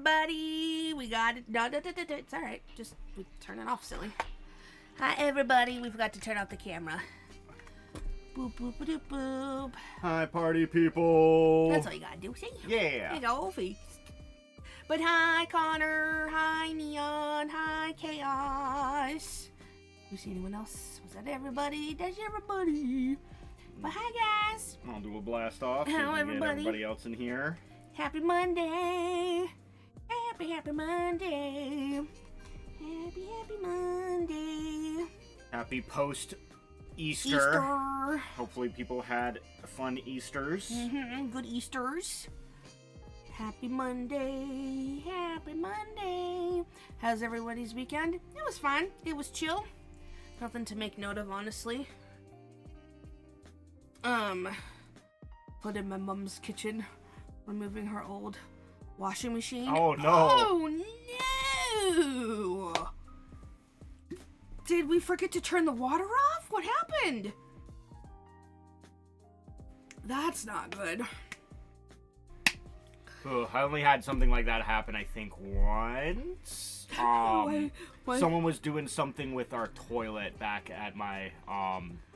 everybody. We got it. No, it's all right. Just turn it off, silly. Hi, everybody. We forgot to turn off the camera. Boop, boop, boop, boop. Hi, party people. That's all you gotta do. See? Yeah. It's all face. But hi, Connor. Hi, Neon. Hi, Chaos. You see anyone else? Was that everybody? That's everybody. But hi, guys. I'll do a blast off. Hello, Get everybody. everybody else in here. Happy Monday. Happy Monday. Happy Monday. Happy post Easter. Easter. Hopefully people had fun Easters. Good Easters. Happy Monday. Happy Monday. How's everybody's weekend? It was fun. It was chill. Nothing to make note of, honestly. Put in my mom's kitchen, removing her old washing machine. Oh no! Oh no! Did we forget to turn the water off? What happened? That's not good. Ugh, I only had something like that happen, I think, once. Why? Someone was doing something with our toilet back at my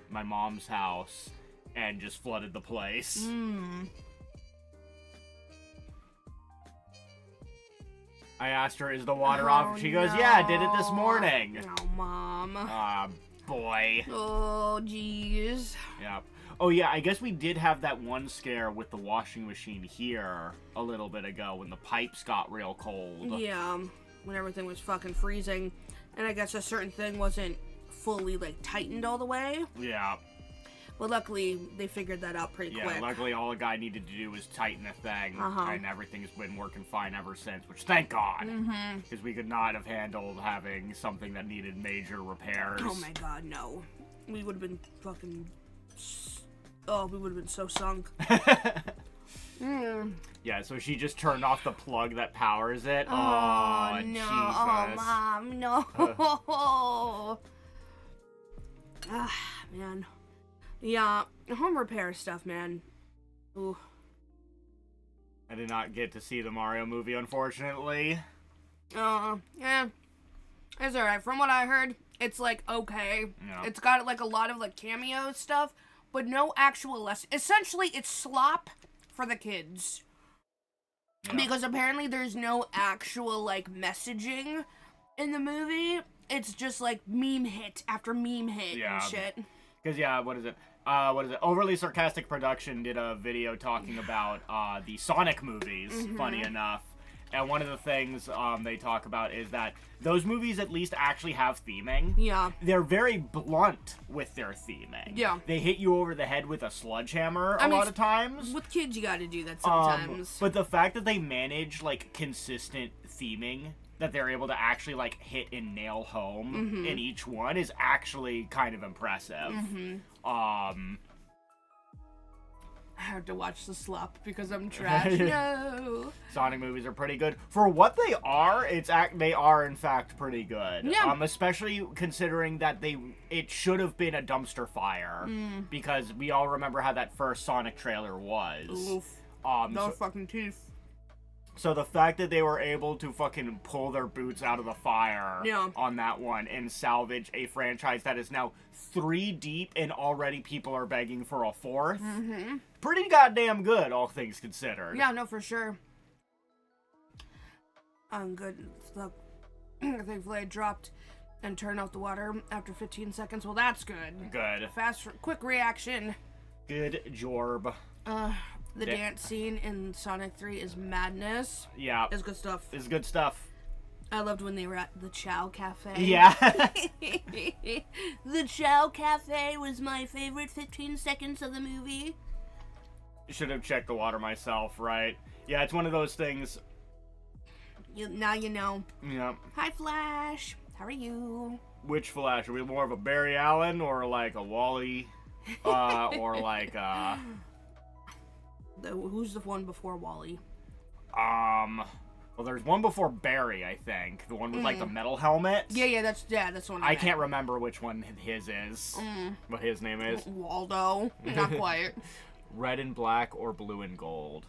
my mom's house and just flooded the place. I asked her, is the water off? She goes, yeah, I did it this morning. Oh, Mom. Boy. Oh, jeez. Yep. Oh, yeah, I guess we did have that one scare with the washing machine here a little bit ago when the pipes got real cold. Yeah, when everything was fucking freezing. And I guess a certain thing wasn't fully, like, tightened all the way. Yeah. But luckily, they figured that out pretty quick. Yeah, luckily all the guy needed to do was tighten the thing, and everything's been working fine ever since, which thank God, because we could not have handled having something that needed major repairs. Oh my God, no. We would have been fucking... Oh, we would have been so sunk. Yeah, so she just turned off the plug that powers it. Oh, no. Jesus. Oh, Mom, no. Man. Yeah, home repair stuff, man. Ooh. I did not get to see the Mario movie, unfortunately. Yeah. It's alright. From what I heard, it's, like, okay. Yeah. It's got, like, a lot of, like, cameo stuff, but no actual lesson. Essentially, it's slop for the kids. Yeah. Because apparently there's no actual, like, messaging in the movie. It's just, like, meme hit after meme hit and shit. Because, yeah, what is it? Overly Sarcastic Production did a video talking about the Sonic movies, funny enough. And one of the things they talk about is that those movies at least actually have theming. Yeah. They're very blunt with their theming. Yeah. They hit you over the head with a sledgehammer a lot of times. With kids, you gotta do that sometimes. But the fact that they manage, like, consistent theming that they're able to actually, like, hit and nail home in each one is actually kind of impressive. I have to watch the slop because I'm trash. No. Sonic movies are pretty good. For what they are, they are in fact pretty good. Yeah. Especially considering that it should have been a dumpster fire. Because we all remember how that first Sonic trailer was. Oof. No fucking teeth. So the fact that they were able to fucking pull their boots out of the fire on that one and salvage a franchise that is now 3 deep and already people are begging for a 4th. Pretty goddamn good, all things considered. Yeah, no, for sure. Good. Look, thankfully I dropped and turned off the water after 15 seconds. Well, that's good. Good. Quick reaction. Good jorb. The dance scene in Sonic 3 is madness. Yeah. It's good stuff. It's good stuff. I loved when they were at the Chow Cafe. Yeah. The Chow Cafe was my favorite 15 seconds of the movie. Should have checked the water myself, right? Yeah, it's one of those things. Now you know. Yeah. Hi, Flash. How are you? Which Flash? Are we more of a Barry Allen or like a Wally? Or like who's the one before Wally? Well, there's one before Barry, I think. The one with like the metal helmet. Yeah, that's the one. I can't remember which one his is. What his name is? Waldo. Not quite. Red and black or blue and gold?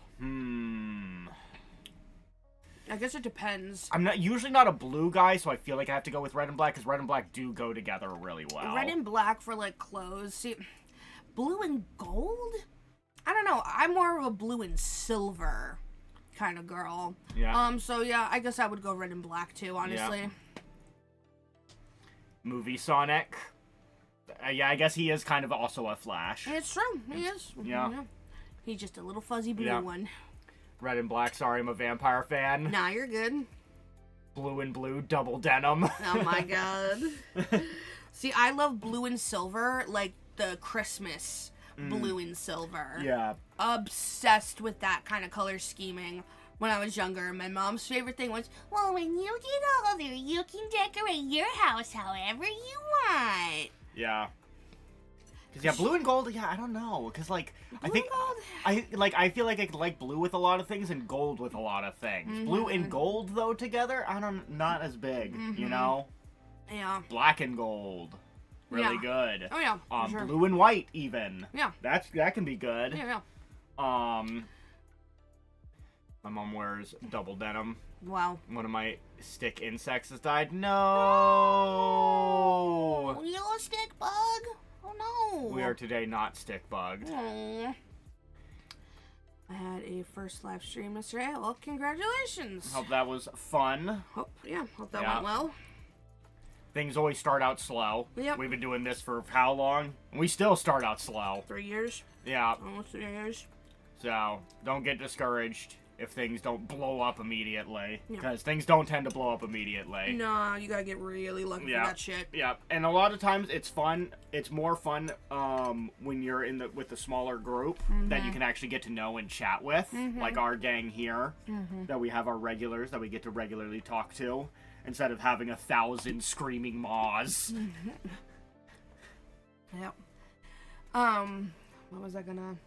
I guess it depends. I'm usually not a blue guy, so I feel like I have to go with red and black, because red and black do go together really well. Red and black for, like, clothes. See, blue and gold? I don't know. I'm more of a blue and silver kind of girl. Yeah. So, yeah, I guess I would go red and black, too, honestly. Yeah. Movie Sonic. Yeah, I guess he is kind of also a Flash. It's true. He is. Yeah. He's just a little fuzzy blue one. Red and black, sorry, I'm a vampire fan. Nah, you're good. Blue and blue, double denim. Oh my god. See, I love blue and silver, like the Christmas blue and silver. Yeah. Obsessed with that kind of color scheming when I was younger. My mom's favorite thing was, well, when you get older, you can decorate your house however you want. Yeah. Yeah, blue and gold, yeah, I don't know, because, like, I feel like I like blue with a lot of things and gold with a lot of things. Mm-hmm. Blue and gold, though, together, not as big, you know? Yeah. Black and gold, really good. Oh, yeah, sure. Blue and white, even. Yeah. That can be good. Yeah. My mom wears double denim. Wow. One of my stick insects has died. No! Yellow stick bug? Oh no! We are today not stick bugged. Aww. I had a first live stream yesterday. Well, congratulations! Hope that was fun. Hope that went well. Things always start out slow. Yep. We've been doing this for how long? We still start out slow. 3 years. Yeah. Almost 3 years. So, don't get discouraged if things don't blow up immediately. Yeah. Because things don't tend to blow up immediately. No, you gotta get really lucky for that shit. Yeah, and a lot of times it's fun. It's more fun when you're with the smaller group that you can actually get to know and chat with. Like our gang here, that we have our regulars that we get to regularly talk to, instead of having 1,000 screaming maws. Yep. What was I gonna...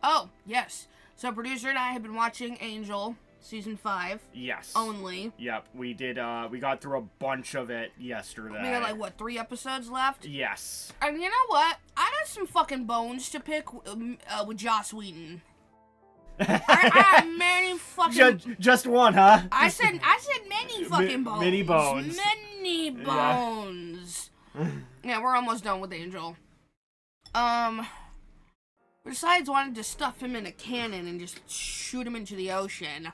Oh, yes. So, producer and I have been watching Angel, season 5. Yes. Only. Yep, we did, we got through a bunch of it yesterday. We got, 3 episodes left? Yes. And you know what? I got some fucking bones to pick with Joss Whedon. I have many fucking... Just one, huh? I said many fucking bones. Many bones. Many bones. Yeah, we're almost done with Angel. Besides wanting to stuff him in a cannon and just shoot him into the ocean.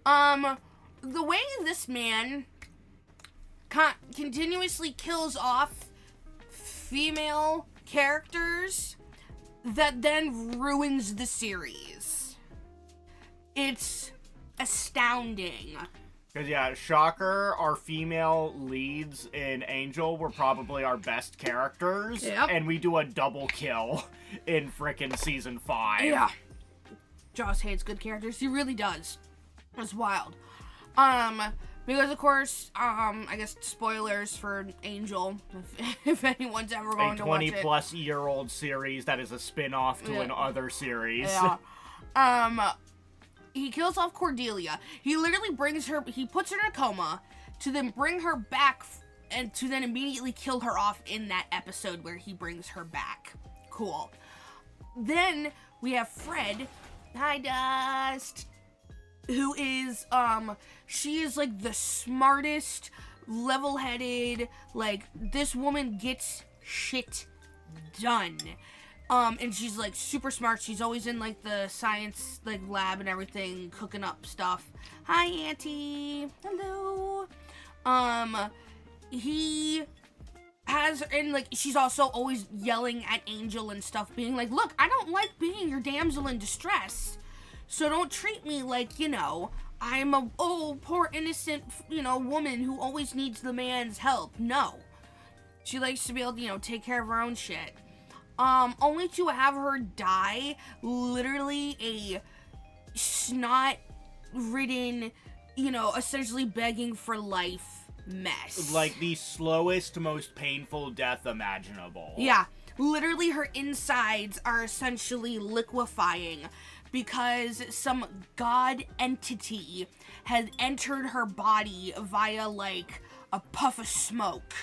The way this man continuously kills off female characters that then ruins the series. It's astounding. Because, yeah, shocker, our female leads in Angel were probably our best characters. Yep. And we do a double kill in frickin' season 5. Yeah. Joss hates good characters. He really does. It's wild. Because, of course, I guess spoilers for Angel, if anyone's ever going to watch it. A 20-plus-year-old series that is a spin-off to another series. Yeah. He kills off Cordelia. He literally he puts her in a coma to then bring her back and to then immediately kill her off in that episode where he brings her back. Cool. Then we have Fred. Hi, Dust. Who is, she is like the smartest, level-headed, like, this woman gets shit done. And she's, like, super smart. She's always in, like, the science, like, lab and everything, cooking up stuff. Hi, Auntie. Hello. He has, and, like, she's also always yelling at Angel and stuff, being like, look, I don't like being your damsel in distress. So don't treat me like, I'm a, poor innocent, woman who always needs the man's help. No. She likes to be able to, take care of her own shit. Only to have her die literally a snot-ridden, essentially begging for life mess. Like the slowest, most painful death imaginable. Yeah. Literally her insides are essentially liquefying because some god entity has entered her body via, like, a puff of smoke.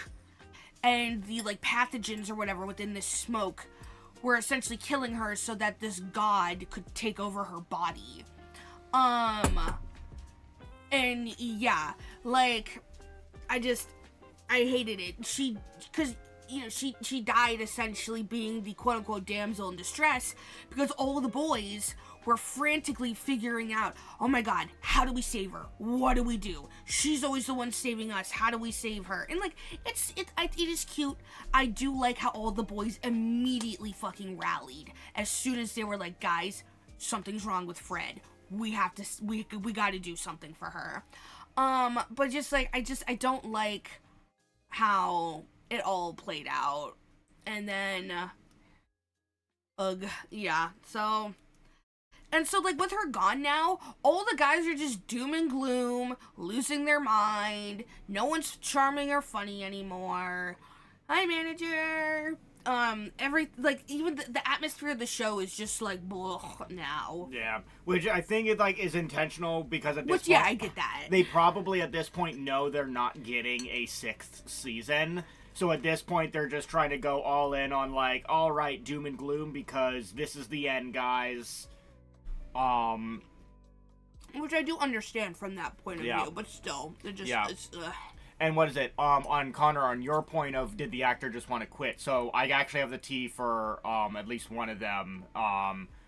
And the, like, pathogens or whatever within this smoke were essentially killing her so that this god could take over her body. And yeah, like, I hated it. Because, you know, she died essentially being the quote-unquote damsel in distress because all the boys were frantically figuring out, oh my god, how do we save her? What do we do? She's always the one saving us. How do we save her? And like, it is cute. I do like how all the boys immediately fucking rallied as soon as they were like, guys, something's wrong with Fred. We gotta do something for her. But just like, I don't like how it all played out. And then, yeah, so... And so, like, with her gone now, all the guys are just doom and gloom, losing their mind. No one's charming or funny anymore. Hi, manager. Even the atmosphere of the show is just, like, blah now. Yeah, which I think it, like, is intentional because at this point... yeah, I get that. They probably, at this point, know they're not getting a 6th season. So at this point, they're just trying to go all in on, like, all right, doom and gloom because this is the end, guys. Which I do understand from that point of view, but still, it just, it's, And what is it, on Connor, on your point of, did the actor just want to quit? So, I actually have the tea for, at least one of them,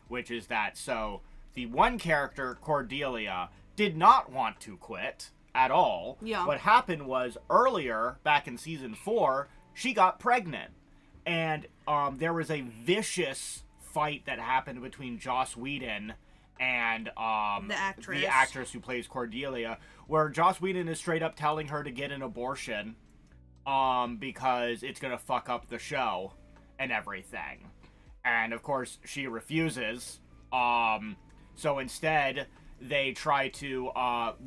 which is that, so, the one character, Cordelia, did not want to quit at all. Yeah. What happened was, earlier, back in season 4, she got pregnant. And, there was a vicious fight that happened between Joss Whedon and the actress who plays Cordelia, where Joss Whedon is straight up telling her to get an abortion because it's gonna fuck up the show and everything. And of course she refuses. So instead they try to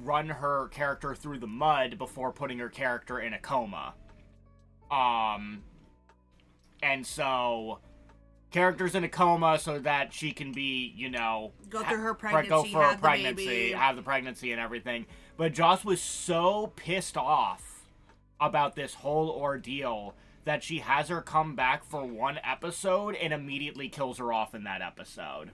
run her character through the mud before putting her character in a coma. And so character's in a coma so that she can be, you know... Go through her pregnancy, have the pregnancy and everything. But Joss was so pissed off about this whole ordeal that she has her come back for one episode and immediately kills her off in that episode.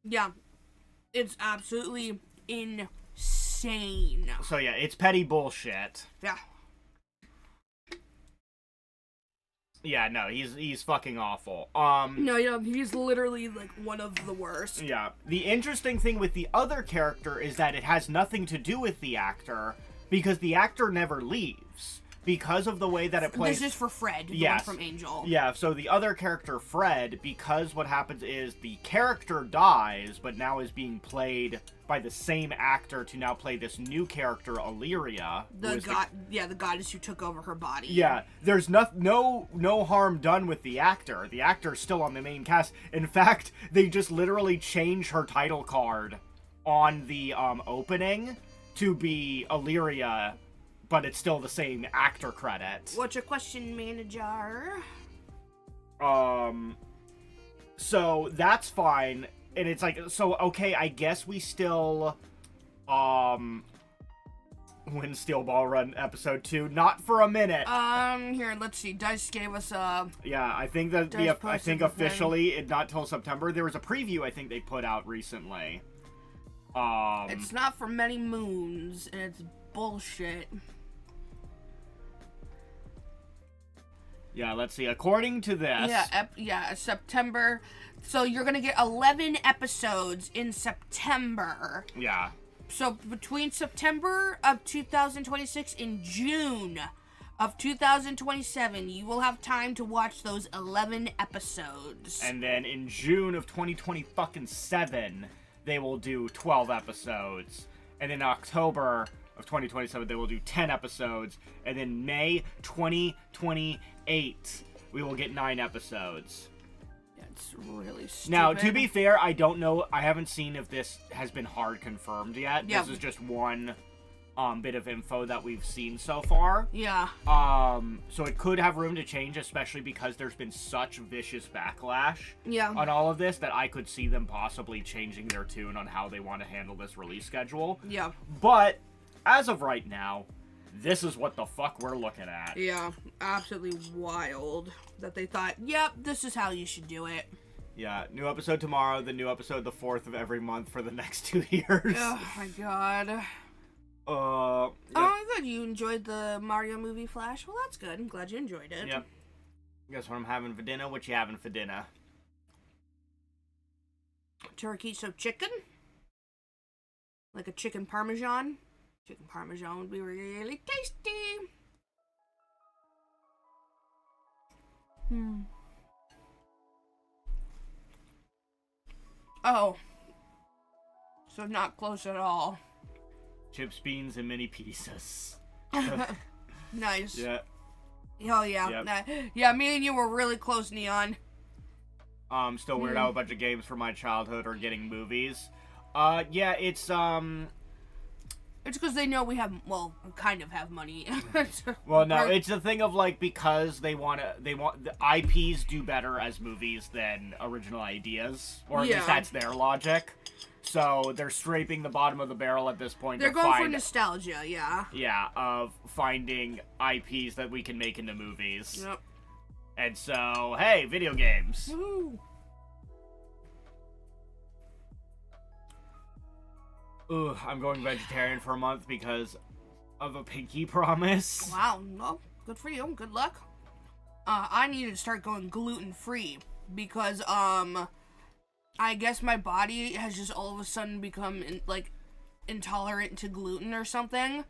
Yeah. It's absolutely insane. So yeah, it's petty bullshit. Yeah. Yeah, no, he's fucking awful. No, he's literally, like, one of the worst. Yeah. The interesting thing with the other character is that it has nothing to do with the actor, because the actor never leaves. Because of the way that it plays... This is for Fred, the one from Angel. Yeah, so the other character, Fred, because what happens is the character dies, but now is being played by the same actor to now play this new character, Illyria. The goddess who took over her body. Yeah, there's no harm done with the actor. The actor's still on the main cast. In fact, they just literally changed her title card on the opening to be Illyria, but it's still the same actor credit. What's your question, manager? So that's fine. And it's like, so, okay, I guess we still, win Steel Ball Run episode 2. Not for a minute. Here, let's see. Dice gave us a... Yeah, I think that I think officially, not till September. There was a preview I think they put out recently. It's not for many moons, and it's bullshit. Yeah, let's see. According to this... September. So you're going to get 11 episodes in September. Yeah. So between September of 2026 and June of 2027, you will have time to watch those 11 episodes. And then in June of 2027, they will do 12 episodes. And in October of 2027, they will do 10 episodes. And then May 2028, we will get 9 episodes. It's really stupid. Now, to be fair, I don't know. I haven't seen if this has been hard confirmed yet. Yeah. This is just one bit of info that we've seen so far. Yeah. So it could have room to change, especially because there's been such vicious backlash on all of this that I could see them possibly changing their tune on how they want to handle this release schedule. Yeah. But as of right now, this is what the fuck we're looking at. Yeah, absolutely wild that they thought, yep, this is how you should do it. Yeah, new episode tomorrow, the new episode the 4th of every month for the next 2 years. Oh my god. Yep. Oh, good. You enjoyed the Mario movie Flash? Well, that's good. I'm glad you enjoyed it. Yep. Guess what I'm having for dinner? What you having for dinner? Turkey, so chicken? Like a chicken parmesan? Chicken parmesan would be really tasty. Oh. So not close at all. Chips, beans, and mini pieces. Nice. Yeah. Oh, yeah. Yep. Yeah, me and you were really close, Neon. Still weird out a bunch of games from my childhood or getting movies. Yeah, it's because they know we have, well, kind of have money. Well, no, it's a thing of, like, because the IPs do better as movies than original ideas. Or at least that's their logic. So they're scraping the bottom of the barrel at this point. They're going for nostalgia, yeah. Yeah, of finding IPs that we can make into movies. Yep. And so, hey, video games. Woo. Ugh, I'm going vegetarian for a month because of a pinky promise. Wow, well, good for you. Good luck. I need to start going gluten-free because, I guess my body has just all of a sudden become, intolerant to gluten or something.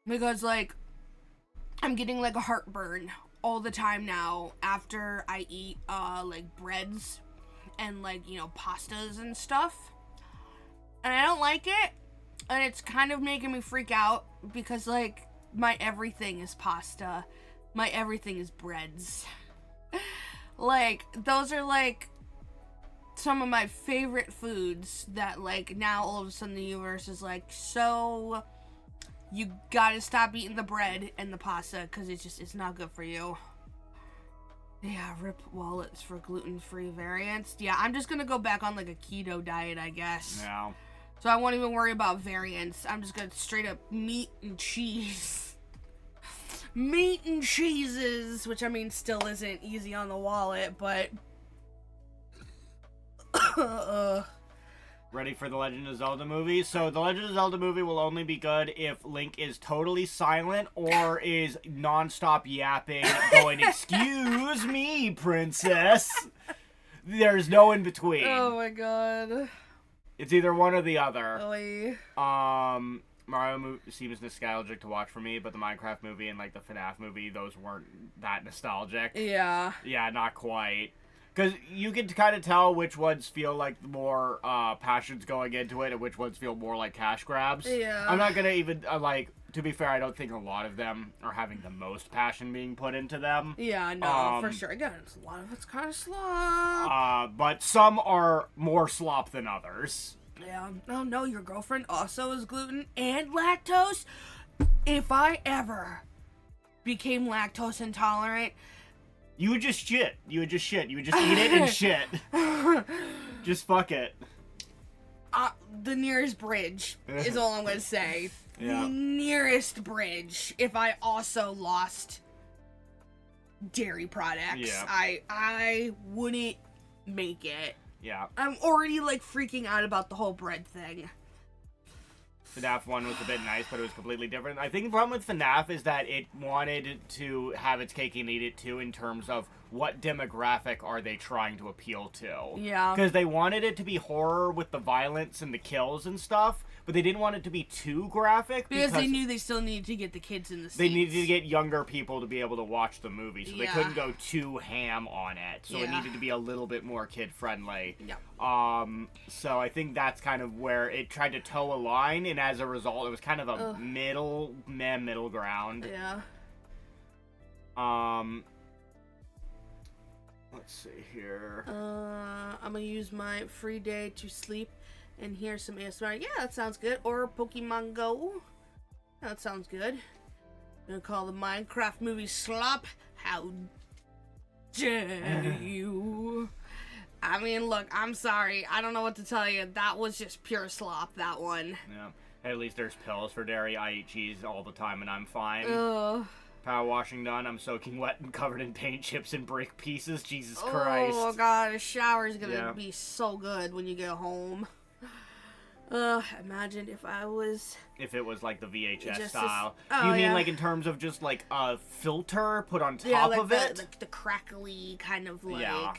Because, I'm getting, a heartburn all the time now after I eat, breads and, pastas and stuff. And I don't like it, and it's kind of making me freak out because, my everything is pasta. My everything is breads. Those are, some of my favorite foods that, now all of a sudden the universe is so you gotta stop eating the bread and the pasta because it's not good for you. Yeah, rip wallets for gluten-free variants. Yeah, I'm just gonna go back on, a keto diet, I guess. Yeah. So I won't even worry about variants. I'm just gonna straight up meat and cheese. Meat and cheeses, which still isn't easy on the wallet, but... Ready for the Legend of Zelda movie? So the Legend of Zelda movie will only be good if Link is totally silent or is non-stop yapping, going, "Excuse me, princess." There's no in between. Oh my god. It's either one or the other. Oy. Mario movie seems nostalgic to watch for me, but the Minecraft movie and, the FNAF movie, those weren't that nostalgic. Yeah. Yeah, not quite. Because you can kind of tell which ones feel like more passion's going into it and which ones feel more like cash grabs. Yeah. I'm not going to even, to be fair, I don't think a lot of them are having the most passion being put into them. Yeah, no, for sure. Again, a lot of it's kind of slop. But some are more slop than others. Yeah. Oh, no, your girlfriend also is gluten and lactose? If I ever became lactose intolerant... You would just shit. You would just shit. You would just eat it and shit. Just fuck it. The nearest bridge is all I'm going to say. Yeah. The nearest bridge. If I also lost dairy products, yeah. I wouldn't make it. Yeah. I'm already, freaking out about the whole bread thing. FNAF 1 was a bit nice, but it was completely different. I think the problem with FNAF is that it wanted to have its cake and eat it too in terms of what demographic are they trying to appeal to. Yeah. Because they wanted it to be horror with the violence and the kills and stuff, but they didn't want it to be too graphic. Because they knew they still needed to get the kids in the seats. They needed to get younger people to be able to watch the movie, so they couldn't go too ham on it. So it needed to be a little bit more kid-friendly. Yeah. So I think that's kind of where it tried to toe a line, and as a result, it was kind of a middle ground. Yeah. Let's see here. I'm gonna use my free day to sleep and hear some ASMR. Yeah, that sounds good. Or Pokemon Go. That sounds good. I'm gonna call the Minecraft movie slop. How dare you? Look, I'm sorry. I don't know what to tell you. That was just pure slop, that one. Yeah. At least there's pills for dairy. I eat cheese all the time and I'm fine. Ugh. Power washing done. I'm soaking wet and covered in paint chips and brick pieces. Jesus Christ. Oh god, a shower's gonna be so good when you get home. Imagine if it was like the VHS just style. You mean like in terms of just like a filter put on top of it? Like the crackly kind of like... Yeah.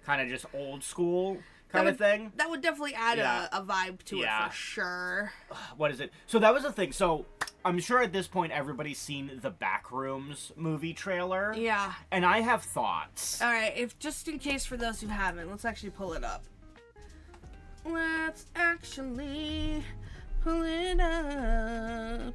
Kind of just old school kind of thing. That would definitely add a vibe to it for sure. What is it? So that was the thing. So I'm sure at this point everybody's seen the Backrooms movie trailer. Yeah. And I have thoughts. Alright, just in case for those who haven't, let's actually pull it up. Let's actually pull it up.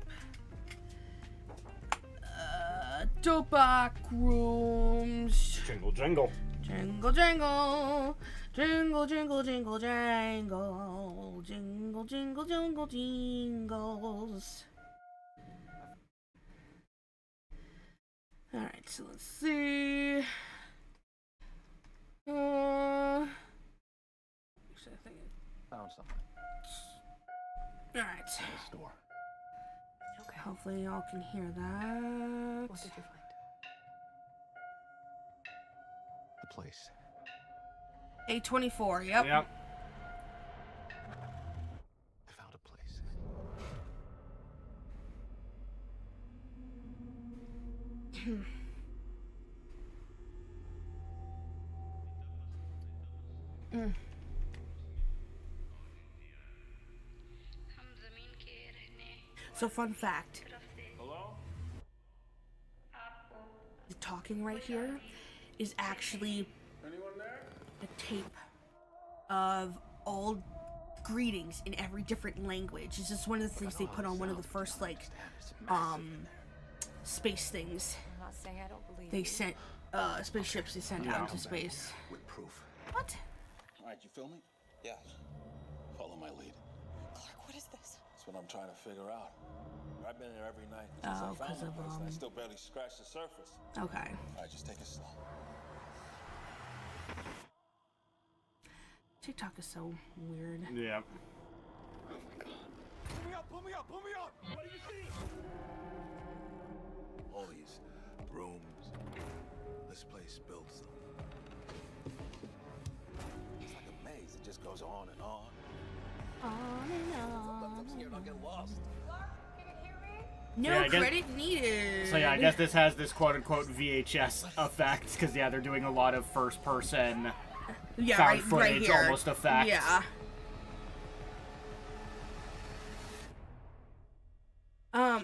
The Backrooms. Jingle, jingle. Jingle, jingle. Jingle, jingle, jingle, jangle. Jingle, jingle, jingle, jingles. Alright, so let's see. Found something. Alright. In the store. Okay. Hopefully y'all can hear that. What did you find? The place. 824, yep. Yep. I found a place. So fun fact. Hello? The talking right here is actually a tape of old greetings in every different language. It's just one of the things they put on one of the first space things. I'm not saying I don't believe They sent spaceships they sent out into space. With proof. What? All right, you feel me? Yes. Follow my lead. Clark, what is this? That's what I'm trying to figure out. I've been here every night since Oh, I found 'cause the of, place, and I still barely scratched the surface. Okay. All right, just take it slow. TikTok is so weird. Yeah. Oh my God. Pull me up! Pull me up! Pull me up! What do you see? All these rooms. This place builds them. It's like a maze. It just goes on and on. On and I'm on. scared I'll get lost. No Yeah, I guess- credit needed. So yeah, I guess this has this quote-unquote VHS effect, because yeah, they're doing a lot of first-person found footage here. almost effect. Yeah.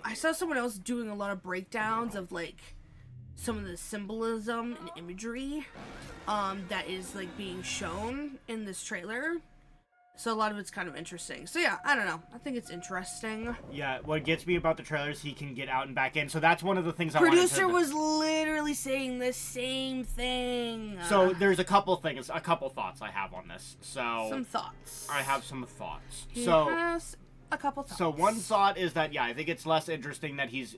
I saw someone else doing a lot of breakdowns of like some of the symbolism and imagery that is like being shown in this trailer. So a lot of it's kind of interesting. So yeah, I don't know. I think it's interesting. Yeah, what gets me about the trailers, he can get out and back in. So that's one of the things Producer was literally saying the same thing. So there's a couple thoughts I have on this. So some thoughts. I have some thoughts. He so has a couple thoughts. So one thought is that I think it's less interesting that he's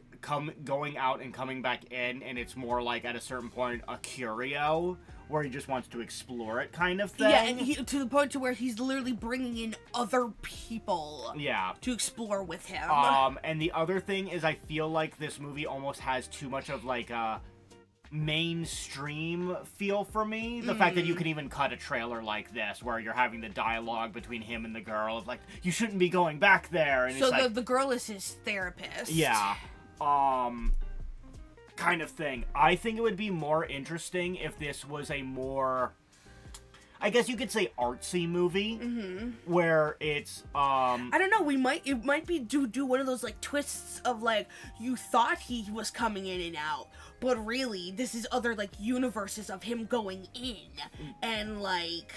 going out and coming back in, and it's more like at a certain point a curio where he just wants to explore it kind of thing. Yeah, and to the point to where he's literally bringing in other people. Yeah. To explore with him. And the other thing is I feel like this movie almost has too much of like a mainstream feel for me. The fact that you can even cut a trailer like this where you're having the dialogue between him and the girl of like, you shouldn't be going back there. And so it's like, the girl is his therapist. yeah. Kind of thing. I think it would be more interesting if this was a more, I guess you could say, artsy movie, where it's I don't know. It might be do one of those like twists of like you thought he was coming in and out, but really this is other like universes of him going in and like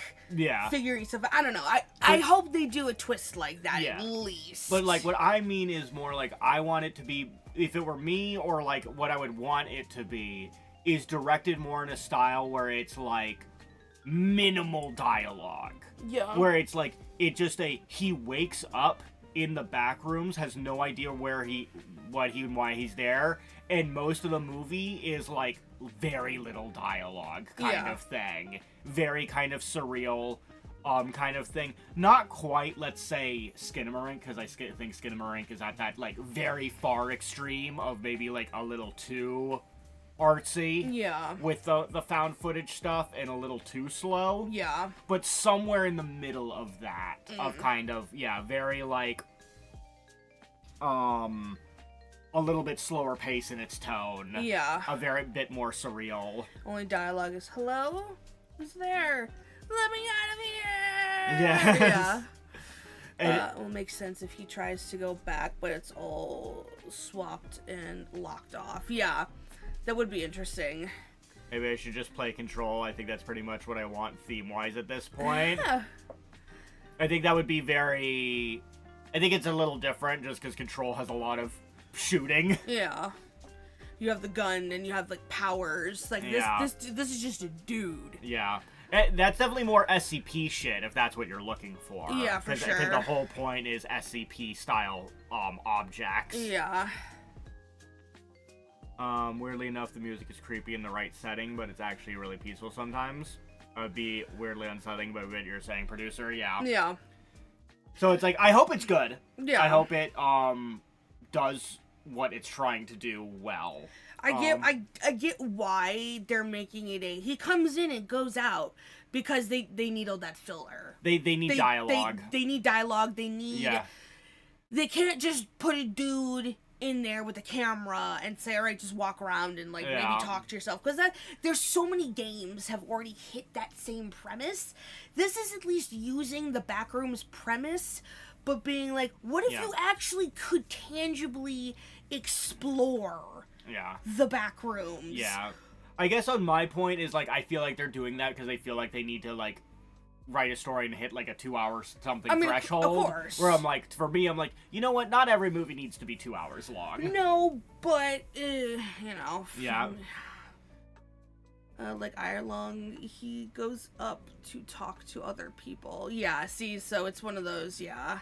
figuring stuff. I don't know. I hope they do a twist like that at least. But like what I mean is more like I want it to be, if it were me, or like what I would want it to be is directed more in a style where it's like minimal dialogue. Yeah. Where it's like he wakes up in the back rooms, has no idea why he's there, and most of the movie is like very little dialogue kind of thing. Very kind of surreal. kind of thing. Not quite, let's say, Skinamarink, because I think Skinamarink is at that, like, very far extreme of maybe, like, a little too artsy. Yeah. With the found footage stuff and a little too slow. Yeah. But somewhere in the middle of that, of kind of, yeah, very, like, a little bit slower pace in its tone. Yeah. A very bit more surreal. Only dialogue is, hello? Who's there? Let me out of here! Yes. Yeah. And It will make sense if he tries to go back, but it's all swapped and locked off. Yeah. That would be interesting. maybe I should just play Control. I think that's pretty much what I want theme-wise at this point. Yeah. I think that would be very... I think it's a little different just because Control has a lot of shooting. Yeah. You have the gun and you have, like, powers. Like, this is just a dude. Yeah. That's definitely more SCP shit, if that's what you're looking for. Yeah, for sure. Because the whole point is SCP-style objects. Yeah. Weirdly enough, the music is creepy in the right setting, but it's actually really peaceful sometimes. It would be weirdly unsettling, but what you're saying, producer, yeah. Yeah. So it's like, I hope it's good. Yeah. I hope it, does what it's trying to do well. I get why they're making it he comes in and goes out because they need all that filler. They need dialogue. They need dialogue. They need... Yeah. They can't just put a dude in there with a camera and say, all right, just walk around and, like, maybe talk to yourself. Because there's so many games have already hit that same premise. This is at least using the Backrooms premise, but being like, what if you actually could tangibly explore the back rooms? Yeah. I guess on my point is, like, I feel like they're doing that because they feel like they need to, like, write a story and hit, like, a 2-hour something threshold. Of course. Where I'm like, for me, I'm like, you know what? Not every movie needs to be 2 hours long. No, but, you know. Yeah. Like Irelong, he goes up to talk to other people. Yeah, see, so it's one of those, yeah.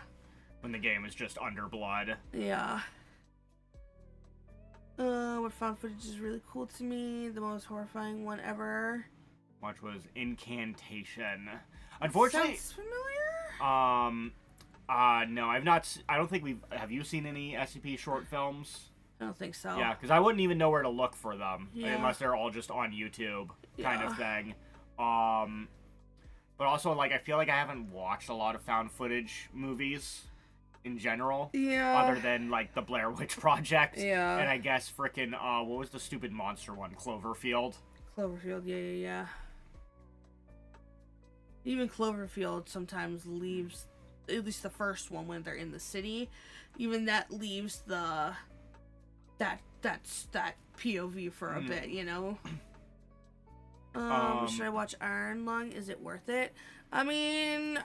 When the game is just Underblood. Yeah. What found footage is really cool to me. The most horrifying one ever. Which was Incantation. Unfortunately... Sounds familiar? No, I've not... I don't think we've... Have you seen any SCP short films? I don't think so. Yeah, because I wouldn't even know where to look for them. Yeah. Unless they're all just on YouTube kind of thing. But also, like, I feel like I haven't watched a lot of found footage movies in general. Yeah. Other than, like, the Blair Witch Project. Yeah. And I guess frickin', what was the stupid monster one? Cloverfield? Cloverfield, yeah. Even Cloverfield sometimes leaves, at least the first one when they're in the city, even that leaves that POV for a bit, you know? Should I watch Iron Lung? Is it worth it? I mean...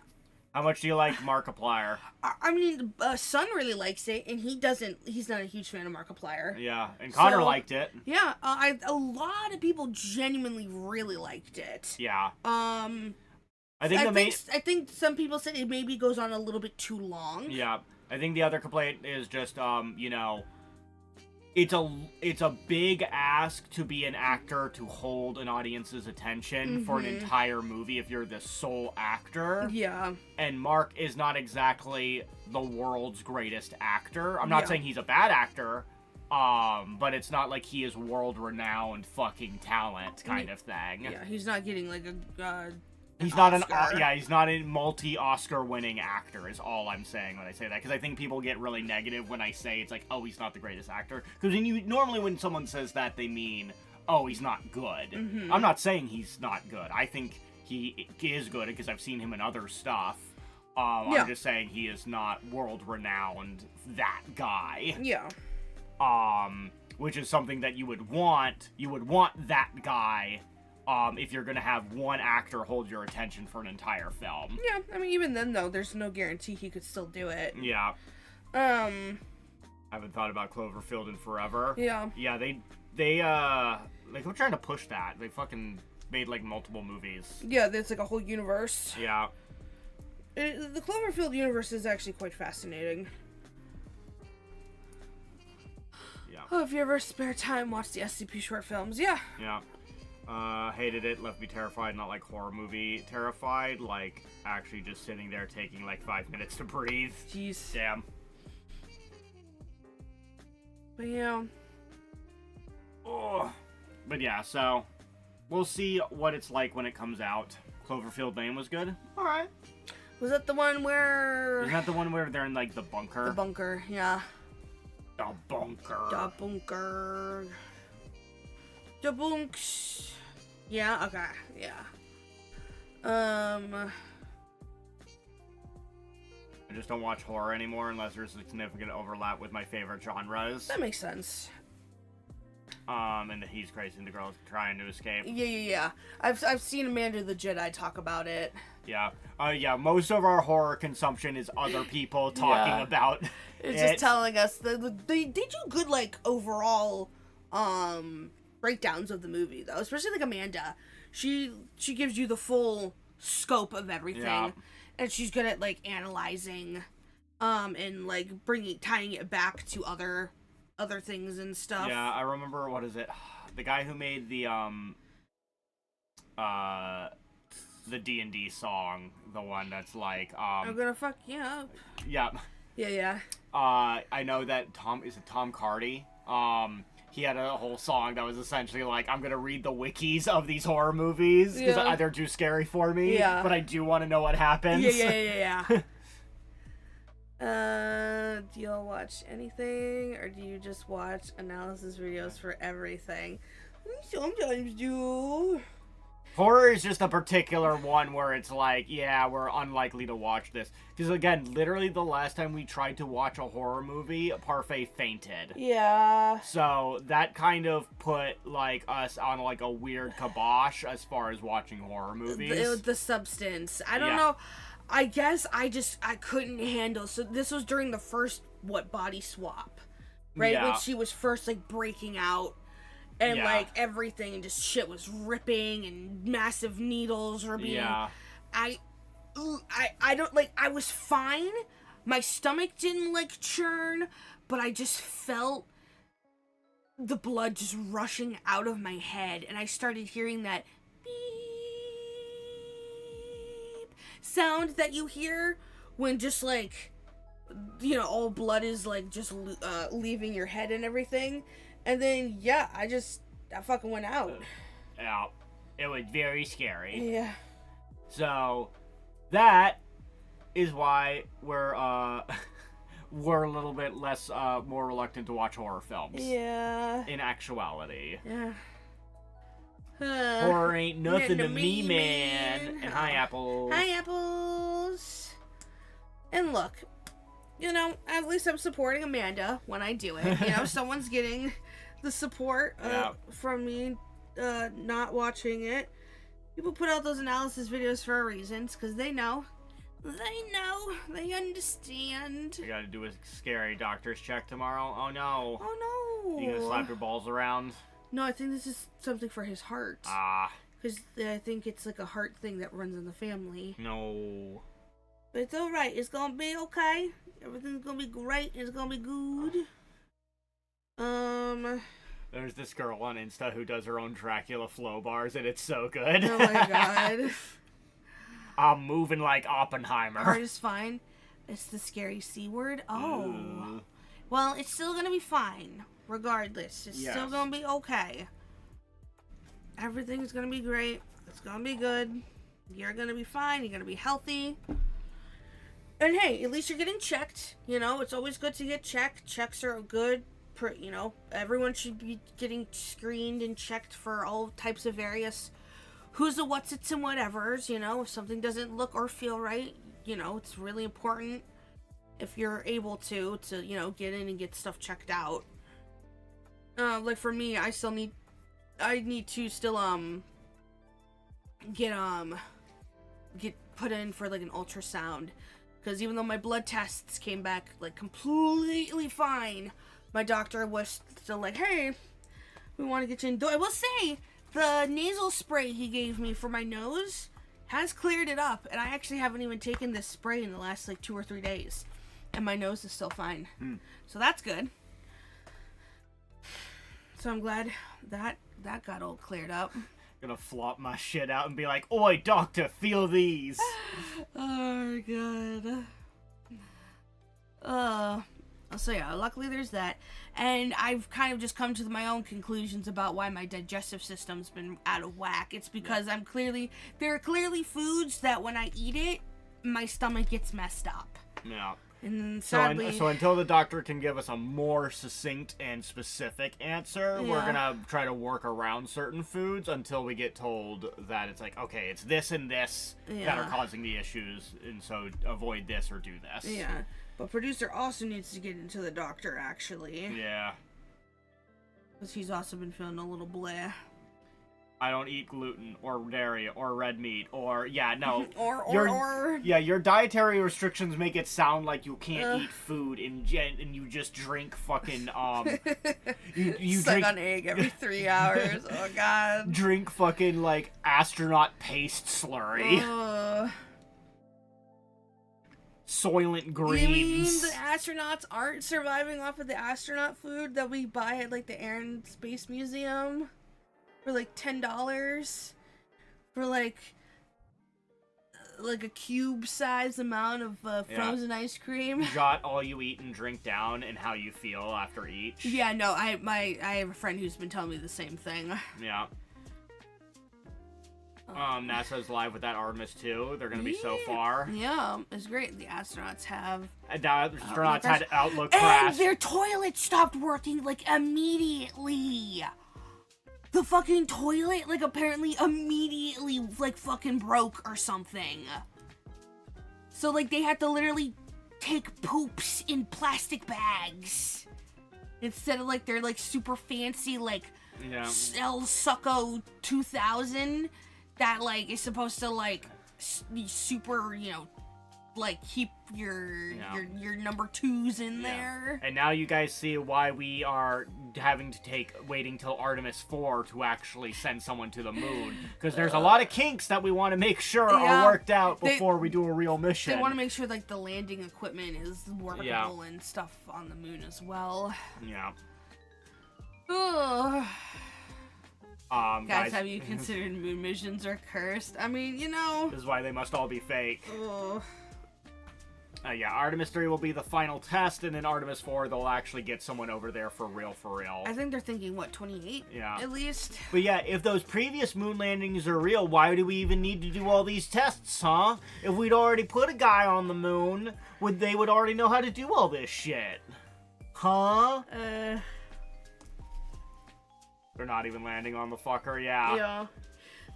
How much do you like Markiplier? I mean, Son really likes it, and he's not a huge fan of Markiplier. Yeah, and Connor liked it. Yeah, a lot of people genuinely really liked it. Yeah. I think some people said it maybe goes on a little bit too long. Yeah. I think the other complaint is just, you know, it's a big ask to be an actor to hold an audience's attention for an entire movie if you're the sole actor. Yeah. And Mark is not exactly the world's greatest actor. I'm not saying he's a bad actor, but it's not like he is world-renowned fucking talent kind of thing. Yeah, he's not getting like He's not he's not a multi-Oscar winning actor is all I'm saying when I say that. Because I think people get really negative when I say it's like, oh, he's not the greatest actor. Because normally when someone says that, they mean, oh, he's not good. I'm not saying he's not good. I think he is good because I've seen him in other stuff. I'm just saying he is not world-renowned that guy. Yeah. Which is something that you would want. You would want that guy... if you're gonna have one actor hold your attention for an entire film. Yeah, I mean, even then, though, there's no guarantee he could still do it. Yeah. I haven't thought about Cloverfield in forever. Yeah. Yeah, they like, I'm trying to push that. They fucking made, like, multiple movies. Yeah, there's, like, a whole universe. Yeah. The Cloverfield universe is actually quite fascinating. Yeah. Oh, if you ever spare time, watch the SCP short films. Yeah. Yeah. Hated it. Left me terrified. Not like horror movie terrified. Like actually just sitting there taking like 5 minutes to breathe. Jeez. Damn. But yeah. Oh. But yeah, so we'll see what it's like when it comes out. Cloverfield Lane was good. All right. Was that the one where... Isn't that the one where they're in like the bunker? The bunker, yeah. The bunker. The bunker. The bunks. Yeah, okay, yeah. I just don't watch horror anymore unless there's a significant overlap with my favorite genres. That makes sense. And he's crazy and the girl's trying to escape. Yeah. I've seen Amanda the Jedi talk about it. Yeah. Yeah, most of our horror consumption is other people talking about it's just telling us that they do good, like, overall, breakdowns of the movie, though. Especially, like, Amanda. She gives you the full scope of everything. Yeah. And she's good at, like, analyzing, and, like, tying it back to other things and stuff. Yeah, I remember, what is it? The guy who made the D&D song, the one that's like, I'm gonna fuck you up. Yeah. Yeah. I know that Tom Cardy, he had a whole song that was essentially like, I'm gonna read the wikis of these horror movies, because they're too scary for me, but I do want to know what happens. Yeah. Do y'all watch anything, or do you just watch analysis videos for everything? We sometimes do. Horror is just a particular one where it's like, yeah, we're unlikely to watch this. Because, again, literally the last time we tried to watch a horror movie, Parfait fainted. Yeah. So that kind of put, like, us on, like, a weird kibosh as far as watching horror movies. The substance. I don't know. I guess I couldn't handle. So this was during the first, body swap. Right? Yeah. When she was first, like, breaking out. And, like, everything and just shit was ripping and massive needles were being... Yeah. I don't, like, I was fine. My stomach didn't, like, churn, but I just felt the blood just rushing out of my head. And I started hearing that beep sound that you hear when just, like, you know, all blood is, like, just leaving your head and everything. And then, I fucking went out. Yeah, it was very scary. Yeah. So, that is why we're a little bit less, more reluctant to watch horror films. Yeah. In actuality. Yeah. Horror ain't nothing to me, man. And hi, Apples. Hi, Apples. And look, you know, at least I'm supporting Amanda when I do it. You know, someone's getting the support from me not watching it. People put out those analysis videos for a reason, because they know. They understand. I gotta do a scary doctor's check tomorrow. Oh no. Oh no. You gonna slap your balls around? No, I think this is something for his heart. Ah. Because I think it's like a heart thing that runs in the family. No. But it's alright. It's gonna be okay. Everything's gonna be great. It's gonna be good. There's this girl on Insta who does her own Dracula flow bars, and it's so good. Oh my god. I'm moving like Oppenheimer. Heart is fine. It's the scary C word. Oh. Ooh. Well, it's still gonna be fine. Regardless. It's still gonna be okay. Everything's gonna be great. It's gonna be good. You're gonna be fine. You're gonna be healthy. And hey, at least you're getting checked. You know, it's always good to get checked. Checks are good. You know, everyone should be getting screened and checked for all types of various who's the what's it's and whatevers. You know, if something doesn't look or feel right, you know, it's really important if you're able to you know, get in and get stuff checked out. Like for me, I need to still get put in for like an ultrasound, because even though my blood tests came back like completely fine, my doctor was still like, hey, we want to get you in. Though I will say, the nasal spray he gave me for my nose has cleared it up, and I actually haven't even taken this spray in the last like 2 or 3 days, and my nose is still fine. So that's good. So I'm glad that got all cleared up. Gonna flop my shit out and be like, "Oi, doctor, feel these." Oh my god. So yeah, luckily there's that. And I've kind of just come to my own conclusions about why my digestive system's been out of whack. It's because there are clearly foods that when I eat it, my stomach gets messed up. Yeah. And sadly, so until the doctor can give us a more succinct and specific answer, we're gonna try to work around certain foods until we get told that it's like, okay, it's this and this that are causing the issues, and so avoid this or do this. Yeah. But producer also needs to get into the doctor, actually. Yeah. Because he's also been feeling a little bleh. I don't eat gluten or dairy or red meat or no. Your dietary restrictions make it sound like you can't eat food and you just drink fucking you suck drink on egg every 3 hours. Oh god. Drink fucking like astronaut paste slurry. Soylent Greens. You mean the astronauts aren't surviving off of the astronaut food that we buy at like the Air and Space Museum? For like $10 for like a cube-sized amount of frozen ice cream. Jot all you eat and drink down and how you feel after each. Yeah, no, I have a friend who's been telling me the same thing. Yeah. NASA's live with that Artemis 2. They're gonna be so far. Yeah, it's great. The astronauts have. Astronauts had Outlook crash. And their toilet stopped working like immediately. The fucking toilet, like, apparently immediately, like, fucking broke or something. So, like, they had to literally take poops in plastic bags. Instead of, like, their, like, super fancy, like, El Succo 2000 that, like, is supposed to, like, be super, like, keep your number 2s in there. And now you guys see why we are waiting till Artemis 4 to actually send someone to the moon. Because there's a lot of kinks that we want to make sure are worked out before we do a real mission. They want to make sure, like, the landing equipment is workable and stuff on the moon as well. Yeah. Guys, have you considered moon missions are cursed? I mean, This is why they must all be fake. Artemis 3 will be the final test, and then Artemis 4, they'll actually get someone over there for real. I think they're thinking, 28? Yeah. At least? But yeah, if those previous moon landings are real, why do we even need to do all these tests, huh? If we'd already put a guy on the moon, they would already know how to do all this shit. Huh? They're not even landing on the fucker, Yeah.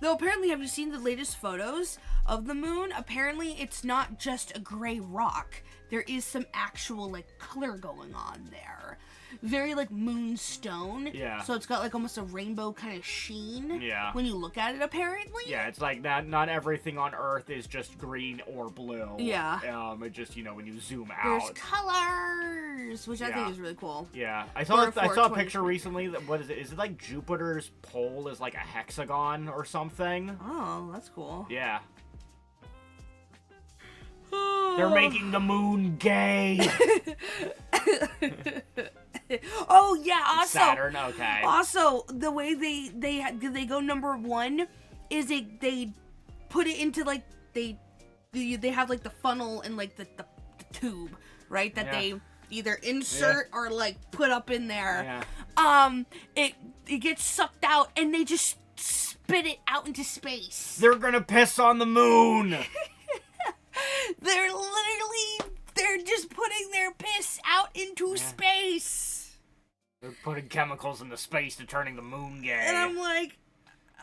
Though apparently, have you seen the latest photos of the moon? Apparently, it's not just a gray rock. There is some actual, like, color going on there. Very, like, moonstone. Yeah. So it's got, like, almost a rainbow kind of sheen. Yeah. When you look at it, apparently. Yeah, it's like not everything on Earth is just green or blue. Yeah. It just, when you zoom out. There's colors, which I think is really cool. Yeah. I saw a picture recently that, what is it? Is it like Jupiter's pole is like a hexagon or something? Oh, that's cool. Yeah. They're making the moon gay. Oh yeah. Also, Saturn. Okay. Also, the way they go number 1 is they put it into like they have like the funnel and like the tube, right? That they either insert or like put up in there. Yeah. It gets sucked out and they just spit it out into space. They're gonna piss on the moon. They're just putting their piss out into space. They're putting chemicals into space to turning the moon gay. And I'm like,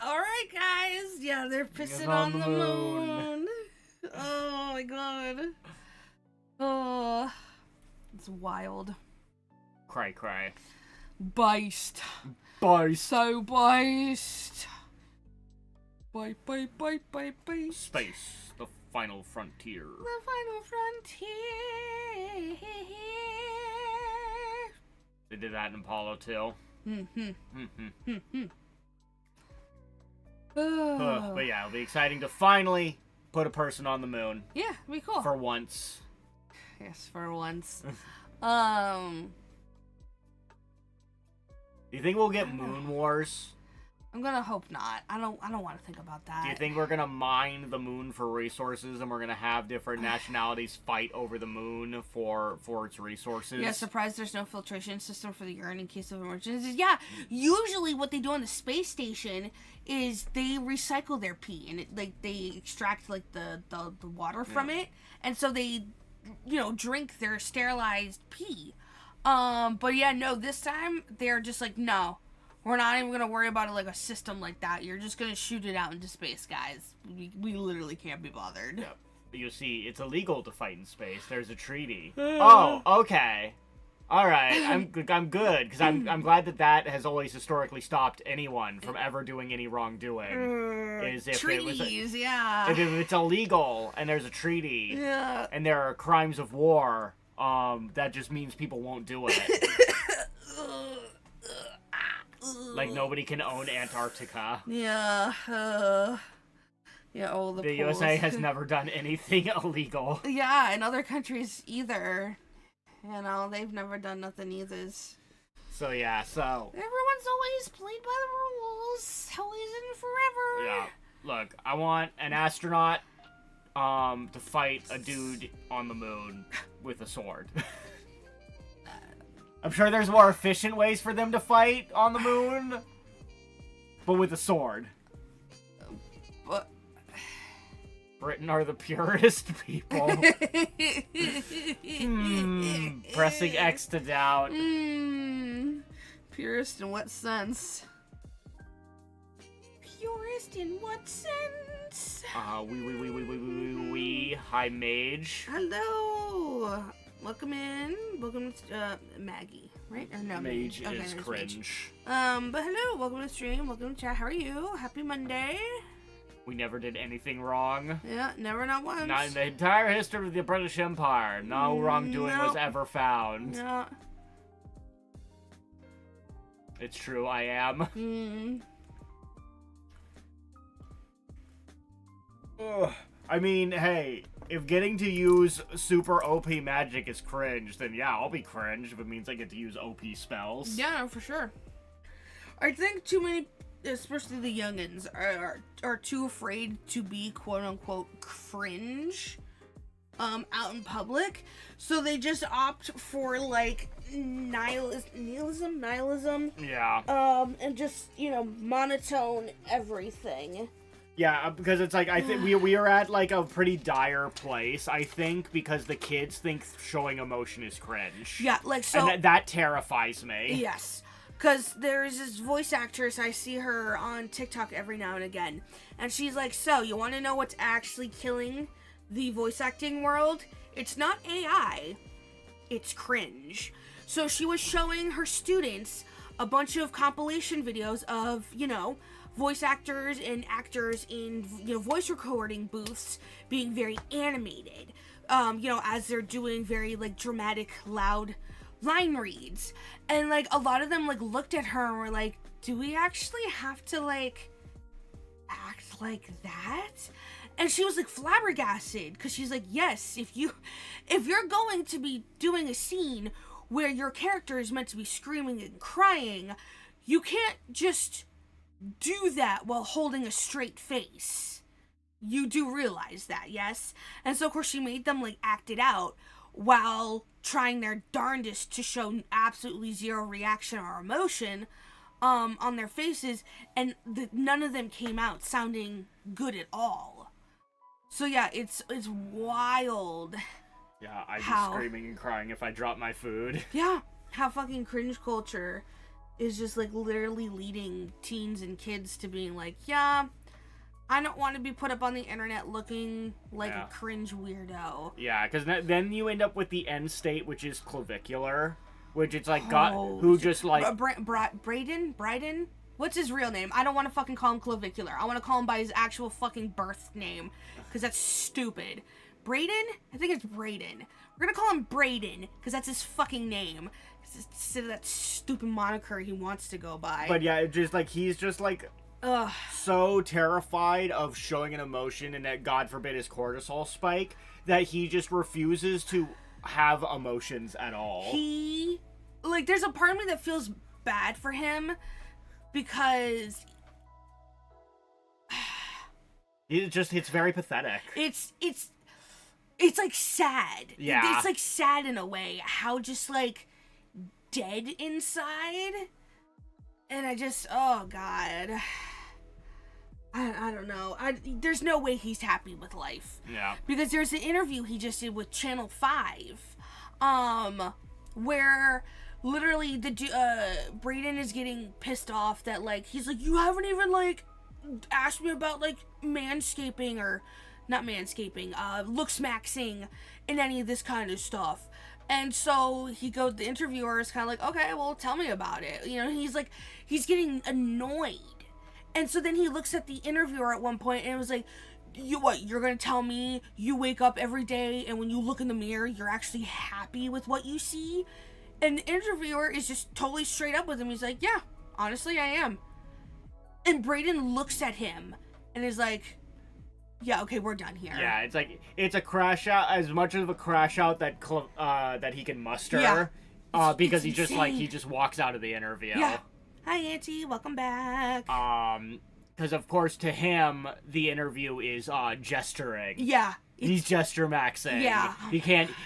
alright guys, yeah, they're pissing on the moon. Oh my god. Oh, it's wild. Cray. Beist. So beist. Bye. Space, the final frontier. The final frontier. They did that in Apollo 2. But yeah, it'll be exciting to finally put a person on the moon. Yeah, it'll be cool. For once. Yes, for once. Do you think we'll get Moon Wars? I'm gonna hope not. I don't want to think about that. Do you think we're gonna mine the moon for resources, and we're gonna have different nationalities fight over the moon for its resources? Yeah, surprised there's no filtration system for the urine in case of emergencies. Yeah, usually what they do on the space station is they recycle their pee, and they extract like the water from it, and so they, drink their sterilized pee. But yeah, no, this time they're just like, no. We're not even going to worry about it like a system like that. You're just going to shoot it out into space, guys. We literally can't be bothered. Yep. You see, it's illegal to fight in space. There's a treaty. Oh, okay. All right. I'm good, because I'm glad that has always historically stopped anyone from ever doing any wrongdoing. Is if treaties, if it's illegal and there's a treaty, and there are crimes of war, that just means people won't do it. Like, nobody can own Antarctica. Yeah. The USA has never done anything illegal. Yeah, and other countries either. They've never done nothing either. So, yeah, everyone's always played by the rules. Always and forever. Yeah. Look, I want an astronaut to fight a dude on the moon with a sword. I'm sure there's more efficient ways for them to fight on the moon, but with a sword. But Britain are the purest people. Pressing X to doubt. Purest in what sense? Purest in what sense? We, High Mage. Hello. Welcome in. Welcome to Maggie, right? Or no, Mage okay, is cringe. Mage. But hello. Welcome to the stream. Welcome to chat. How are you? Happy Monday. We never did anything wrong. Yeah, never, not once. Not in the entire history of the British Empire. No wrongdoing was ever found. No. It's true, I am. Ugh. I mean, hey, if getting to use super OP magic is cringe, then yeah, I'll be cringe if it means I get to use OP spells. Yeah, no, for sure. I think too many, especially the youngins, are too afraid to be quote-unquote cringe out in public, so they just opt for, like, nihilism? Yeah. And just, monotone everything. Yeah, because it's like, I think we are at, like, a pretty dire place, I think, because the kids think showing emotion is cringe. Yeah, like, so... And that terrifies me. Yes. Because there's this voice actress, I see her on TikTok every now and again, and she's like, so, you want to know what's actually killing the voice acting world? It's not AI, it's cringe. So she was showing her students a bunch of compilation videos of, voice actors and actors in, voice recording booths being very animated, as they're doing very, like, dramatic, loud line reads. And, like, a lot of them, like, looked at her and were like, do we actually have to, like, act like that? And she was, like, flabbergasted, because she's like, yes, if you're going to be doing a scene where your character is meant to be screaming and crying, you can't just do that while holding a straight face. You do realize that, yes? And so, of course, she made them, like, act it out while trying their darndest to show absolutely zero reaction or emotion on their faces, and none of them came out sounding good at all. So, yeah, it's wild. Yeah, I'd be screaming and crying if I dropped my food. Yeah, how fucking cringe culture is just, like, literally leading teens and kids to being like, yeah, I don't want to be put up on the internet looking like a cringe weirdo. Yeah, because then you end up with the end state, which is clavicular, which it's like who just like Bryden? What's his real name? I don't want to fucking call him clavicular. I want to call him by his actual fucking birth name, because that's stupid. Braden? I think it's Braden. We're gonna call him Braden, because that's his fucking name, instead of that stupid moniker he wants to go by. But yeah, it's just like, he's just like so terrified of showing an emotion, and that, God forbid, his cortisol spike, that he just refuses to have emotions at all. There's a part of me that feels bad for him, because It's very pathetic. It's like sad. Yeah. It's like sad in a way. How just like dead inside. And I just, oh God. I don't know. There's no way he's happy with life. Yeah. Because there's an interview he just did with Channel 5, where literally Brayden is getting pissed off that, like, he's like, you haven't even, like, asked me about, like, manscaping, or, not manscaping, looks-maxing, and any of this kind of stuff. And so the interviewer is kind of like, okay, well, tell me about it. You know, he's getting annoyed. And so then he looks at the interviewer at one point and was like, you're gonna tell me you wake up every day and when you look in the mirror, you're actually happy with what you see? And the interviewer is just totally straight up with him. He's like, yeah, honestly, I am. And Brayden looks at him and is like, yeah, okay, we're done here. Yeah, it's like, it's a crash out, as much of a crash out that he can muster. Yeah. Because he just walks out of the interview. Yeah. Hi, Auntie. Welcome back. Because of course to him the interview is gesturing. Yeah. He's gesture maxing. Yeah.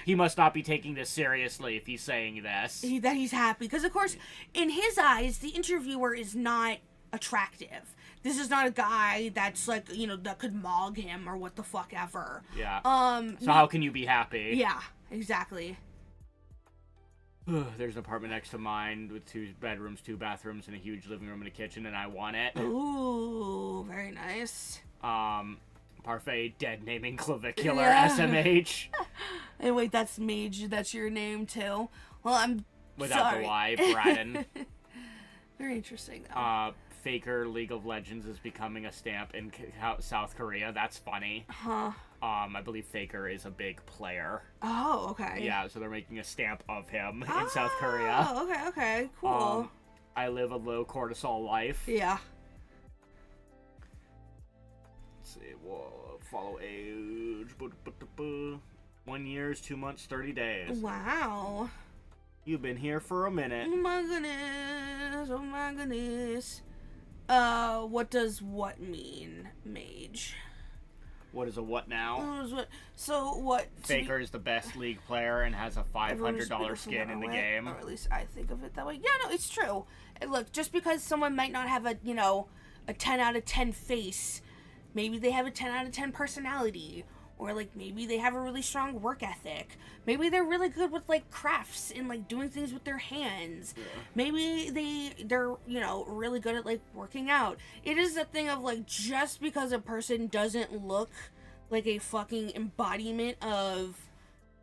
He must not be taking this seriously if he's saying this. That he's happy. Because of course, in his eyes, the interviewer is not attractive. This is not a guy that's like, you know, that could mog him or what the fuck ever. Yeah. So how can you be happy? Yeah, exactly. There's an apartment next to mine with 2 bedrooms, 2 bathrooms, and a huge living room and a kitchen, and I want it. Ooh, very nice. Parfait, dead naming clavicular, SMH. And wait, that's Mage, that's your name too? Well, I'm Without sorry. the Y, Braden. Very interesting, though. Faker League of Legends is becoming a stamp in South Korea. That's funny. Huh. I believe Faker is a big player. Oh, okay. Yeah, so they're making a stamp of him in South Korea. Oh, okay, cool. I live a low cortisol life. Yeah. Let's see, follow age. 1 year, 2 months, 30 days. Wow. You've been here for a minute. Oh my goodness. Oh my goodness. What does what mean, Mage? What is a what now? So what? Faker is the best league player and has a $500 skin in the game. Or at least I think of it that way. Yeah, no, it's true. And look, just because someone might not have a 10 out of 10 face, maybe they have a 10 out of 10 personality. Or, like, maybe they have a really strong work ethic. Maybe they're really good with, like, crafts and, like, doing things with their hands. Yeah. Maybe they're, really good at, like, working out. It is a thing of, like, just because a person doesn't look like a fucking embodiment of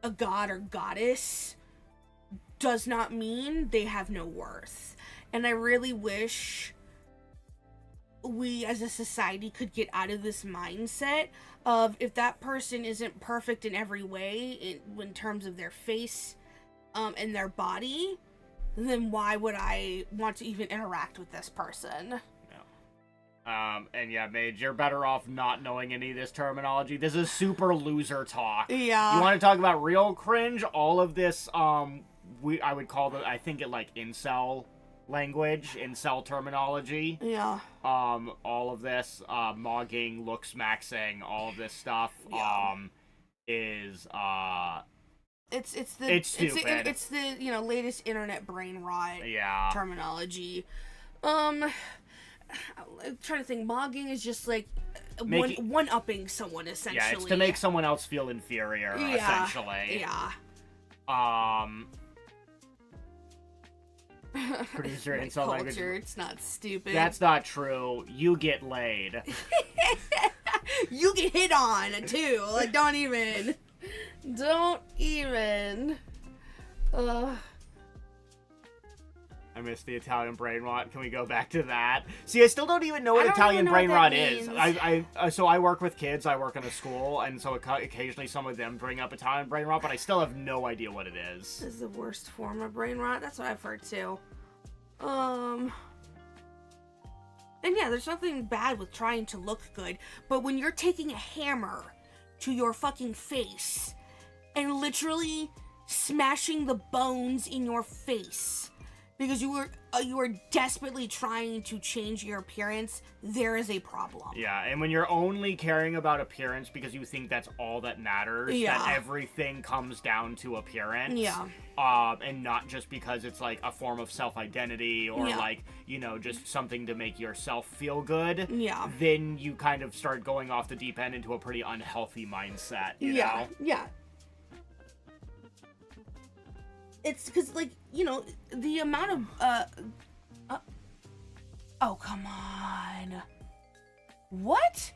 a god or goddess does not mean they have no worth. And I really wish we as a society could get out of this mindset of if that person isn't perfect in every way in terms of their face and their body, then why would I want to even interact with this person? And yeah, Mage, you're better off not knowing any of this terminology. This is super loser talk. Yeah. You want to talk about real cringe? All of this, I would call I think it like incel language, incel terminology. Yeah. All of this, mogging, looks maxing, all of this stuff, is, it's stupid. It's the, latest internet brain rot terminology. I'm trying to think, mogging is just like one-upping someone, essentially. Yeah, it's to make someone else feel inferior, essentially. Yeah. Producer like incel language. It's not stupid. That's not true. You get laid. You get hit on, too. Like, don't even. I missed the Italian brain rot. Can we go back to that? See, I still don't even know what Italian brain rot is. So I work with kids. I work in a school, and so occasionally some of them bring up Italian brain rot, but I still have no idea what it is. This is the worst form of brain rot. That's what I've heard too. And yeah, there's nothing bad with trying to look good, but when you're taking a hammer to your fucking face and literally smashing the bones in your face because you were desperately trying to change your appearance, there is a problem. Yeah, and when you're only caring about appearance because you think that's all that matters, that everything comes down to appearance. Yeah. And not just because it's like a form of self-identity or like, you know, just something to make yourself feel good. Yeah. Then you kind of start going off the deep end into a pretty unhealthy mindset, you know? Yeah. It's because, like, you know, the amount of, oh, come on. What?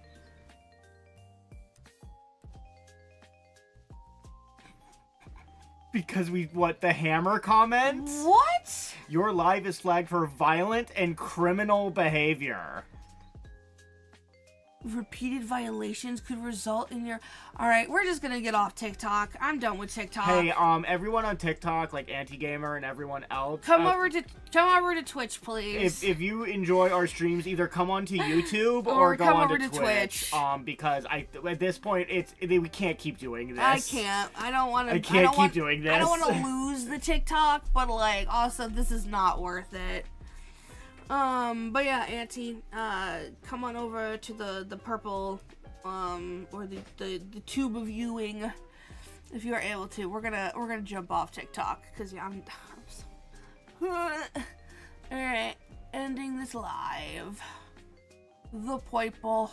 Because the Hammer comments? What? Your live is flagged for violent and criminal behavior. Repeated violations could result in your... Alright, we're just gonna get off TikTok. I'm done with TikTok. Hey, everyone on TikTok, like Anti-Gamer and everyone else... Come over to Twitch, please. If you enjoy our streams, either come onto YouTube or go come on over to Twitch. Because at this point, we can't keep doing this. I can't. I don't want to... I can't keep doing this. I don't want to lose the TikTok, but, like, also, this is not worth it. But yeah, Auntie, come on over to the purple, or the tube of viewing, if you are able to. We're gonna jump off TikTok, cause yeah, I'm alright, ending this live. The purple.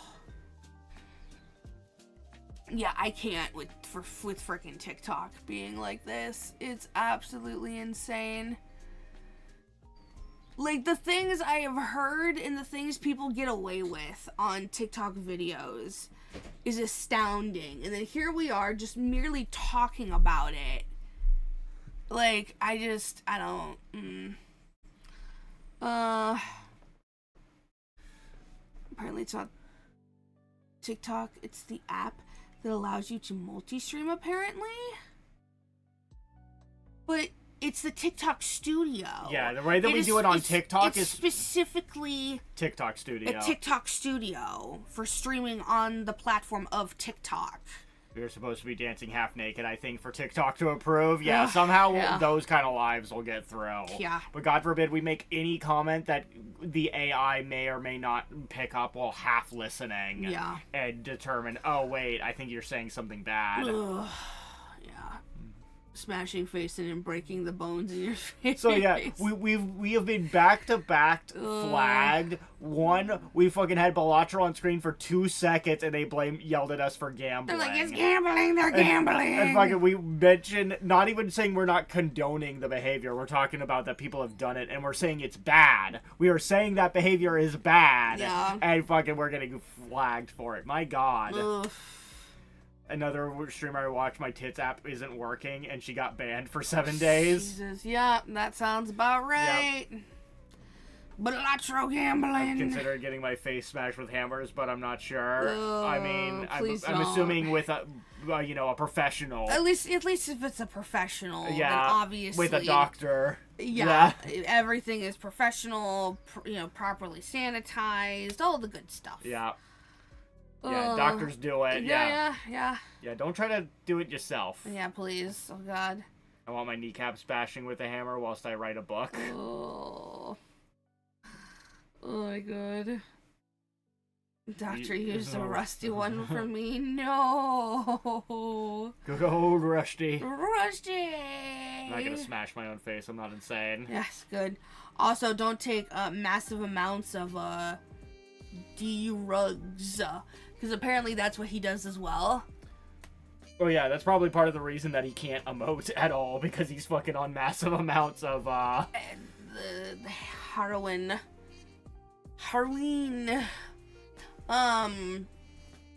Yeah, I can't with freaking TikTok being like this. It's absolutely insane. Like, the things I have heard and the things people get away with on TikTok videos is astounding. And then here we are just merely talking about it. Like, I don't... Apparently it's not TikTok. It's the app that allows you to multi-stream, apparently. But... it's the TikTok Studio. Yeah, the way that we do it on TikTok is specifically TikTok Studio. A TikTok Studio for streaming on the platform of TikTok. We were supposed to be dancing half naked, I think, for TikTok to approve. Yeah, somehow those kind of lives will get through. Yeah. But God forbid we make any comment that the AI may or may not pick up while half listening. Yeah. And determine, oh, wait, I think you're saying something bad. Ugh. Smashing face and breaking the bones in your face. So yeah, we have been back to back flagged. One, we fucking had Balatro on screen for 2 seconds and they yelled at us for gambling. They're like, it's gambling, they're gambling. And fucking we mentioned, not even saying we're not condoning the behavior, we're talking about that people have done it and we're saying it's bad. We are saying that behavior is bad. Yeah. And fucking we're getting flagged for it. My God. Ugh. Another streamer I watched, my tits app isn't working, and she got banned for 7 days. Jesus, yeah, that sounds about right. Yep. Balatro gambling. I've considered getting my face smashed with hammers, but I'm not sure. I mean, I'm assuming with a professional. At least if it's a professional, then obviously with a doctor. Yeah, everything is professional. Properly sanitized, all the good stuff. Yeah. Yeah, doctors do it. Yeah. Yeah, don't try to do it yourself. Yeah, please. Oh, God. I want my kneecaps bashing with a hammer whilst I write a book. Oh my God. Doctor used a rusty one for me. No. Good old Rusty. Rusty. I'm not gonna smash my own face. I'm not insane. Yes, good. Also, don't take massive amounts of drugs. Because apparently that's what he does as well. Oh yeah, that's probably part of the reason that he can't emote at all, because he's fucking on massive amounts of, the heroin. And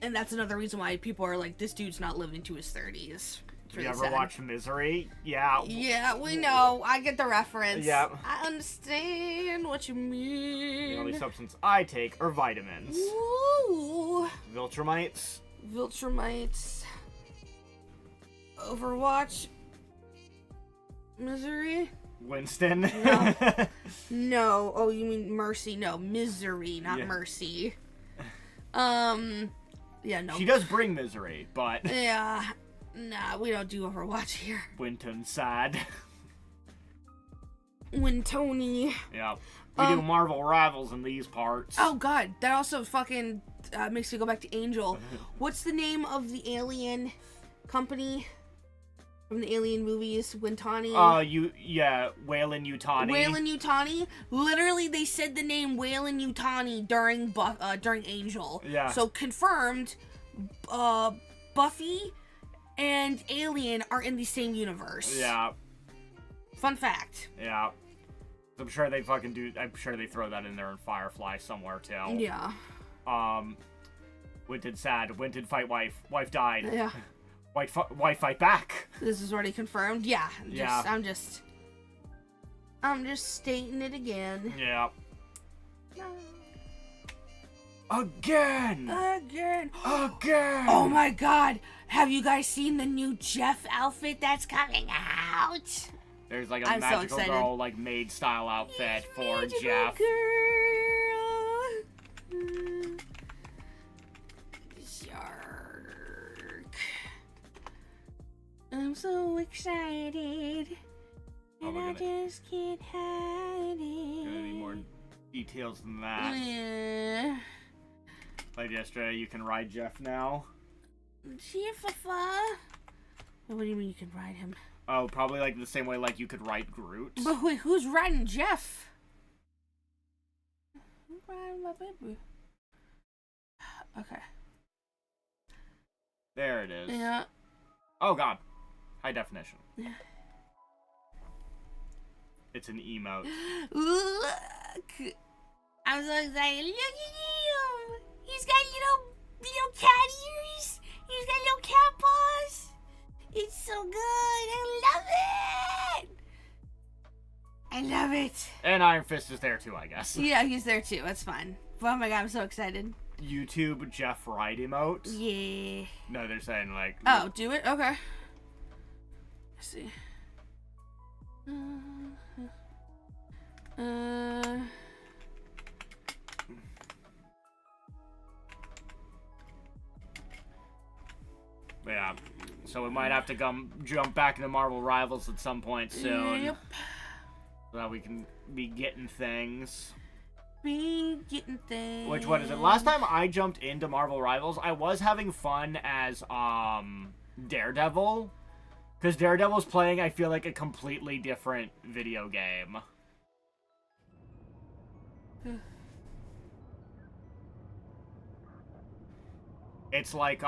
that's another reason why people are like, this dude's not living to his 30s. Have you ever watched Misery? Yeah. Yeah, we know. I get the reference. Yeah. I understand what you mean. The only substance I take are vitamins. Ooh. Viltrumites. Overwatch. Misery. Winston. No. No. Oh, you mean Mercy? No, Misery, not Mercy. Yeah, no. She does bring misery, but... Yeah. Nah, we don't do Overwatch here. Winton sad. Wintoni. Yeah. We do Marvel Rivals in these parts. Oh god, that also fucking makes me go back to Angel. What's the name of the alien company from the alien movies? Wintoni. Whalen Yutani. Whalen Yutani. Literally, they said the name Whalen Yutani during Angel. Yeah. So confirmed, Buffy and Alien are in the same universe. Yeah. Fun fact. Yeah. I'm sure they fucking do. I'm sure they throw that in there in Firefly somewhere too. Yeah. Winted sad. Winted fight wife. Wife died. Yeah. Wife fight back. This is already confirmed. Yeah. Yeah. I'm just stating it again. Yeah. Again. Oh my god. Have you guys seen the new Jeff outfit that's coming out? There's like a I'm so magical excited. girl, like maid style outfit for Magical Jeff. Girl. Shark. I'm so excited. Oh, And I just can't hide it. Gonna need more details than that. Yeah. Played yesterday. You can ride Jeff now. Jeffa. What do you mean you can ride him? Oh, probably like the same way like you could ride Groot. But wait, who's riding Jeff? Who's riding my baby? Okay. There it is. Yeah. Oh god. High definition. It's an emote. Look! I'm so excited. Look at him! He's got little cat ears. He's got little cat paws. It's so good. I love it. I love it. And Iron Fist is there too, I guess. Yeah, he's there too. That's fine. Oh my god, I'm so excited. YouTube Jeff ride emotes. Yeah. No, they're saying like. Oh, do it? Okay. Let's see. Yeah. So we might have to jump back into Marvel Rivals at some point soon. Yep. So that we can be getting things. Be getting things. Which one is it? Last time I jumped into Marvel Rivals, I was having fun as Daredevil. Because Daredevil's playing, I feel like, a completely different video game. It's like,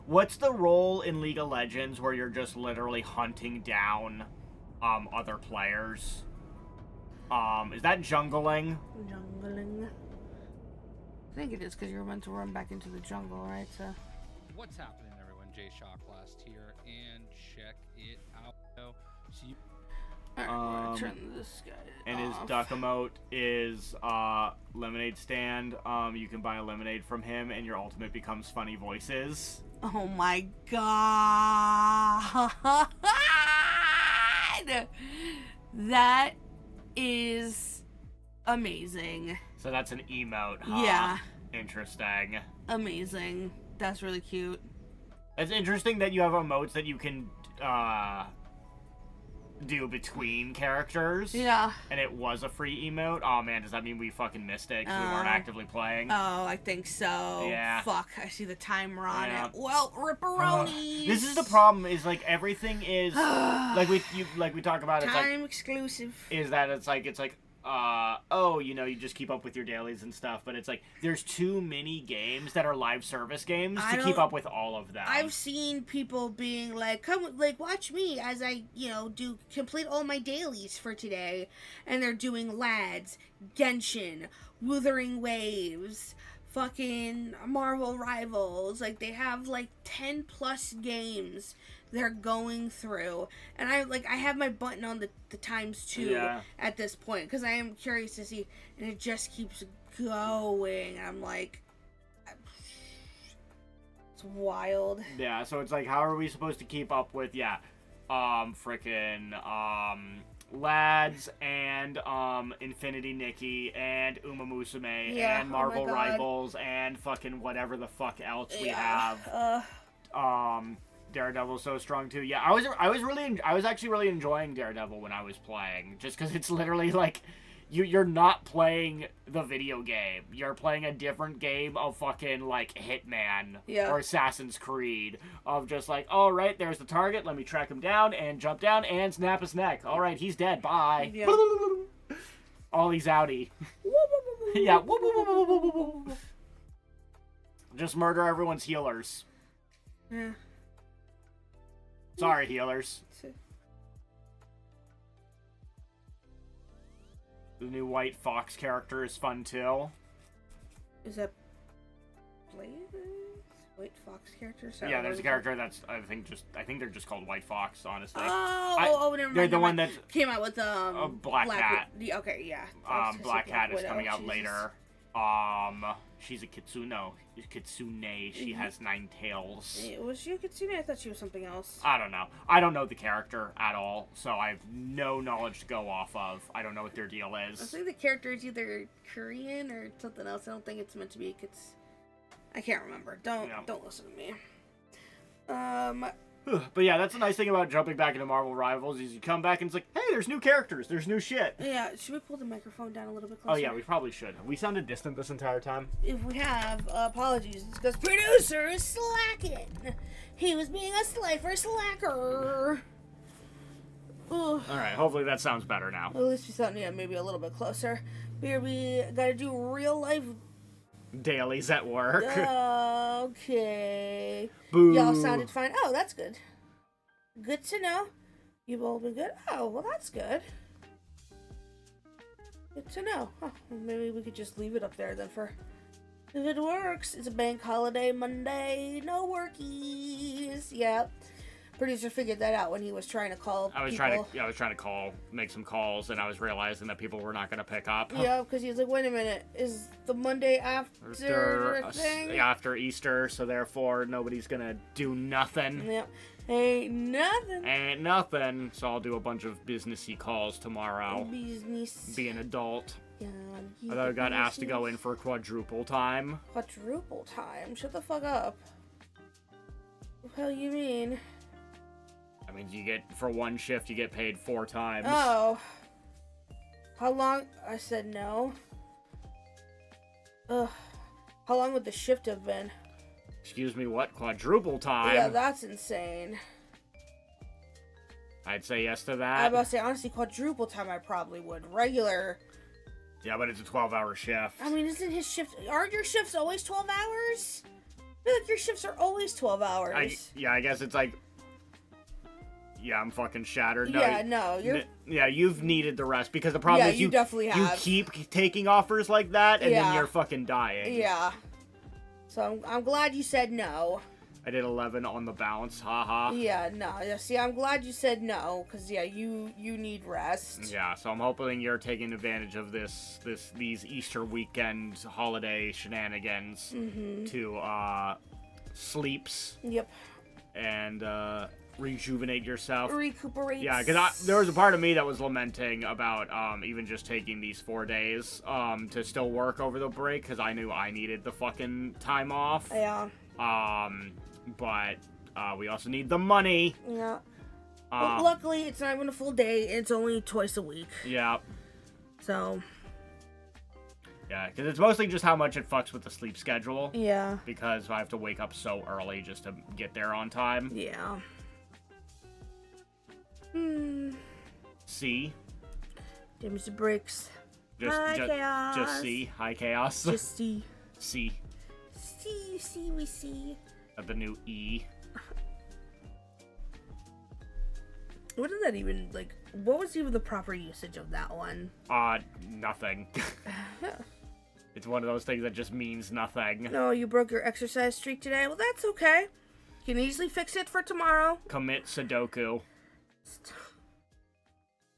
what's the role in League of Legends where you're just literally hunting down, other players? Is that jungling? Jungling. I think it is because you're meant to run back into the jungle, right? So. What's happening, everyone? Jay Shocklast here, and check it out. So you Alright, turn this guy and his off. duck emote is lemonade stand. You can buy a lemonade from him, and your ultimate becomes funny voices. Oh my god! That is amazing. So that's an emote, huh? Yeah. Interesting. Amazing. That's really cute. It's interesting that you have emotes that you can do between characters. Yeah. And it was a free emote. Oh man, does that mean we fucking missed it because we weren't actively playing? Oh, I think so. Yeah. Fuck, I see the timer on Yeah. it. Well, ripperonis. This is the problem. Is like everything is like we talk about. It's Time like exclusive. is that it's like oh, you know, you just keep up with your dailies and stuff, but it's like there's too many games that are live service games to keep up with all of them. I've seen people being like, come, like, watch me as I, complete all my dailies for today. And they're doing Lads, Genshin, Wuthering Waves, fucking Marvel Rivals. Like, they have, 10 plus games they're going through. And I have my button on the times 2 at this point, because I am curious to see, and it just keeps going. I'm like, it's wild. Yeah, so it's like, how are we supposed to keep up with, Lads and Infinity Nikki and Uma Musume and Marvel Rivals and fucking whatever the fuck else we have. Daredevil's so strong too. Yeah, I was actually really enjoying Daredevil when I was playing, just because it's literally like you're not playing the video game. You're playing a different game of fucking like Hitman or Assassin's Creed of just like, all right, there's the target. Let me track him down and jump down and snap his neck. All right, he's dead. Bye. Yeah. Ollie's outie. Yeah. Just murder everyone's healers. Yeah. Sorry, healers. The new White Fox character is fun too. Is that Blaze? White Fox character? Sorry, yeah, there's a character that's I think they're just called White Fox, honestly. Never mind. They're the one that came out with Black Cat. Okay, yeah. Black Cat is coming out later. She's a kitsune. She has 9 tails. Was she a kitsune? I thought she was something else. I don't know. I don't know the character at all, so I have no knowledge to go off of. I don't know what their deal is. I think the character is either Korean or something else. I don't think it's meant to be I can't remember. Don't listen to me. But yeah, that's the nice thing about jumping back into Marvel Rivals is you come back and it's like, hey, there's new characters, there's new shit. Yeah, should we pull the microphone down a little bit closer? Oh yeah, we probably should. We sounded distant this entire time. If we have, apologies. It's because producer is slacking. He was being a slifer slacker. Ooh. Alright, hopefully that sounds better now. Well, at least we sound, maybe a little bit closer. Here we gotta do real life dailies at work. Okay. Boo. Y'all sounded fine. Oh, that's good. Good to know. You've all been good. Oh, well, that's good. Good to know. Oh, well, maybe we could just leave it up there then for... If it works. It's a bank holiday Monday. No workies. Yep. Producer figured that out when he was trying to call I was trying to call, make some calls, and I was realizing that people were not going to pick up. Yeah, because he was like, wait a minute, is the Monday after thing? After Easter, so therefore nobody's going to do nothing. Yep. Ain't nothing. So I'll do a bunch of businessy calls tomorrow. Business. Be an adult. Yeah, I thought I got asked to go in for quadruple time. Quadruple time? Shut the fuck up. What the hell you mean? That means you get, for one shift, you get paid 4 times. Oh. How long? I said no. Ugh. How long would the shift have been? Excuse me, what? Quadruple time? Yeah, that's insane. I'd say yes to that. I was about to say, honestly, quadruple time I probably would. Regular. Yeah, but it's a 12-hour shift. I mean, isn't his shift... Aren't your shifts always 12 hours? I feel like your shifts are always 12 hours. I guess it's like... Yeah, I'm fucking shattered. No, yeah, no, you're... Yeah, you've needed the rest, because the problem is you definitely have. You keep taking offers like that, and then you're fucking dying. Yeah. So I'm glad you said no. I did 11 on the bounce, haha. Yeah, no. Yeah, see, I'm glad you said no, because, yeah, you need rest. Yeah, so I'm hoping you're taking advantage of these Easter weekend holiday shenanigans to, sleeps. Yep. And, rejuvenate yourself. Recuperate. Yeah, because there was a part of me that was lamenting about even just taking these 4 days to still work over the break, because I knew I needed the fucking time off. Yeah. But we also need the money. Yeah. But luckily, it's not even a full day. It's only twice a week. Yeah. So. Yeah, because it's mostly just how much it fucks with the sleep schedule. Yeah. Because I have to wake up so early just to get there on time. Yeah. C. James Bricks. Hi, Chaos. Just C. Hi, Chaos. Just C. C. C, we see. The new E. What did that even, like, what was even the proper usage of that one? Nothing. It's one of those things that just means nothing. No, you broke your exercise streak today? Well, that's okay. You can easily fix it for tomorrow. Commit Sudoku.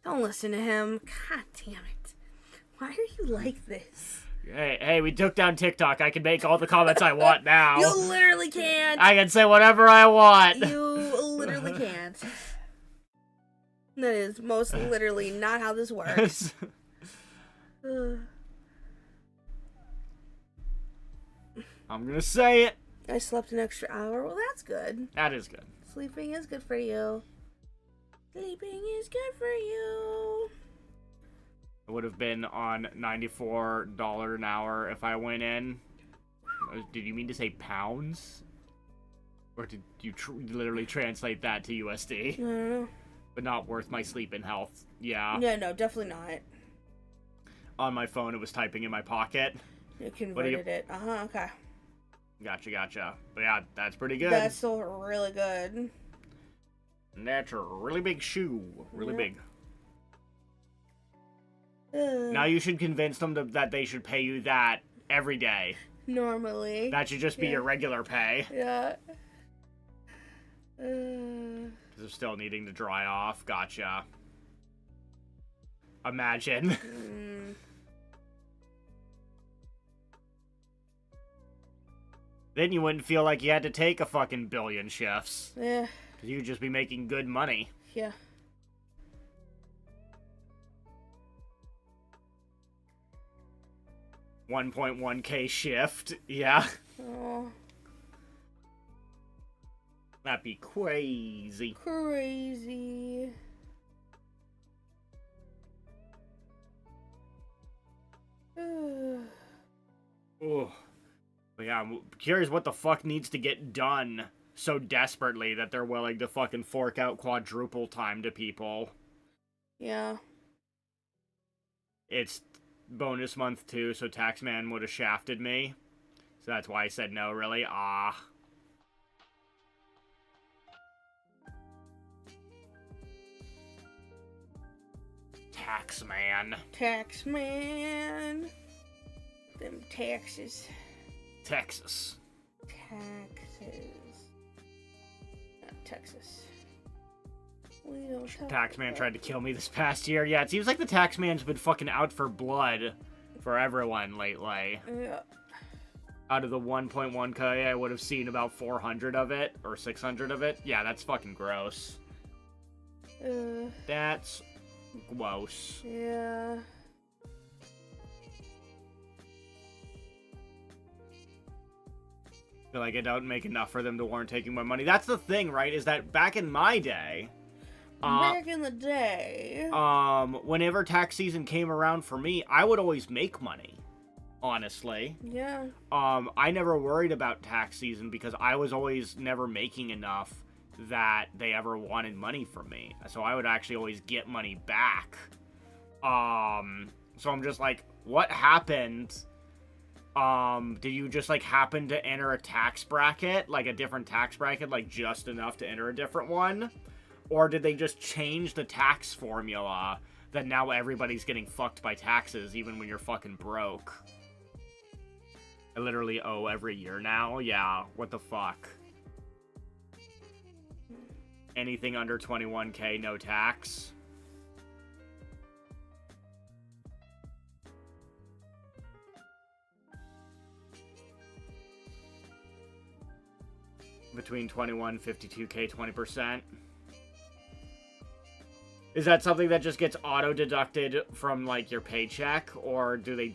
Don't listen to him. God damn it. Why are you like this? Hey, we took down TikTok. I can make all the comments I want now. You literally can't. I can say whatever I want. You literally can't. That is most literally not how this works. I'm gonna say it. I slept an extra hour. Well, that's good. That is good. Sleeping is good for you. Sleeping is good for you. It would have been on $94 an hour if I went in. Did you mean to say pounds? Or did you literally translate that to USD? I don't know. But not worth my sleep and health. Yeah. Yeah, no, definitely not. On my phone, it was typing in my pocket. You converted it. Okay. Gotcha. But yeah, that's pretty good. That's still really good. And that's a really big shoe. Really big. Now you should convince them that they should pay you that every day. Normally. That should just be your regular pay. Yeah. Because they're still needing to dry off. Gotcha. Imagine. Then you wouldn't feel like you had to take a fucking billion shifts. Yeah. Because you'd just be making good money. Yeah. $1.1K shift. Yeah. Oh. That'd be crazy. Crazy. Oh. But yeah, I'm curious what the fuck needs to get done so desperately that they're willing to fucking fork out quadruple time to people. Yeah. It's bonus month too, so Taxman would have shafted me. So that's why I said no, really. Taxman. Taxman. Them taxes. Texas. Taxes. Not Texas. We don't talk Taxman about tried to kill me this past year. Yeah, it seems like the Taxman's been fucking out for blood for everyone lately. Yeah. Out of the 1.1K, I would have seen about 400 of it, or 600 of it. Yeah, that's fucking gross. That's gross. Yeah. I feel like I don't make enough for them to warrant taking my money. That's the thing, right? Is that back in my day... back in the day... whenever tax season came around for me, I would always make money. Honestly. Yeah. I never worried about tax season because I was always never making enough that they ever wanted money from me. So I would actually always get money back. So I'm just like, what happened? Did you just, like, happen to enter a tax bracket? Like, a different tax bracket? Like, just enough to enter a different one? Or did they just change the tax formula that now everybody's getting fucked by taxes even when you're fucking broke? I literally owe every year now? Yeah, what the fuck? Anything under 21K, no tax? Between 21, 52K, 20%. Is that something that just gets auto-deducted from, like, your paycheck? Or they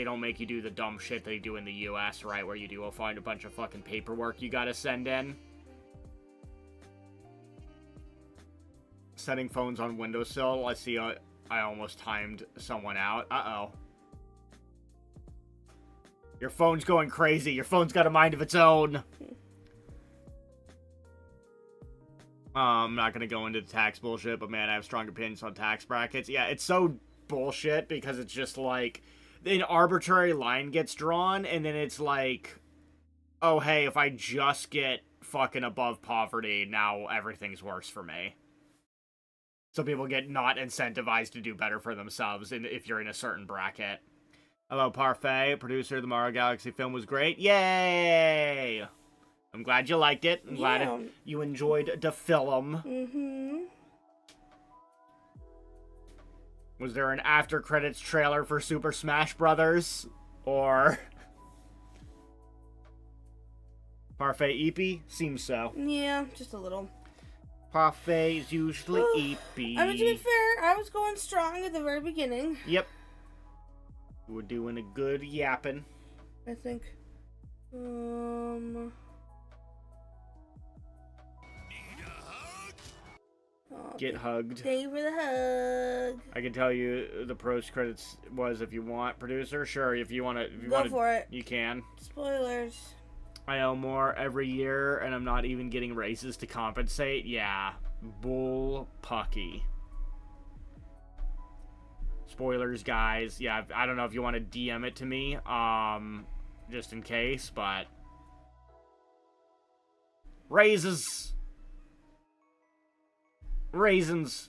don't make you do the dumb shit they do in the US, right? Where you do find a bunch of fucking paperwork you gotta send in? Setting phones on windowsill. Let's see, I almost timed someone out. Uh-oh. Your phone's going crazy. Your phone's got a mind of its own. I'm not going to go into the tax bullshit, but man, I have strong opinions on tax brackets. Yeah, it's so bullshit because it's just like an arbitrary line gets drawn and then it's like, oh, hey, if I just get fucking above poverty, now everything's worse for me. So people get not incentivized to do better for themselves if you're in a certain bracket. Hello, Parfait, producer of the Mario Galaxy film was great. Yay! I'm glad you liked it. I'm glad you enjoyed the film. Mm-hmm. Was there an after credits trailer for Super Smash Brothers? Or Parfait Eepy? Seems so. Yeah, just a little. Parfait is usually Eepy. I mean, to be fair, I was going strong at the very beginning. Yep. You were doing a good yapping. I think. Get hugged. Thank you for the hug. I can tell you the pros credits was if you want. Producer, sure. If you want to, Go for it. You can. Spoilers. I owe more every year, and I'm not even getting raises to compensate. Yeah, bull pucky. Spoilers, guys. Yeah, I don't know if you want to DM it to me, just in case, but raises. Raisins.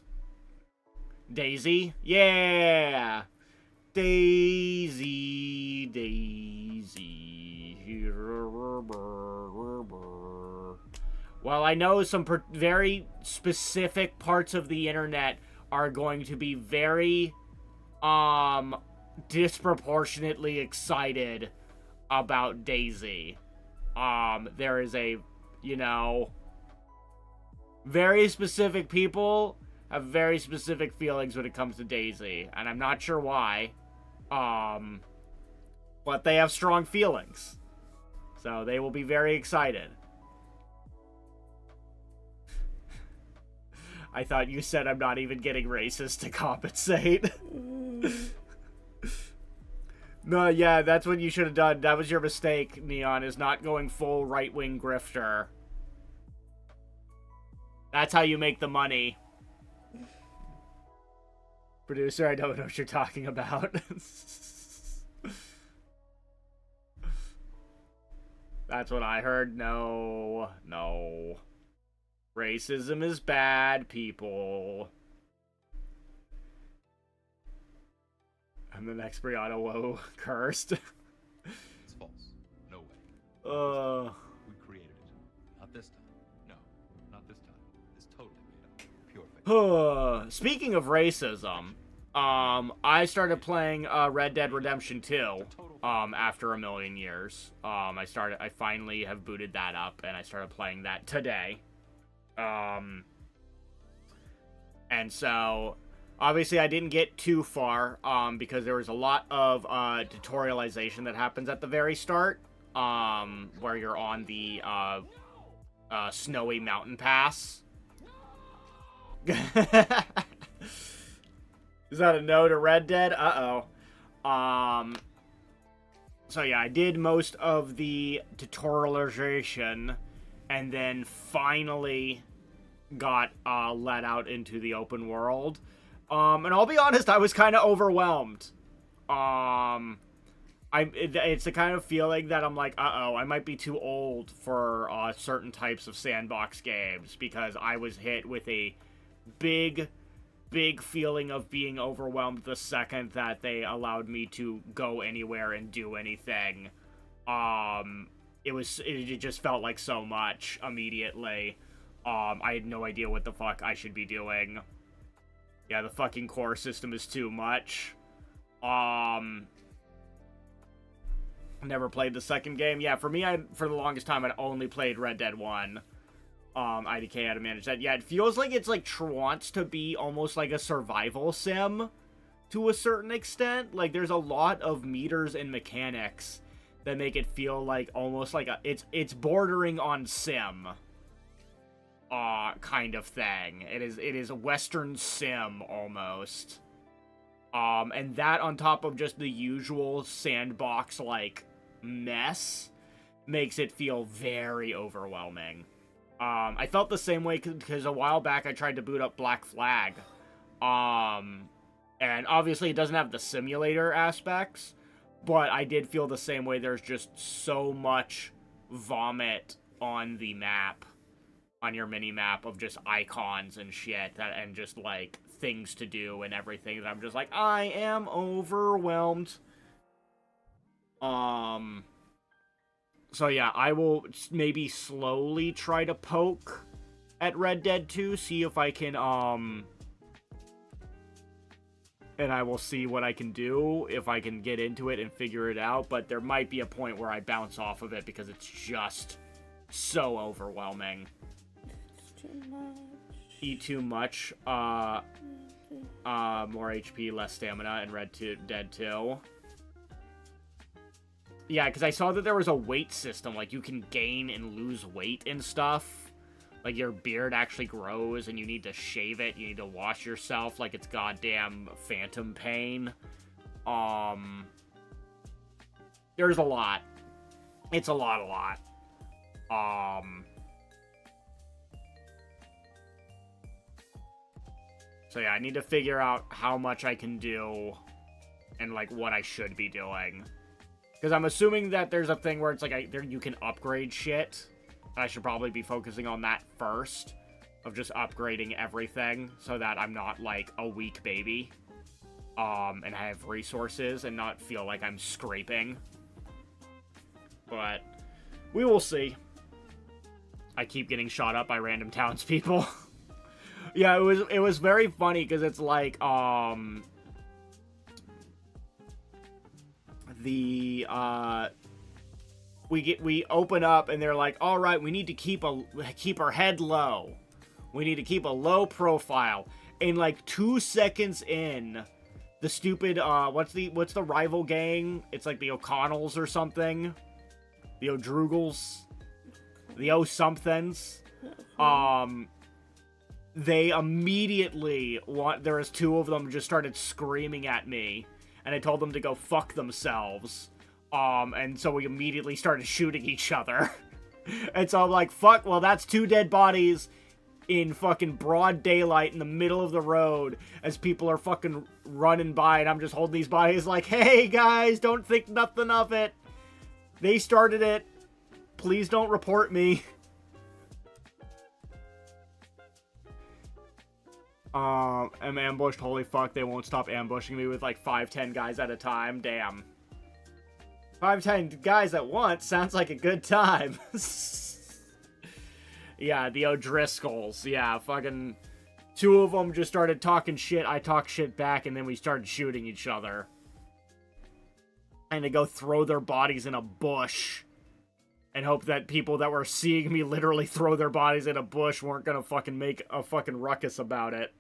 Daisy? Yeah! Daisy, Daisy. Well, I know some very specific parts of the internet are going to be very, disproportionately excited about Daisy. There is a, very specific people have very specific feelings when it comes to Daisy, and I'm not sure why. But they have strong feelings. So they will be very excited. I thought you said I'm not even getting racist to compensate. No, yeah, that's what you should have done. That was your mistake, Neon, is not going full right-wing grifter. That's how you make the money. Producer, I don't know what you're talking about. That's what I heard. No. Racism is bad, people. And the next Brianna Woe cursed. It's false. No way. We created it. Not this time. No, not this time. It's totally made up. Pure fake. Speaking of racism, I started playing Red Dead Redemption 2 after a million years. I finally have booted that up, and I started playing that today. And so obviously I didn't get too far because there was a lot of tutorialization that happens at the very start, where you're on the snowy mountain pass. Is that a no to Red Dead? Uh-oh. So yeah, I did most of the tutorialization, and then finally got let out into the open world. And I'll be honest, I was kind of overwhelmed. It's the kind of feeling that I'm like, uh-oh, I might be too old for certain types of sandbox games, because I was hit with a big feeling of being overwhelmed the second that they allowed me to go anywhere and do anything. It just felt like so much immediately. I had no idea what the fuck I should be doing. Yeah, the fucking core system is too much. Never played the second game. Yeah, for me, for the longest time, I'd only played Red Dead 1. IDK had to manage that. Yeah, it feels like it's like wants to be almost like a survival sim to a certain extent. Like, there's a lot of meters and mechanics that make it feel like almost like it's bordering on sim kind of thing. It is a Western sim almost. And that on top of just the usual sandbox like mess makes it feel very overwhelming. I felt the same way because a while back I tried to boot up Black Flag. And obviously it doesn't have the simulator aspects, but I did feel the same way. There's just so much vomit on the map, on your mini-map, of just icons and shit, and just, like, things to do and everything, that I'm just like, I am overwhelmed. So yeah, I will maybe slowly try to poke at Red Dead 2, see if I can, and I will see what I can do, if I can get into it and figure it out, but there might be a point where I bounce off of it because it's just so overwhelming. Too much. Eat too much, more HP, less stamina in Red Dead 2. Yeah, because I saw that there was a weight system, like you can gain and lose weight and stuff. Like, your beard actually grows and you need to shave it. You need to wash yourself like it's goddamn phantom pain. There's a lot. It's a lot. So yeah, I need to figure out how much I can do and, like, what I should be doing. Because I'm assuming that there's a thing where it's like, you can upgrade shit. I should probably be focusing on that first. Of just upgrading everything so that I'm not, like, a weak baby. And have resources and not feel like I'm scraping. But we will see. I keep getting shot up by random townspeople. Yeah, it was very funny because it's like we open up and they're like, all right, we need to keep our head low. We need to keep a low profile. And like 2 seconds in, the stupid what's the rival gang? It's like the O'Connells or something. The O'Drugals. The O-somethings. They immediately there was 2 of them just started screaming at me. And I told them to go fuck themselves. And so we immediately started shooting each other. And so I'm like, fuck, well, that's 2 dead bodies in fucking broad daylight in the middle of the road as people are fucking running by, and I'm just holding these bodies like, hey, guys, don't think nothing of it. They started it. Please don't report me. I'm ambushed. Holy fuck, they won't stop ambushing me with like 5-10 guys at a time. Damn. 5-10 guys at once sounds like a good time. Yeah, the O'Driscolls. Yeah, fucking 2 of them just started talking shit. I talked shit back, and then we started shooting each other. And to go throw their bodies in a bush. And hope that people that were seeing me literally throw their bodies in a bush weren't gonna fucking make a fucking ruckus about it.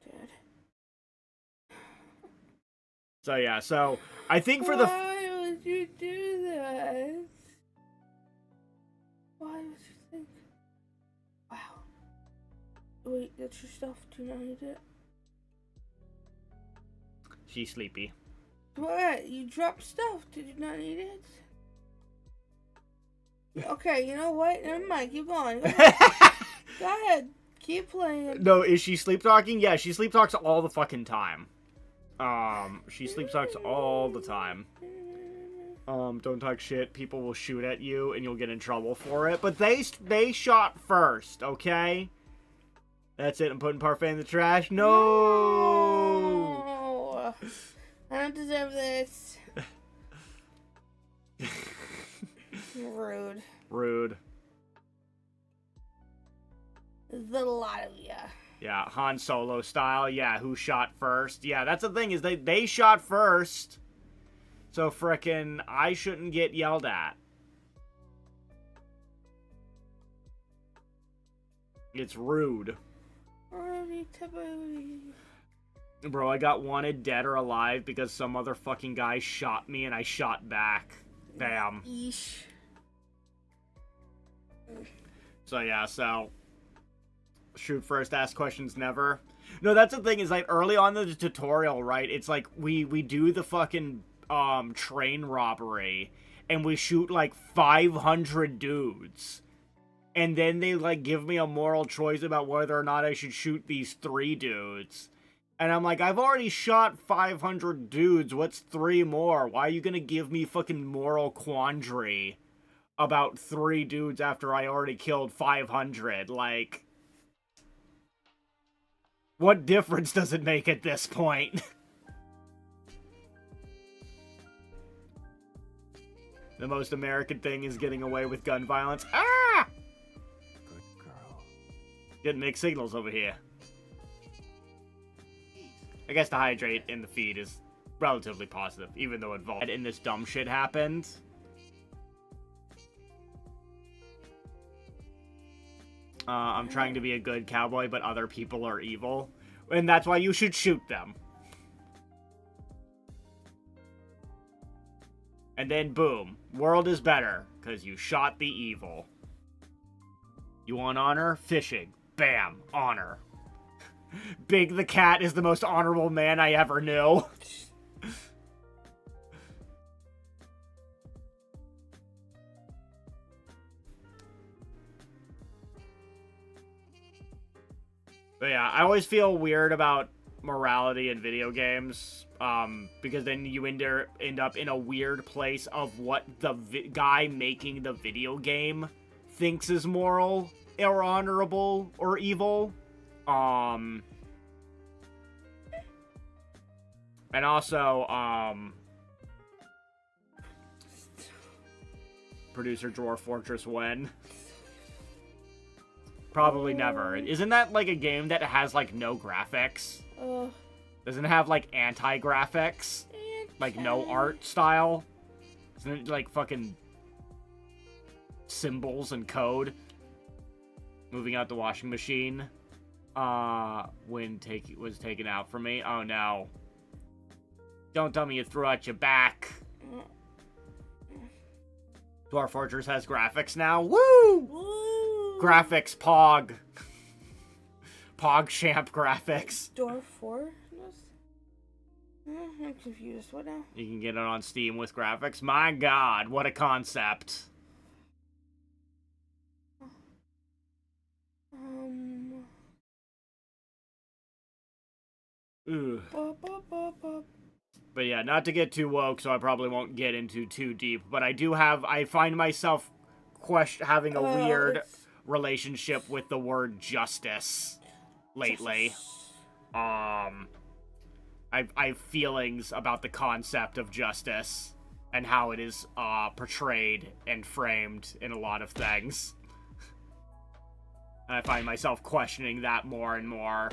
Dad. So yeah, so I think for the... Why would you do that? Why would you think? Wow. Wait, that's your stuff. Do you not need it? She's sleepy. What? You dropped stuff. Did you not need it? Okay, you know what? Never mind. Keep going. Go ahead. Keep playing. No, is she sleep talking? Yeah, she sleep talks all the fucking time. She sleep talks all the time. Don't talk shit. People will shoot at you and you'll get in trouble for it. But they shot first, okay? That's it. I'm putting Parfait in the trash. No! I don't deserve this. Rude. Rude. There's a lot of ya. Yeah, Han Solo style. Yeah, who shot first? Yeah, that's the thing, is they shot first. So frickin' I shouldn't get yelled at. It's rude. Bro, I got wanted dead or alive because some other fucking guy shot me and I shot back. Damn. Yeesh. So yeah, so shoot first, ask questions never. No, that's the thing, is like early on in the tutorial, right? It's like we do the fucking train robbery and we shoot like 500 dudes. And then they like give me a moral choice about whether or not I should shoot these 3 dudes. And I'm like, I've already shot 500 dudes. What's 3 more? Why are you gonna give me fucking moral quandary about 3 dudes after I already killed 500? Like, what difference does it make at this point? The most American thing is getting away with gun violence. Ah! Good girl. Getting mixed signals over here. I guess the hydrate in the feed is relatively positive, even though involved in this dumb shit happened. I'm trying to be a good cowboy, but other people are evil. And that's why you should shoot them. And then boom, world is better because you shot the evil. You want honor? Fishing. Bam, honor. Big the cat is the most honorable man I ever knew. But yeah, I always feel weird about morality in video games, because then you end up in a weird place of what the guy making the video game thinks is moral or honorable or evil. And also, producer Dwarf Fortress when? Probably never. Isn't that like a game that has like no graphics? Doesn't it have like anti-graphics? Like no art style? Isn't it like fucking symbols and code? Moving out the washing machine. When was taken out from me. Oh no. Don't tell me you threw out your back. Dwarf Fortress has graphics now. Woo! Woo! Graphics, Pog. Pog Champ graphics. Dwarf Fortress? I'm confused. What now? You can get it on Steam with graphics. My god, what a concept. Ugh. But yeah, not to get too woke, so I probably won't get into too deep. But I find myself having a weird relationship with the word justice lately. I have feelings about the concept of justice and how it is portrayed and framed in a lot of things. And I find myself questioning that more and more.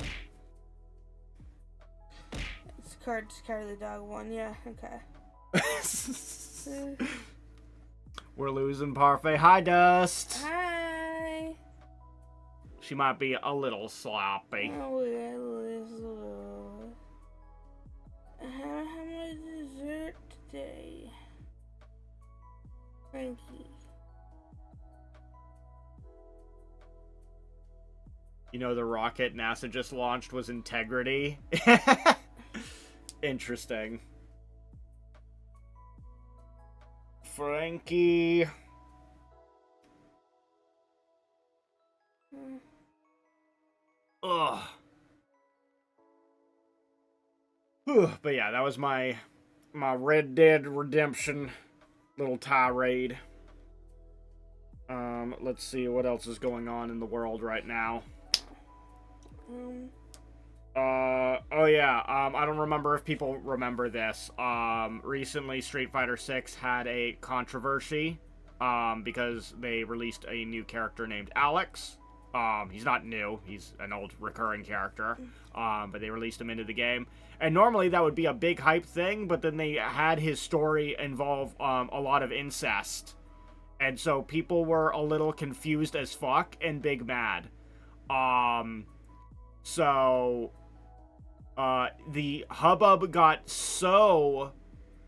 Carly Dog one, yeah, okay. We're losing Parfait. Hi, Dust. Hi. She might be a little sloppy. Oh, yeah, little. How much dessert today? Frankie. You know, the rocket NASA just launched was Integrity. Interesting. Frankie. Ugh. But yeah, that was my Red Dead Redemption little tirade. Let's see what else is going on in the world right now. Oh yeah, I don't remember if people remember this. Recently Street Fighter 6 had a controversy, because they released a new character named Alex. He's not new, he's an old recurring character, but they released him into the game. And normally that would be a big hype thing, but then they had his story involve, a lot of incest. And so people were a little confused as fuck and big mad. So the hubbub got so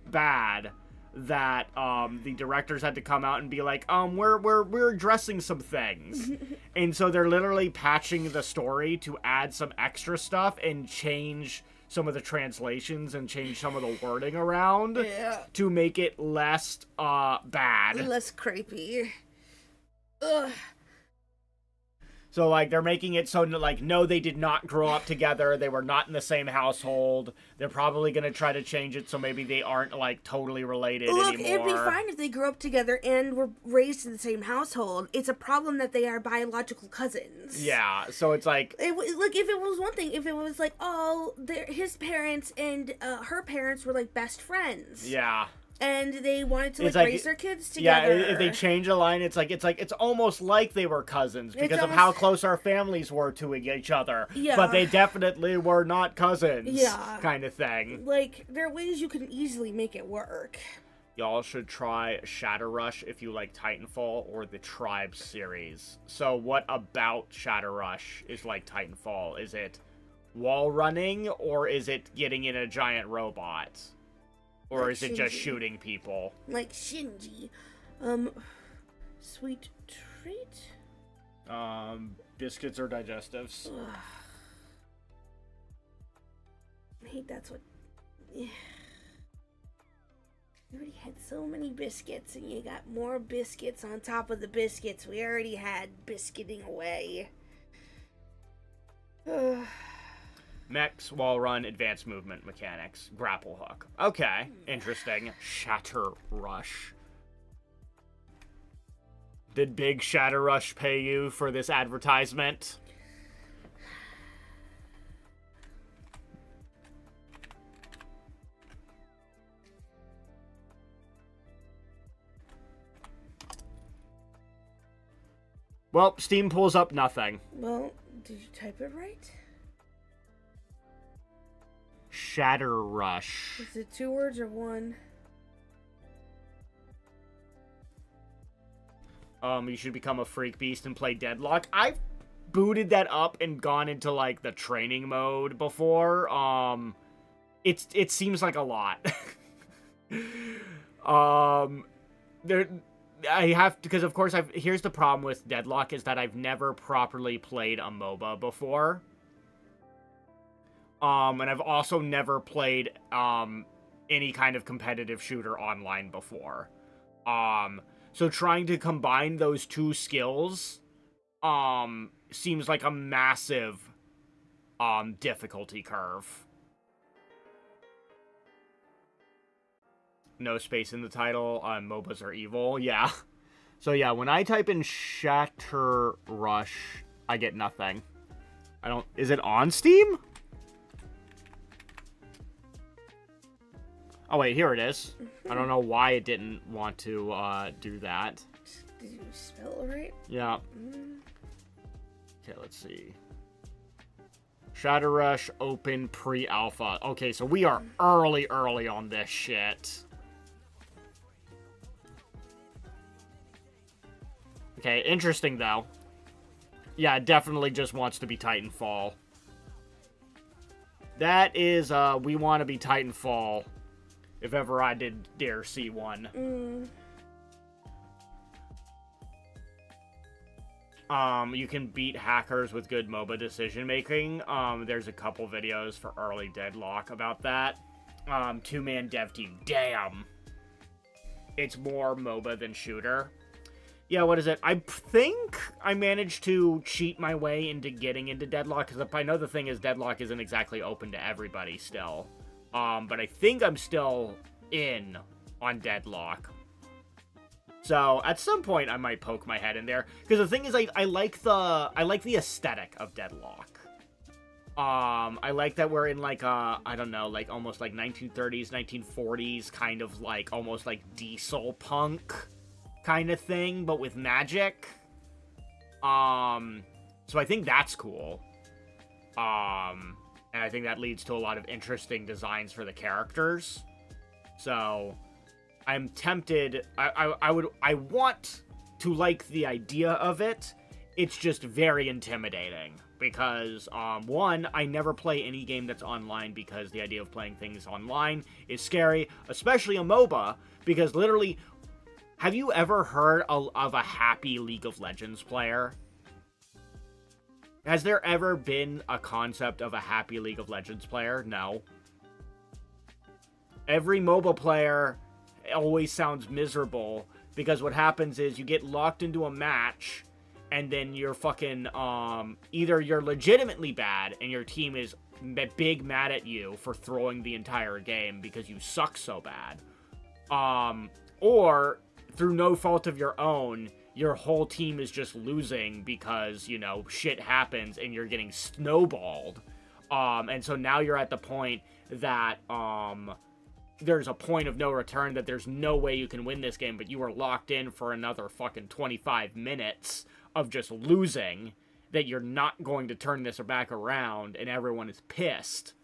bad that the directors had to come out and be like, we're addressing some things. And so they're literally patching the story to add some extra stuff and change some of the translations and change some of the wording around to make it less bad. Less creepy. Ugh. So, like, they're making it so, like, no, they did not grow up together. They were not in the same household. They're probably going to try to change it so maybe they aren't, like, totally related anymore. Look, it'd be fine if they grew up together and were raised in the same household. It's a problem that they are biological cousins. Yeah, so it's like... Look, if it was one thing, if it was like, oh, his parents and her parents were, like, best friends. Yeah. And they wanted to, like, raise their kids together. Yeah, if they change a line, it's almost like they were cousins because of how close our families were to each other. Yeah. But they definitely were not cousins. Yeah. Kind of thing. Like, there are ways you can easily make it work. Y'all should try Shadowrush if you like Titanfall or the Tribes series. So what about Shadowrush is like Titanfall? Is it wall running or is it getting in a giant robot? Or Like is it just Shinji. shooting people? Like Shinji. Sweet treat? Biscuits or digestives? Ugh. I hate that's what... You already had so many biscuits, and you got more biscuits on top of the biscuits we already had biscuiting away. Ugh. Mechs, wall run, advanced movement mechanics, grapple hook. Okay, interesting. Shatter Rush. Did Big Shatter Rush pay you for this advertisement? Well, Steam pulls up nothing. Well, did you type it right? Shatter Rush. Is it 2 words or 1? You should become a freak beast and play Deadlock. I've booted that up and gone into like the training mode before. It seems like a lot. I have to, because of course here's the problem with Deadlock is that I've never properly played a MOBA before. And I've also never played any kind of competitive shooter online before. So trying to combine those two skills seems like a massive difficulty curve. No space in the title. MOBAs are evil. Yeah. So yeah, when I type in Shatter Rush, I get nothing. I don't... Is it on Steam? Oh wait, here it is. I don't know why it didn't want to do that. Did you spell it right? Yeah. Okay, let's see. Shatter Rush open pre-alpha. Okay, so we are early on this shit. Okay, interesting though. Yeah, it definitely just wants to be Titanfall. That is, we want to be Titanfall. If ever I did dare see one. You can beat hackers with good MOBA decision making. There's a couple videos for early Deadlock about that. 2-man dev team. Damn. It's more MOBA than shooter. Yeah, what is it? I think I managed to cheat my way into getting into Deadlock, because I know the thing is Deadlock isn't exactly open to everybody still. But I think I'm still in on Deadlock. So at some point I might poke my head in there, because the thing is I like the aesthetic of Deadlock. I like that we're in like I don't know, like almost like 1930s, 1940s kind of like almost like diesel punk kind of thing, but with magic. So I think that's cool. And I think that leads to a lot of interesting designs for the characters. So I'm tempted. I want to like the idea of it. It's just very intimidating because, one, I never play any game that's online because the idea of playing things online is scary, especially a MOBA, because literally, have you ever heard of a happy League of Legends player? Has there ever been a concept of a happy League of Legends player? No. Every MOBA player always sounds miserable because what happens is you get locked into a match and then you're fucking, either you're legitimately bad and your team is big mad at you for throwing the entire game because you suck so bad. Or through no fault of your own, your whole team is just losing because, you know, shit happens and you're getting snowballed. And so now you're at the point that, there's a point of no return, that there's no way you can win this game, but you are locked in for another fucking 25 minutes of just losing, that you're not going to turn this back around, and everyone is pissed.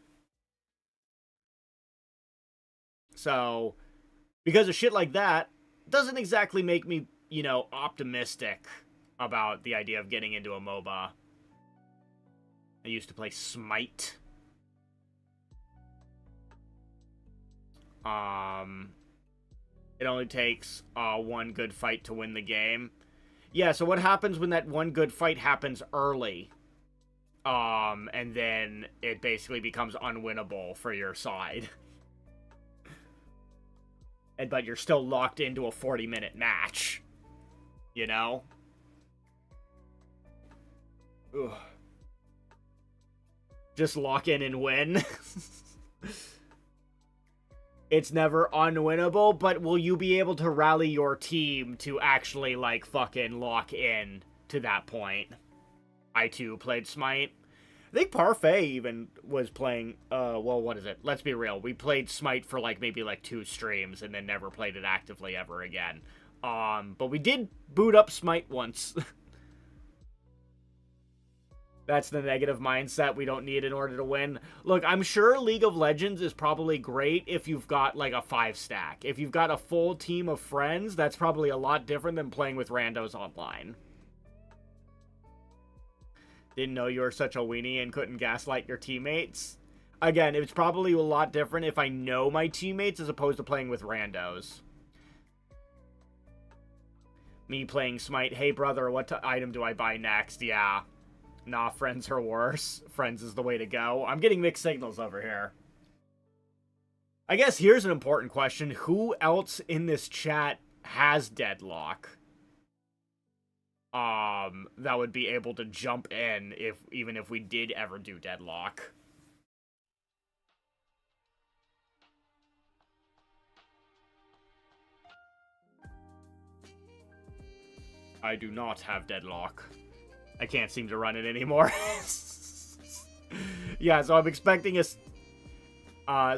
So, because of shit like that, doesn't exactly make me, you know, optimistic about the idea of getting into a MOBA. I used to play Smite. It only takes one good fight to win the game. Yeah, so what happens when that one good fight happens early? And then it basically becomes unwinnable for your side. But you're still locked into a 40-minute match. You know? Ugh. Just lock in and win. It's never unwinnable, but will you be able to rally your team to actually, like, fucking lock in to that point? I, too, played Smite. I think Parfait even was playing, well, what is it? Let's be real. We played Smite for, like, maybe, like, 2 streams and then never played it actively ever again. But we did boot up Smite once. That's the negative mindset we don't need in order to win. Look, I'm sure League of Legends is probably great if you've got, like, a 5-stack. If you've got a full team of friends, that's probably a lot different than playing with randos online. Didn't know you were such a weenie and couldn't gaslight your teammates. Again, it's probably a lot different if I know my teammates as opposed to playing with randos. Me playing Smite, hey brother, what item do I buy next? Yeah. Nah, friends are worse. Friends is the way to go. I'm getting mixed signals over here. I guess here's an important question. Who else in this chat has Deadlock? That would be able to jump in even if we did ever do Deadlock. I do not have Deadlock. I can't seem to run it anymore. Yeah, so I'm expecting a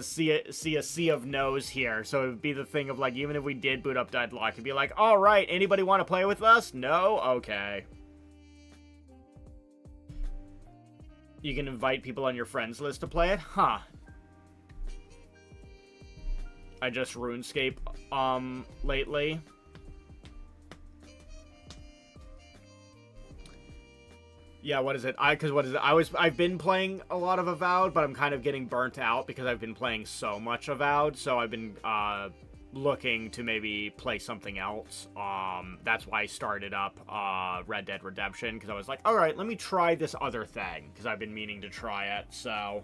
see a sea of no's here. So it would be the thing of, like, even if we did boot up Deadlock, it'd be like, all right, anybody want to play with us? No? Okay. You can invite people on your friends list to play it? Huh. I just RuneScape, lately. Yeah, what is it? I've been playing a lot of Avowed, but I'm kind of getting burnt out because I've been playing so much Avowed, so I've been, looking to maybe play something else. That's why I started up, Red Dead Redemption, because I was like, alright, let me try this other thing, because I've been meaning to try it, so...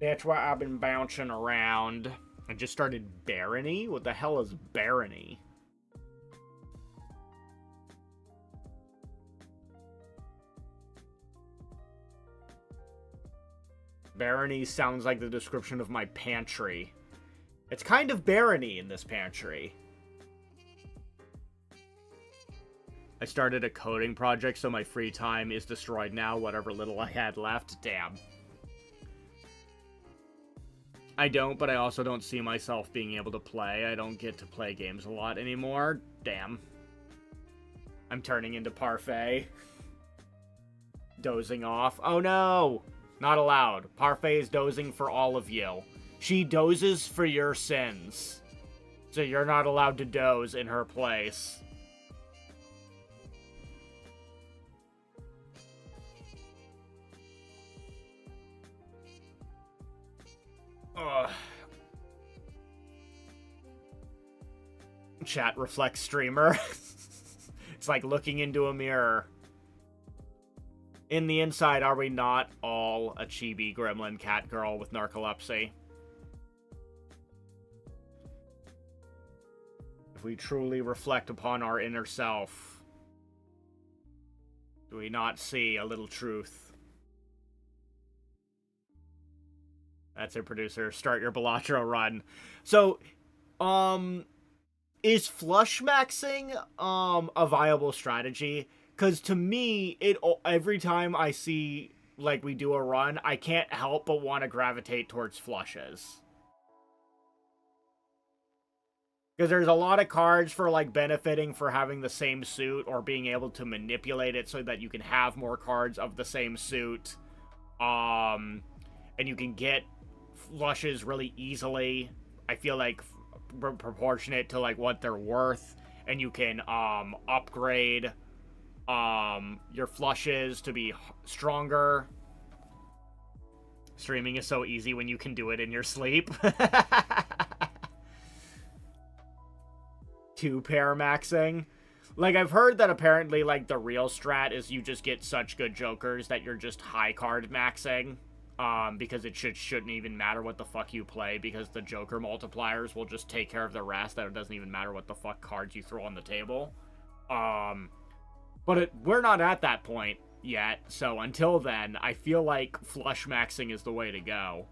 That's why I've been bouncing around. I just started Barony? What the hell is Barony? Barony sounds like the description of my pantry. It's kind of barony in this pantry. I started a coding project, so my free time is destroyed now, whatever little I had left. Damn. I don't, but I also don't see myself being able to play. I don't get to play games a lot anymore. Damn. I'm turning into Parfait. Dozing off. Oh no! Not allowed. Parfait is dozing for all of you. She dozes for your sins. So you're not allowed to doze in her place. Ugh. Chat reflects streamer. It's like looking into a mirror. In the inside, are we not all a chibi gremlin cat girl with narcolepsy? If we truly reflect upon our inner self, do we not see a little truth? That's it, producer. Start your Balatro run. So, is flush maxing, a viable strategy? Because to me, every time I see, like, we do a run, I can't help but want to gravitate towards flushes. Because there's a lot of cards for, like, benefiting for having the same suit or being able to manipulate it so that you can have more cards of the same suit. And you can get flushes really easily. I feel like proportionate to, like, what they're worth. And you can, upgrade your flushes to be stronger. Streaming is so easy when you can do it in your sleep. 2-pair maxing. Like, I've heard that apparently, like, the real strat is you just get such good jokers that you're just high card maxing. Because it shouldn't even matter what the fuck you play, because the joker multipliers will just take care of the rest, that it doesn't even matter what the fuck cards you throw on the table. But we're not at that point yet, so until then, I feel like flush maxing is the way to go.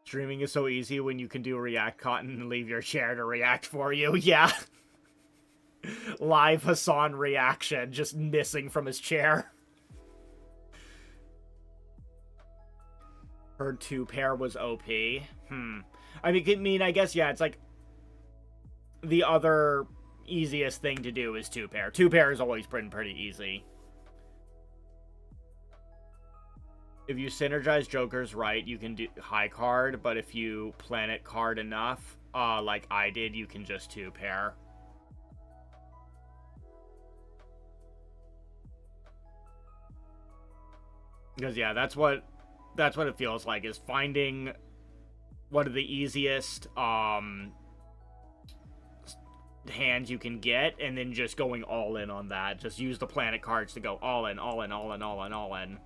Streaming is so easy when you can do React Cotton and leave your chair to react for you. Yeah. Live Hassan reaction, just missing from his chair. Her 2-pair was OP. I guess, yeah, it's like the other easiest thing to do is 2-pair. 2-pair has always been pretty easy. If you synergize jokers right, you can do high card, but if you planet card enough, like I did, you can just 2-pair. Because, yeah, that's what it feels like, is finding one of the easiest hands you can get, and then just going all in on that. Just use the planet cards to go all in, all in, all in, all in, all in.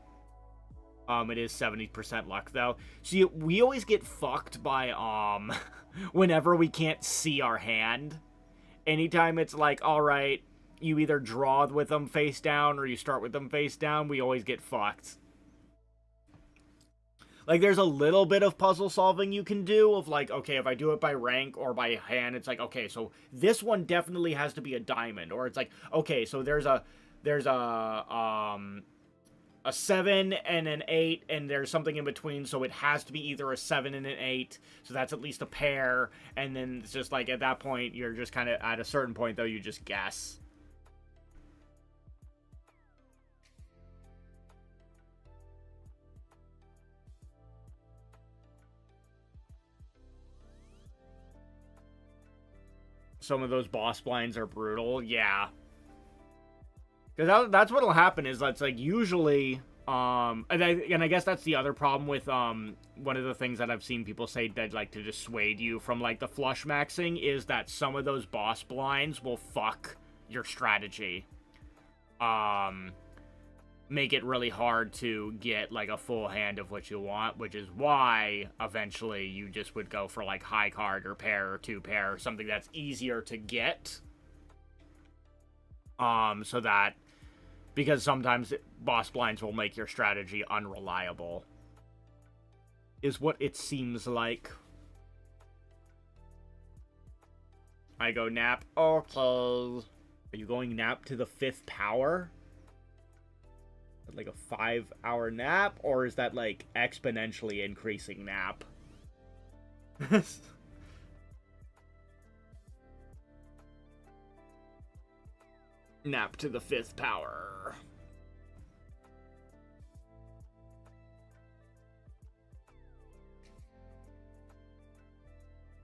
It is 70% luck, though. See, we always get fucked by, whenever we can't see our hand. Anytime it's like, alright, you either draw with them face down, or you start with them face down, we always get fucked. Like, there's a little bit of puzzle solving you can do of, like, okay, if I do it by rank or by hand, it's like, okay, so this one definitely has to be a diamond. Or it's like, okay, so there's a 7 and an 8, and there's something in between, so it has to be either a 7 and an 8, so that's at least a pair, and then it's just like, at that point, you're just kind of, at a certain point, though, you just guess. Some of those boss blinds are brutal, yeah. Because that's what'll happen, is that's like usually, and I guess that's the other problem with one of the things that I've seen people say that like to dissuade you from like the flush maxing is that some of those boss blinds will fuck your strategy. Make it really hard to get like a full hand of what you want, which is why eventually you just would go for like high card or pair or 2-pair, or something that's easier to get. So that, because sometimes boss blinds will make your strategy unreliable, is what it seems like. I go nap. Okay. Are you going nap to the 5th power? Like a 5-hour nap? Or is that like exponentially increasing nap? Nap to the 5th power.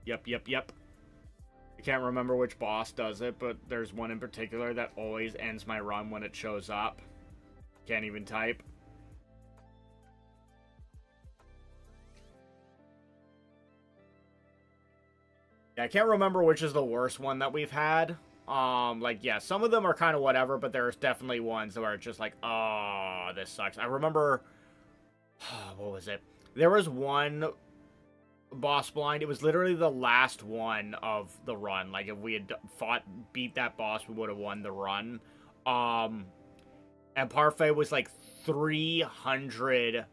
Yep. I can't remember which boss does it, but there's one in particular that always ends my run when it shows up. Can't even type. Yeah, I can't remember which is the worst one that we've had. Like, yeah, some of them are kind of whatever, but there's definitely ones where it's just like, oh, this sucks. I remember, what was it? There was one boss blind. It was literally the last one of the run. Like, if we had beat that boss, we would have won the run. And Parfait was like 300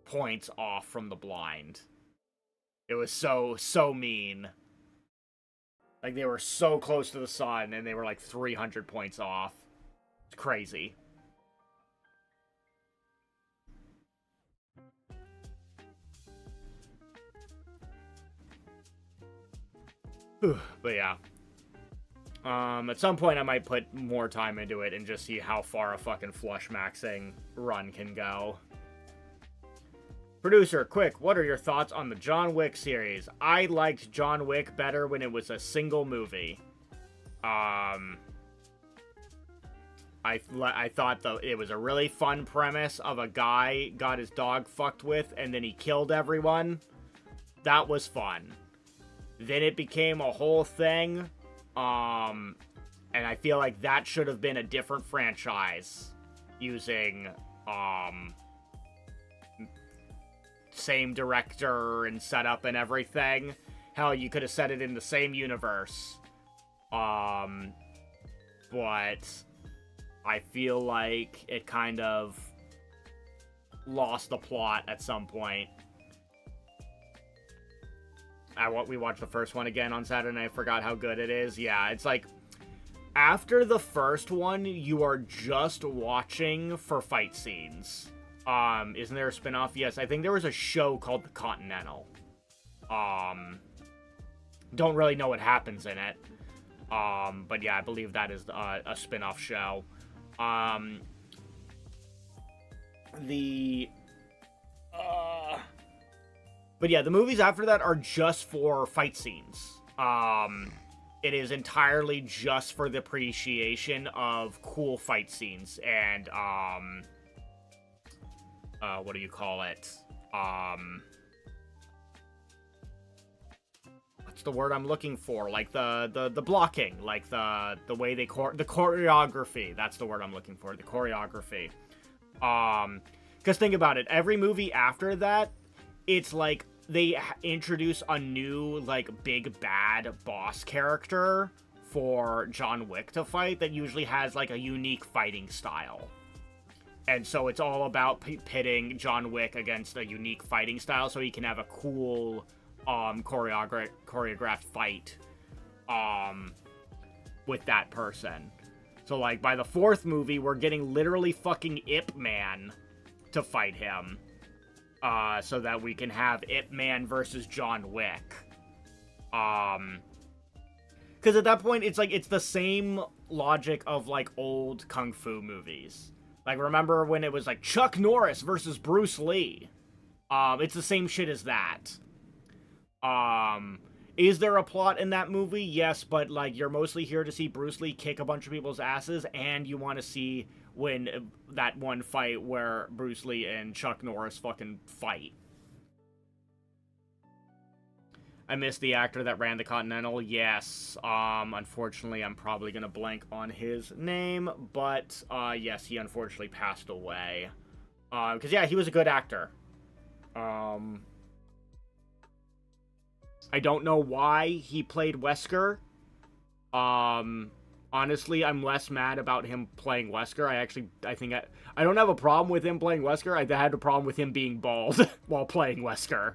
points off from the blind. It was so mean. Like, they were so close to the sun, and they were like 300 points off. It's crazy. But yeah. At some point I might put more time into it and just see how far a fucking flush maxing run can go. Producer, quick, what are your thoughts on the John Wick series? I liked John Wick better when it was a single movie. I thought though it was a really fun premise of a guy got his dog fucked with and then he killed everyone. that was fun. Then it became a whole thing, and I feel like that should have been a different franchise using, same director and setup and everything. Hell, you could have set it in the same universe. But I feel like it kind of lost the plot at some point. We watched the first one again on Saturday, and I forgot how good it is. Yeah, it's like, after the first one, you are just watching for fight scenes. Isn't there a spinoff? Yes, I think there was a show called The Continental. Don't really know what happens in it. But yeah, I believe that is a spin-off show. But yeah, the movies after that are just for fight scenes. It is entirely just for the appreciation of cool fight scenes and, what do you call it? What's the word I'm looking for? Like the blocking, like the way they the choreography. That's the word I'm looking for. The choreography. Because think about it. Every movie after that, it's like they introduce a new, like, big bad boss character for John Wick to fight that usually has, like, a unique fighting style. And so it's all about pitting John Wick against a unique fighting style so he can have a cool choreographed fight with that person. So, like, by the fourth movie, we're getting literally fucking Ip Man to fight him. So that we can have Ip Man versus John Wick. Because at that point, it's like, it's the same logic of, like, old kung fu movies. Like, remember when it was, like, Chuck Norris versus Bruce Lee? It's the same shit as that. Is there a plot in that movie? Yes, but, like, you're mostly here to see Bruce Lee kick a bunch of people's asses, and you want to see when that one fight where Bruce Lee and Chuck Norris fucking fight. I missed the actor that ran the Continental. Yes. Unfortunately, I'm probably gonna blank on his name, but, yes, he unfortunately passed away. Because, yeah, he was a good actor. I don't know why he played Wesker. Honestly, I'm less mad about him playing Wesker. I don't have a problem with him playing Wesker. I had a problem with him being bald while playing Wesker.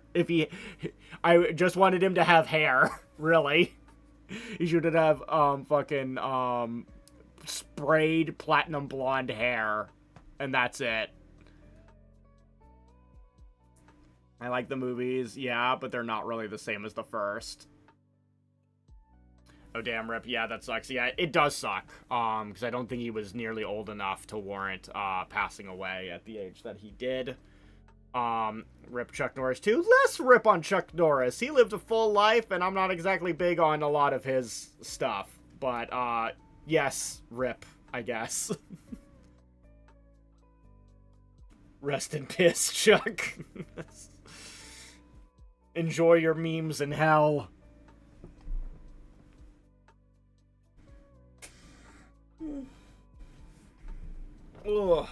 I just wanted him to have hair, really. He should have, sprayed platinum blonde hair, and that's it. I like the movies, yeah, but they're not really the same as the first. Oh, damn, Rip. Yeah, that sucks. Yeah, it does suck. Because I don't think he was nearly old enough to warrant, passing away at the age that he did. Rip Chuck Norris, too. Less rip on Chuck Norris. He lived a full life, and I'm not exactly big on a lot of his stuff. But, yes, rip, I guess. Rest in piss, Chuck. Enjoy your memes in hell. Ugh.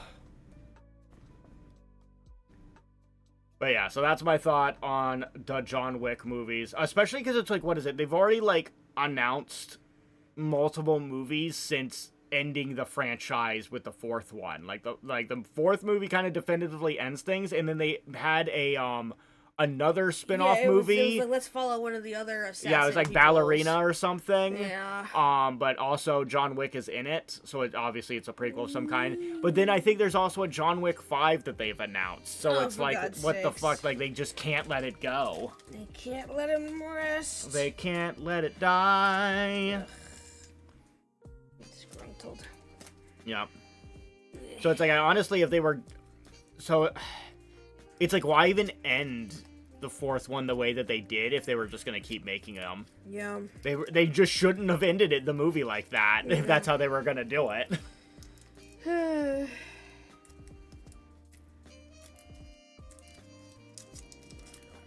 But yeah, so that's my thought on the John Wick movies. Especially because it's like, what is it? They've already, like, announced multiple movies since ending the franchise with the fourth one. Like the fourth movie kind of definitively ends things, and then they had another spin-off movie. It was like, let's follow one of the other assassin Yeah, it was like peoples. Ballerina or something. Yeah. But also John Wick is in it, so obviously it's a prequel of some kind. But then I think there's also a John Wick 5 that they've announced. So it's like, what the fuck? Like, they just can't let it go. They can't let him rest. They can't let it die. Disgruntled. Yeah. So it's like, honestly, if they were... So... It's like, why even end the fourth one the way that they did if they were just going to keep making them? Yeah. They just shouldn't have ended the movie like that, if that's how they were going to do it.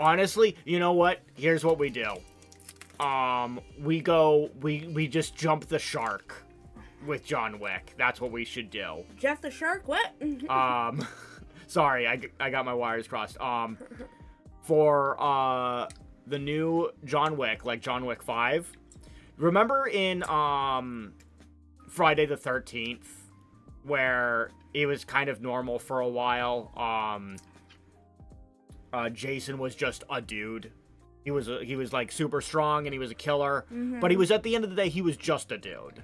Honestly, you know what? Here's what we do. We just jump the shark with John Wick. That's what we should do. Jeff the Shark? What? Sorry, I got my wires crossed. For the new John Wick, like John Wick 5. Remember in Friday the 13th, where it was kind of normal for a while. Jason was just a dude. He was like super strong and he was a killer, but he was, at the end of the day, he was just a dude.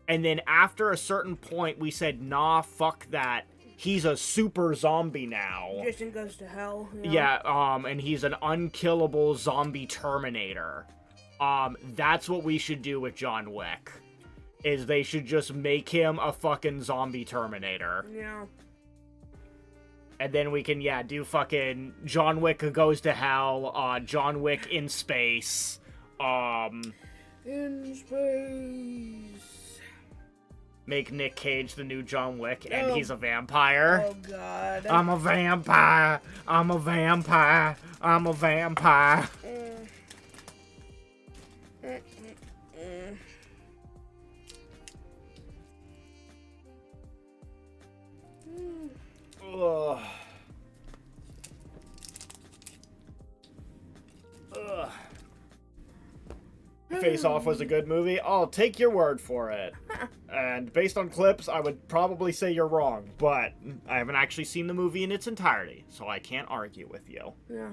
And then after a certain point, we said, nah, fuck that. He's a super zombie now. Jason goes to hell. You know? Yeah, and he's an unkillable zombie Terminator. That's what we should do with John Wick. Is they should just make him a fucking zombie Terminator. Yeah. And then we can, do fucking John Wick Goes to Hell, John Wick in Space, In space. Make Nick Cage the new John Wick, and he's a vampire. Oh, God. I'm a vampire. I'm a vampire. I'm a vampire. Ugh. Ugh. Face Off was a good movie. I'll take your word for it. And based on clips, I would probably say you're wrong, but I haven't actually seen the movie in its entirety, so I can't argue with you. Yeah.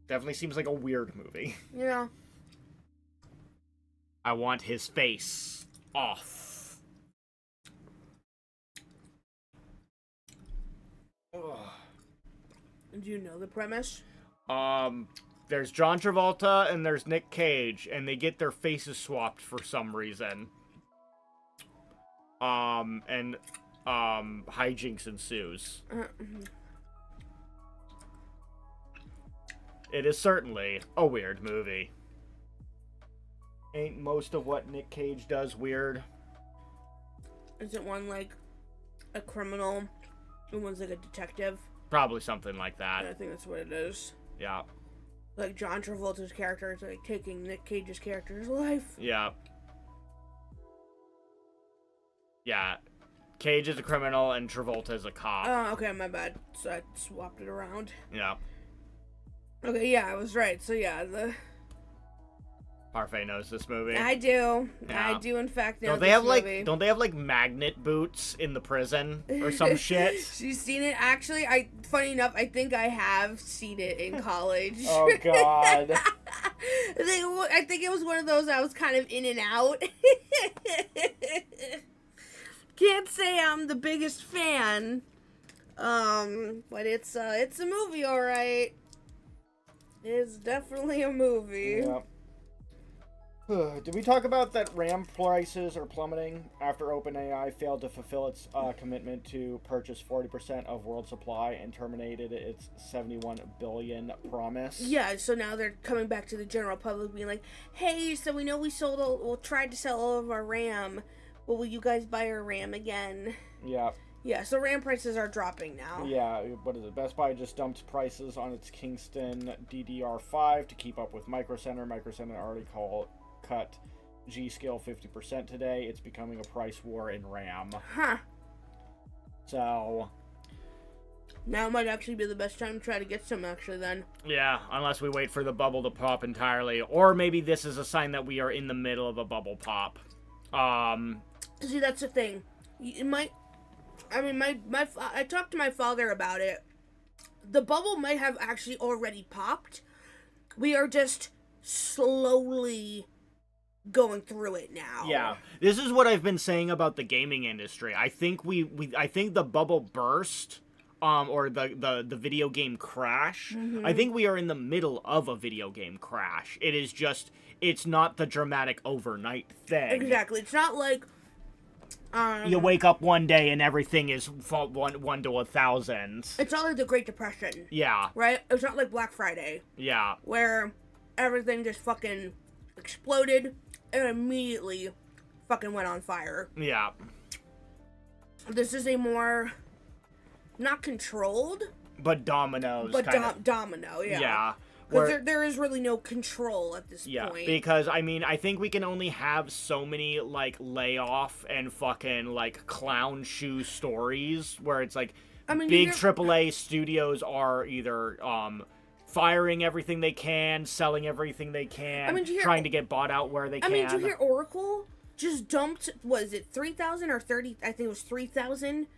Definitely seems like a weird movie. Yeah. I want his face off. Ugh. Do you know the premise? There's John Travolta and there's Nick Cage, and they get their faces swapped for some reason. And hijinks ensues. It is certainly a weird movie. Ain't most of what Nick Cage does weird? Isn't one like a criminal and one's like a detective? Probably something like that. I think that's what it is. Yeah. Like John Travolta's character is like taking Nick Cage's character's life. Yeah. Yeah. Cage is a criminal and Travolta is a cop. Oh, okay, my bad. So I swapped it around. Yeah. Okay, yeah, I was right. So yeah, the Parfait knows this movie. I do. Yeah. I do in fact know Don't they this have movie. don't they have like magnet boots in the prison or some shit? She's seen it. Actually, funny enough, I think I have seen it in college. Oh god. I think it was one of those I was kind of in and out. Can't say I'm the biggest fan. But it's a movie, all right. It's definitely a movie. Yeah. Did we talk about that RAM prices are plummeting after OpenAI failed to fulfill its commitment to purchase 40% of world supply and terminated its $71 billion promise? Yeah, so now they're coming back to the general public being like, hey, so we know we tried to sell all of our RAM. Well, will you guys buy our RAM again? Yeah. Yeah, so RAM prices are dropping now. Yeah, what is it? Best Buy just dumped prices on its Kingston DDR5 to keep up with Micro Center. Micro Center already cut G-Skill 50% today. It's becoming a price war in RAM. Huh. So now might actually be the best time to try to get some, actually, then. yeah, unless we wait for the bubble to pop entirely. Or maybe this is a sign that we are in the middle of a bubble pop. See, that's the thing. It might... I mean, I talked to my father about it. The bubble might have actually already popped. We are just slowly going through it now. Yeah, this is what I've been saying about the gaming industry. I think I think the bubble burst, or the video game crash. Mm-hmm. I think we are in the middle of a video game crash. It is just, it's not the dramatic overnight thing. Exactly. It's not like you wake up one day and everything is 1 to 1,000. it's not like the Great Depression. Yeah. Right? It's not like Black Friday. Yeah. Where everything just fucking exploded and immediately fucking went on fire. Yeah. This is a more not controlled, but dominoes. but domino, yeah. Yeah. Because there is really no control at this point. Yeah, because, I mean, I think we can only have so many, like, layoff and fucking, like, clown shoe stories where it's, like, big AAA studios are either, firing everything they can, selling everything they can, trying to get bought out where they can. I mean, did you hear Oracle just dumped, was it 3,000 or 30? I think it was 3,000.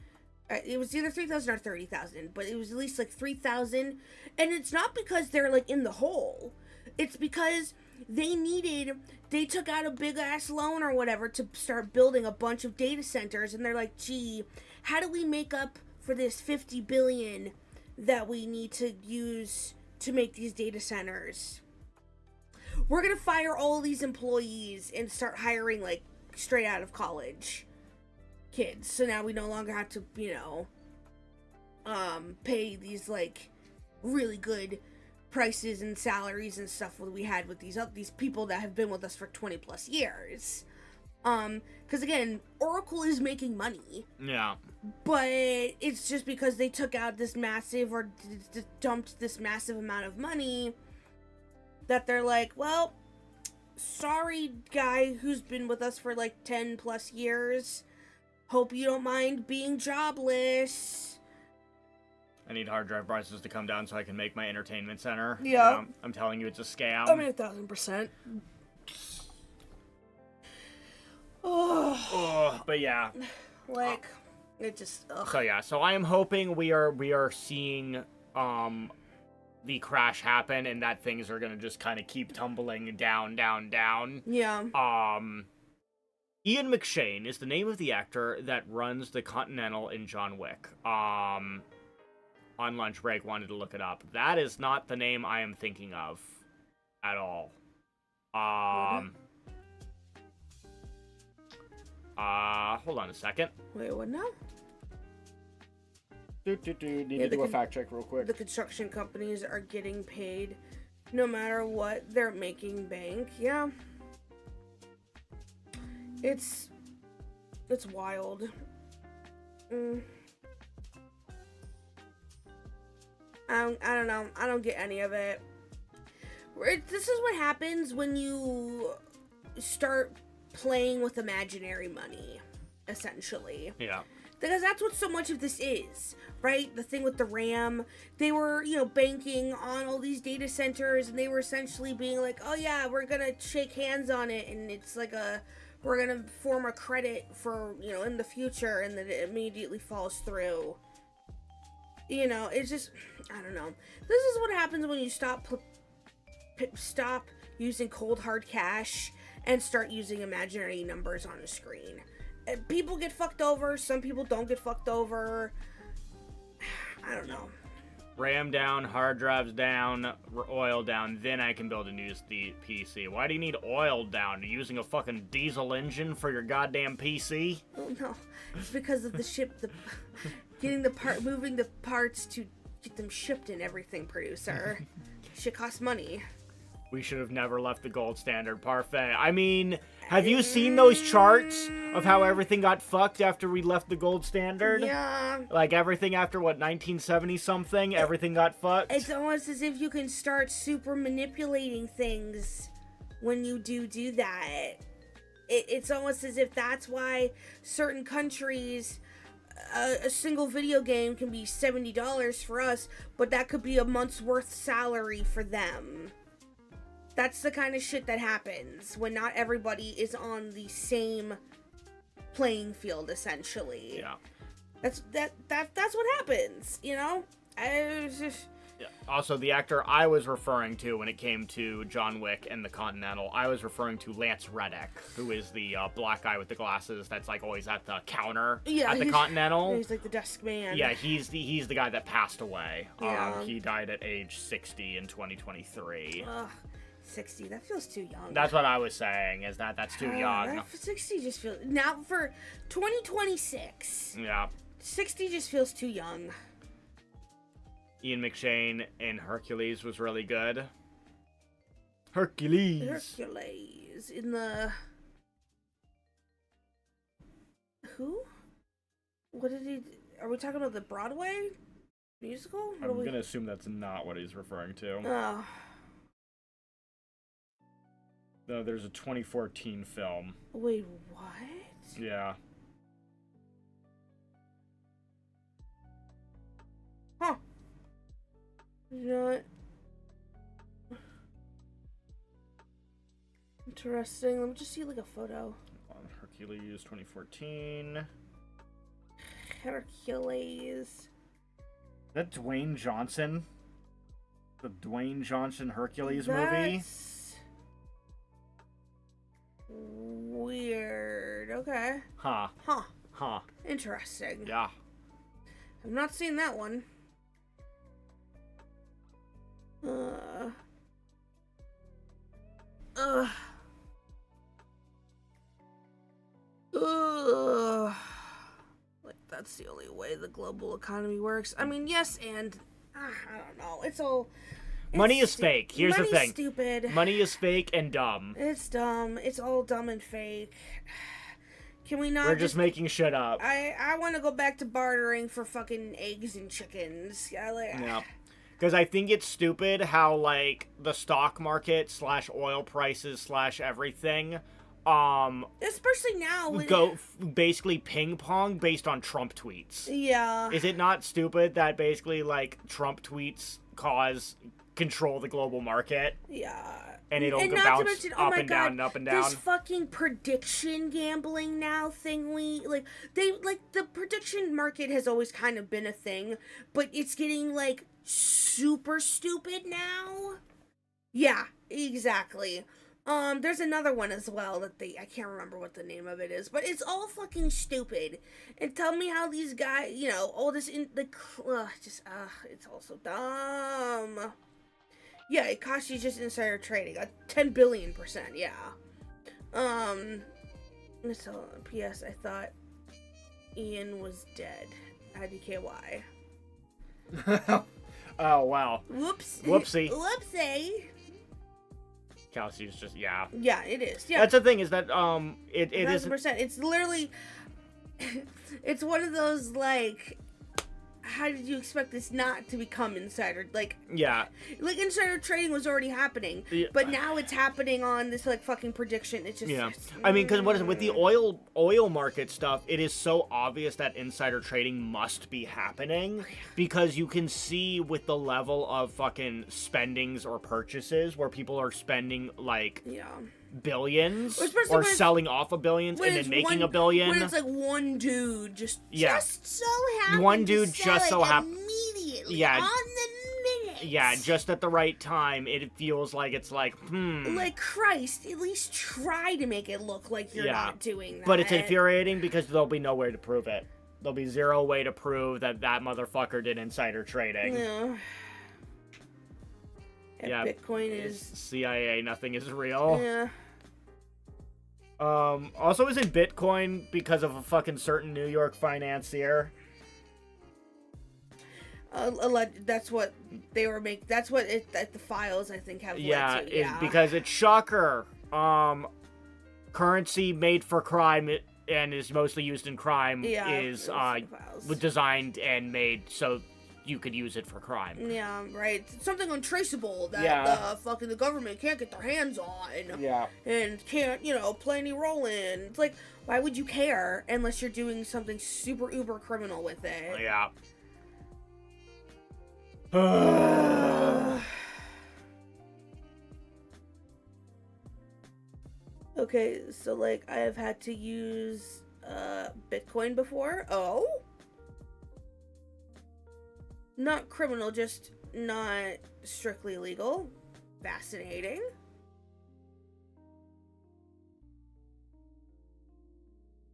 It was either 3,000 or 30,000, but it was at least like 3,000. And it's not because they're like in the hole. It's because they took out a big ass loan or whatever to start building a bunch of data centers. And they're like, gee, how do we make up for this 50 billion that we need to use to make these data centers? We're going to fire all these employees and start hiring like straight out of college kids. So now we no longer have to, pay these like really good prices and salaries and stuff that we had with these people that have been with us for 20 plus years. Because again, Oracle is making money. Yeah. But it's just because they took out this massive or dumped this massive amount of money that they're like, well, sorry guy who's been with us for like 10 plus years. Hope you don't mind being jobless. I need hard drive prices to come down so I can make my entertainment center. Yeah. I'm telling you, it's a scam. I mean, 1,000%. But yeah. Like, it just... Ugh. So yeah, so I am hoping we are seeing the crash happen and that things are gonna just kind of keep tumbling down. Yeah. Ian McShane is the name of the actor that runs the Continental in John Wick. On lunch break, wanted to look it up. That is not the name I am thinking of at all. Hold on a second. Wait, what now? Need to do a fact check real quick. The construction companies are getting paid no matter what. They're making bank. Yeah. It's wild. I don't know. I don't get any of it. This is what happens when you start playing with imaginary money, essentially. Yeah. Because that's what so much of this is, right? The thing with the RAM, they were, banking on all these data centers, and they were essentially being like, oh yeah, we're gonna shake hands on it, and it's like we're gonna form a credit for, in the future, and then it immediately falls through. It's just, I don't know. This is what happens when you stop using cold hard cash and start using imaginary numbers on the screen. People get fucked over. Some people don't get fucked over. I don't know. RAM down, hard drives down, oil down, then I can build a new PC. Why do you need oil down? Are you using a fucking diesel engine for your goddamn PC? Oh no, it's because of the moving the parts to get them shipped and everything, producer. Shit costs money. We should have never left the gold standard parfait. I mean, have you seen those charts of how everything got fucked after we left the gold standard? Yeah. Like everything after, 1970 something, everything got fucked? It's almost as if you can start super manipulating things when you do that. It's almost as if that's why certain countries, a single video game can be $70 for us, but that could be a month's worth salary for them. That's the kind of shit that happens when not everybody is on the same playing field, essentially. Yeah. That's what happens, Yeah. Also, the actor I was referring to when it came to John Wick and the Continental, I was referring to Lance Reddick, who is the black guy with the glasses that's like always at the counter at the Continental. He's like the desk man. Yeah, he's the guy that passed away. Yeah. He died at age 60 in 2023. Ugh. 60, that feels too young. That's what I was saying, is that's too young. 60 just feels... Now, for 2026... Yeah. 60 just feels too young. Ian McShane in Hercules was really good. Hercules in the... Who? What did he... Are we talking about the Broadway musical? I'm gonna assume that's not what he's referring to. Oh. No, there's a 2014 film. Wait, what? Yeah. Huh. You know what? Interesting. Let me just see like a photo. Hercules 2014. Hercules. Is that Dwayne Johnson? The Dwayne Johnson Hercules movie? That's weird. Okay. Huh. Huh. Huh. Interesting. Yeah. I've not seen that one. Ugh. Like, that's the only way the global economy works. I mean, yes, and I don't know. It's all Money is fake. Here's the thing. Stupid. Money is fake and dumb. It's dumb. It's all dumb and fake. Can we not? We're just making shit up. I want to go back to bartering for fucking eggs and chickens. Yeah. Because I think it's stupid how, like, the stock market / oil prices / everything, especially now, go basically ping pong based on Trump tweets. Yeah. Is it not stupid that basically, like, Trump tweets control the global market? Yeah. And it'll bounce up and down and up and down. This fucking prediction gambling now thing the prediction market has always kind of been a thing, but it's getting like super stupid now. Yeah, exactly. There's another one as well that I can't remember what the name of it is, but it's all fucking stupid. And tell me how these guys, all this it's all so dumb. Yeah, it costs you just insider trading. 10 billion%, yeah. So, P.S. I thought Ian was dead. IDKY. Oh, wow. Whoops. Whoopsie. Whoopsie. Kelsey's just, yeah. Yeah, it is. Yeah. That's the thing, is that, it isn't... 100%. It's literally... it's one of those, like... How did you expect this not to become insider? Yeah. Like, insider trading was already happening, but now it's happening on this, like, fucking prediction. It's just... Yeah. I mean, because with the oil market stuff, it is so obvious that insider trading must be happening, because you can see with the level of fucking spendings or purchases where people are spending, like... Yeah. Billions, or selling off billions and then making a billion. When it's like one dude just so happens one dude to just so happens immediately on the minute. Yeah, just at the right time. It feels like it's like, Like, Christ, at least try to make it look like you're not doing that. But it's infuriating because there'll be no way to prove it. There'll be zero way to prove that motherfucker did insider trading. Yeah. Yeah, Bitcoin is CIA, nothing is real. Yeah. Also, is it Bitcoin because of a fucking certain New York financier? That's what they were making. That's what the files I think have. Yeah, led to. Yeah, because it's shocker. Currency made for crime and is mostly used in crime is designed and made so you could use it for crime. Yeah, right. Something untraceable that the government can't get their hands on. Yeah. And can't, play any role in. It's like, why would you care unless you're doing something super uber criminal with it? Yeah. Okay, so like I have had to use Bitcoin before. Oh? Not criminal, just not strictly legal. Fascinating.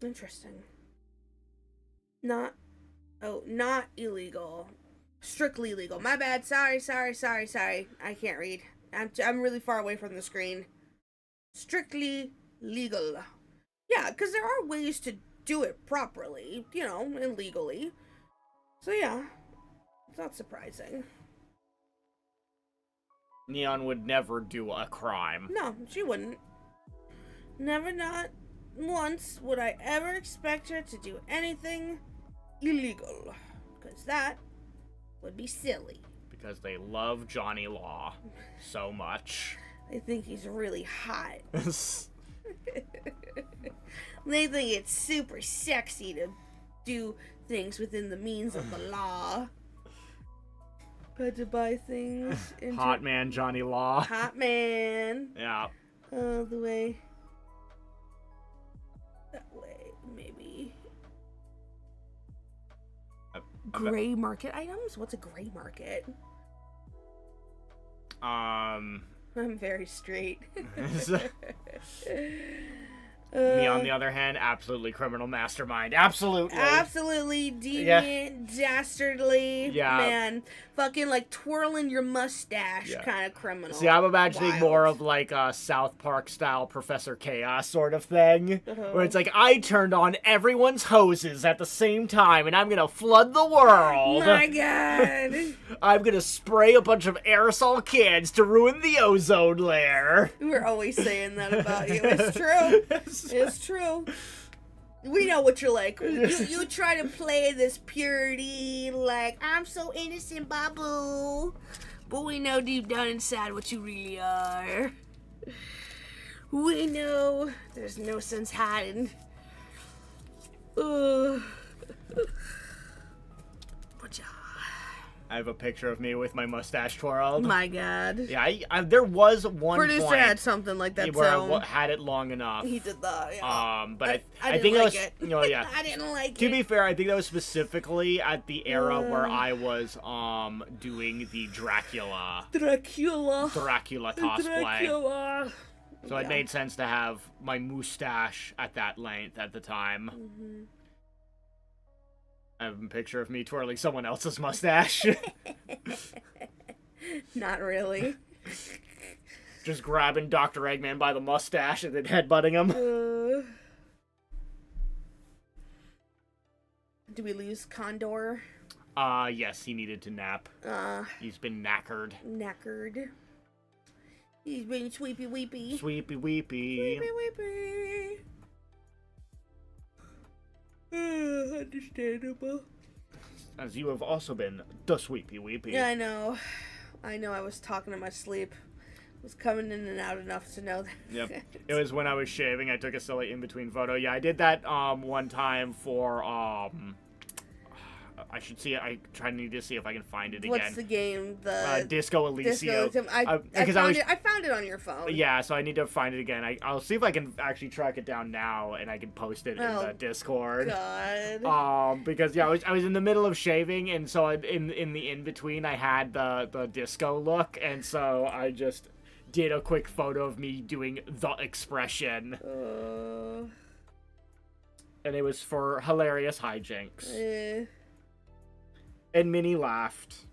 Interesting. Not illegal. Strictly legal. My bad. Sorry. I can't read. I'm really far away from the screen. Strictly legal. Yeah, because there are ways to do it properly, and legally. So yeah, it's not surprising. Neon would never do a crime. No, she wouldn't. Never, not once would I ever expect her to do anything illegal. Because that would be silly. Because they love Johnny Law so much. They think he's really hot. They think it's super sexy to do things within the means of the law. Had to buy things. Hot man Johnny Law. Hot man. Yeah. Oh, the way. That way, maybe. Gray market items? What's a gray market? I'm very straight. Me, on the other hand, absolutely criminal mastermind. Absolutely. Absolutely deviant, dastardly. Yeah. Man, fucking like twirling your mustache kind of criminal. See, I'm imagining Wild. more of like a South Park style Professor Chaos sort of thing. Where it's like, I turned on everyone's hoses at the same time and I'm gonna flood the world. My God. I'm gonna spray a bunch of aerosol cans to ruin the ozone layer. We're always saying that about you. It's true. It's true. We know what you're like. You try to play this purity, like, I'm so innocent, babu. But we know deep down inside what you really are. We know there's no sense hiding. But yeah. I have a picture of me with my mustache twirled. My God. Yeah, I there was one Producer point had something like that where too. I had it long enough. He did that, yeah. But I I didn't think like that it. was, you know, yeah. I didn't like it. To be fair, I think that was specifically at the era where I was doing the Dracula cosplay. Dracula. So it made sense to have my mustache at that length at the time. Mm-hmm. I have a picture of me twirling someone else's mustache. Not really. Just grabbing Dr. Eggman by the mustache and then headbutting him. Do we lose Condor? Yes, he needed to nap. He's been knackered. Knackered. He's been sweepy weepy. Sweepy weepy. Sweepy weepy. Understandable. As you have also been the sweepy weepy. Yeah, I know. I was talking in my sleep. Was coming in and out enough to know that. Yep. It was when I was shaving. I took a silly in-between photo. Yeah, I did that one time for I should see it. I need to see if I can find it again. What's the game? The Disco Elysium. I found it on your phone. Yeah, so I need to find it again. I'll see if I can actually track it down now, and I can post it in the Discord. God. Because yeah, I was in the middle of shaving, and so in the in between, I had the disco look, and so I just did a quick photo of me doing the expression. And it was for hilarious hijinks. And Minnie laughed.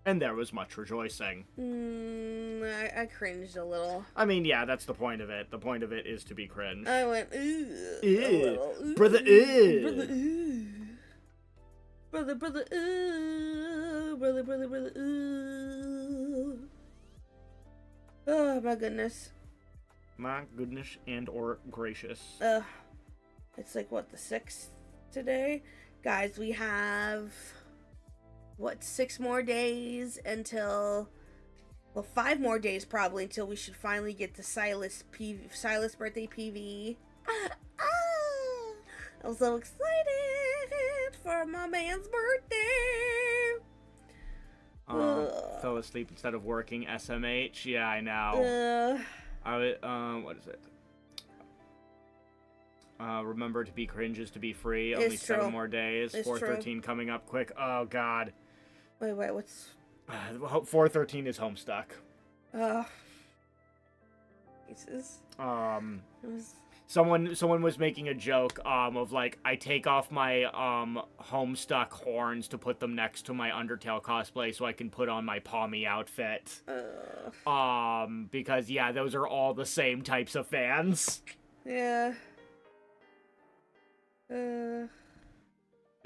And there was much rejoicing. I cringed a little. I mean, yeah, that's the point of it. The point of it is to be cringe. I went, Ew. Brother, ew. Brother, ooh. Brother, ooh. Brother, ooh. Oh, my goodness. My goodness and or gracious. It's like, what, the 6th today? Guys, we have... 6 more days until, 5 more days probably until we should finally get the Silas birthday PV. I'm so excited for my man's birthday. Fell asleep instead of working SMH. Yeah, I know. What is it? Remember to be cringe is to be free. Only 7 more days. 413 coming up quick. Oh God. Wait, what's? 413 is Homestuck. Jesus. Someone was making a joke of like, I take off my Homestuck horns to put them next to my Undertale cosplay so I can put on my Palmy outfit. Because yeah, those are all the same types of fans. Yeah. You're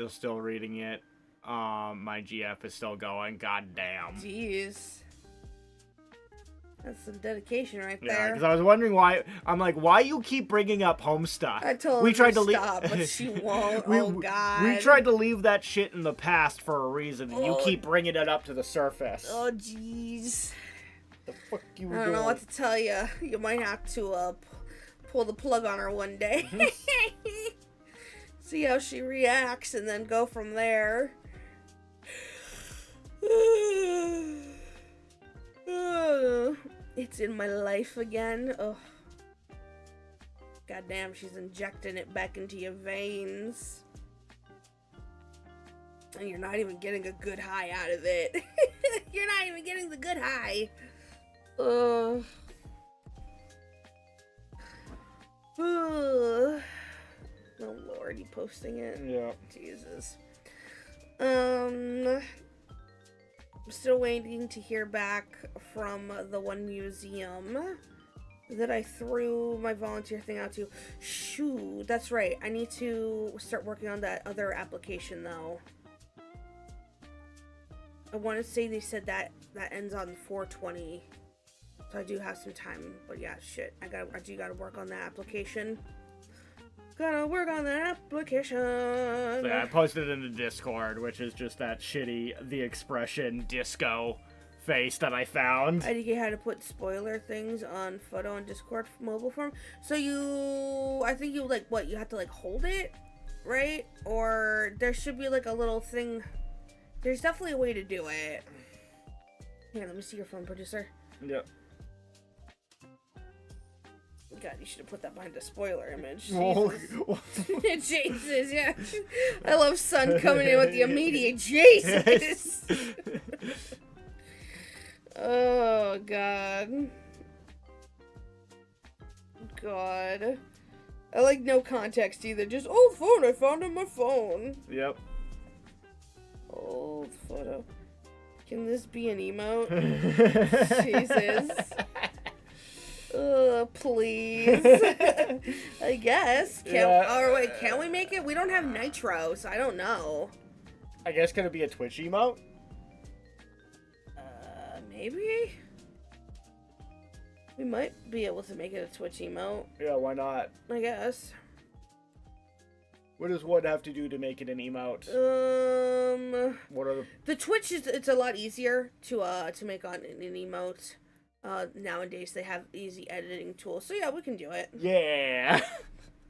still reading it. My GF is still going. God damn. Jeez. That's some dedication right Yeah, there. because I was wondering why. I'm like, why you keep bringing up Homestuck? I told we her tried to to stop, but she won't. Oh, God. We tried to leave that shit in the past for a reason. And you keep bringing it up to the surface. Oh, jeez. The fuck you I don't know what to tell you. You might have to pull the plug on her one day. See how she reacts and then go from there. It's in my life again. Oh. Goddamn, she's injecting it back into your veins. And you're not even getting a good high out of it. You're not even getting the good high. Oh, Lord, you posting it? Yeah. Jesus. I'm still waiting to hear back from the one museum that I threw my volunteer thing out to. Shoot, that's right. I need to start working on that other application, though. I want to say they said that ends on 4/20. So I do have some time, but yeah, shit. I do gotta work on that application. Gotta work on that application. So yeah, I posted it in the Discord, which is just that shitty The Expression disco face that I found. I think you had to put spoiler things on photo and Discord mobile form. So I think you like what? You have to like hold it, right? Or there should be like a little thing. There's definitely a way to do it. Here, let me see your phone, producer. Yep. God, you should have put that behind the spoiler image. Whoa. Jesus. Jesus, yeah. I love Sun coming in with the immediate Jesus. Oh, God. God. I like no context either. Just, oh, phone. I found it on my phone. Yep. Old photo. Can this be an emote? Jesus. Please. I guess. Or wait, can we make it? We don't have nitro, so I don't know. I guess could it be a Twitch emote? Maybe? We might be able to make it a Twitch emote. Yeah, why not? I guess. What does one have to do to make it an emote? What are the Twitch it's a lot easier to make on an emote. Nowadays they have easy editing tools, so yeah, we can do it. Yeah.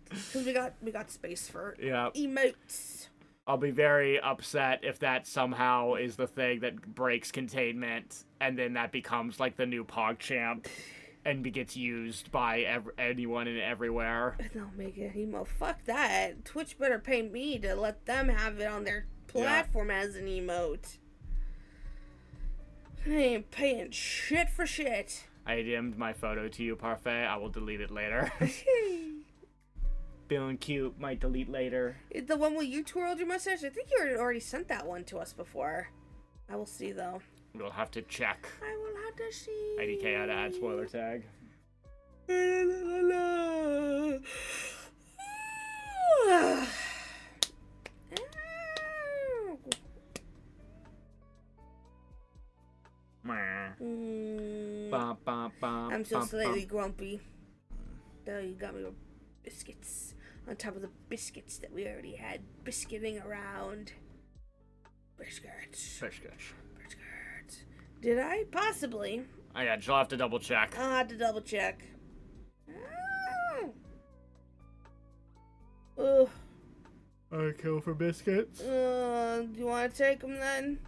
Because we got space for emotes. I'll be very upset if that somehow is the thing that breaks containment, and then that becomes like the new PogChamp, and gets used by anyone and everywhere. They'll make it emote. Fuck that. Twitch better pay me to let them have it on their platform as an emote. I ain't paying shit for shit. I DM'd my photo to you, Parfait. I will delete it later. Feeling cute. Might delete later. The one where you twirled your mustache? I think you already sent that one to us before. I will see, though. We'll have to check. I will have to see. IDK how to add spoiler tag. I'm still slightly grumpy. Though you got me with biscuits on top of the biscuits that we already had biscuiting around. Biscuits. Did I? Possibly. Oh yeah, she'll have to double check. I'll have to double check. Ugh. Alright, kill for biscuits. Do you want to take them then?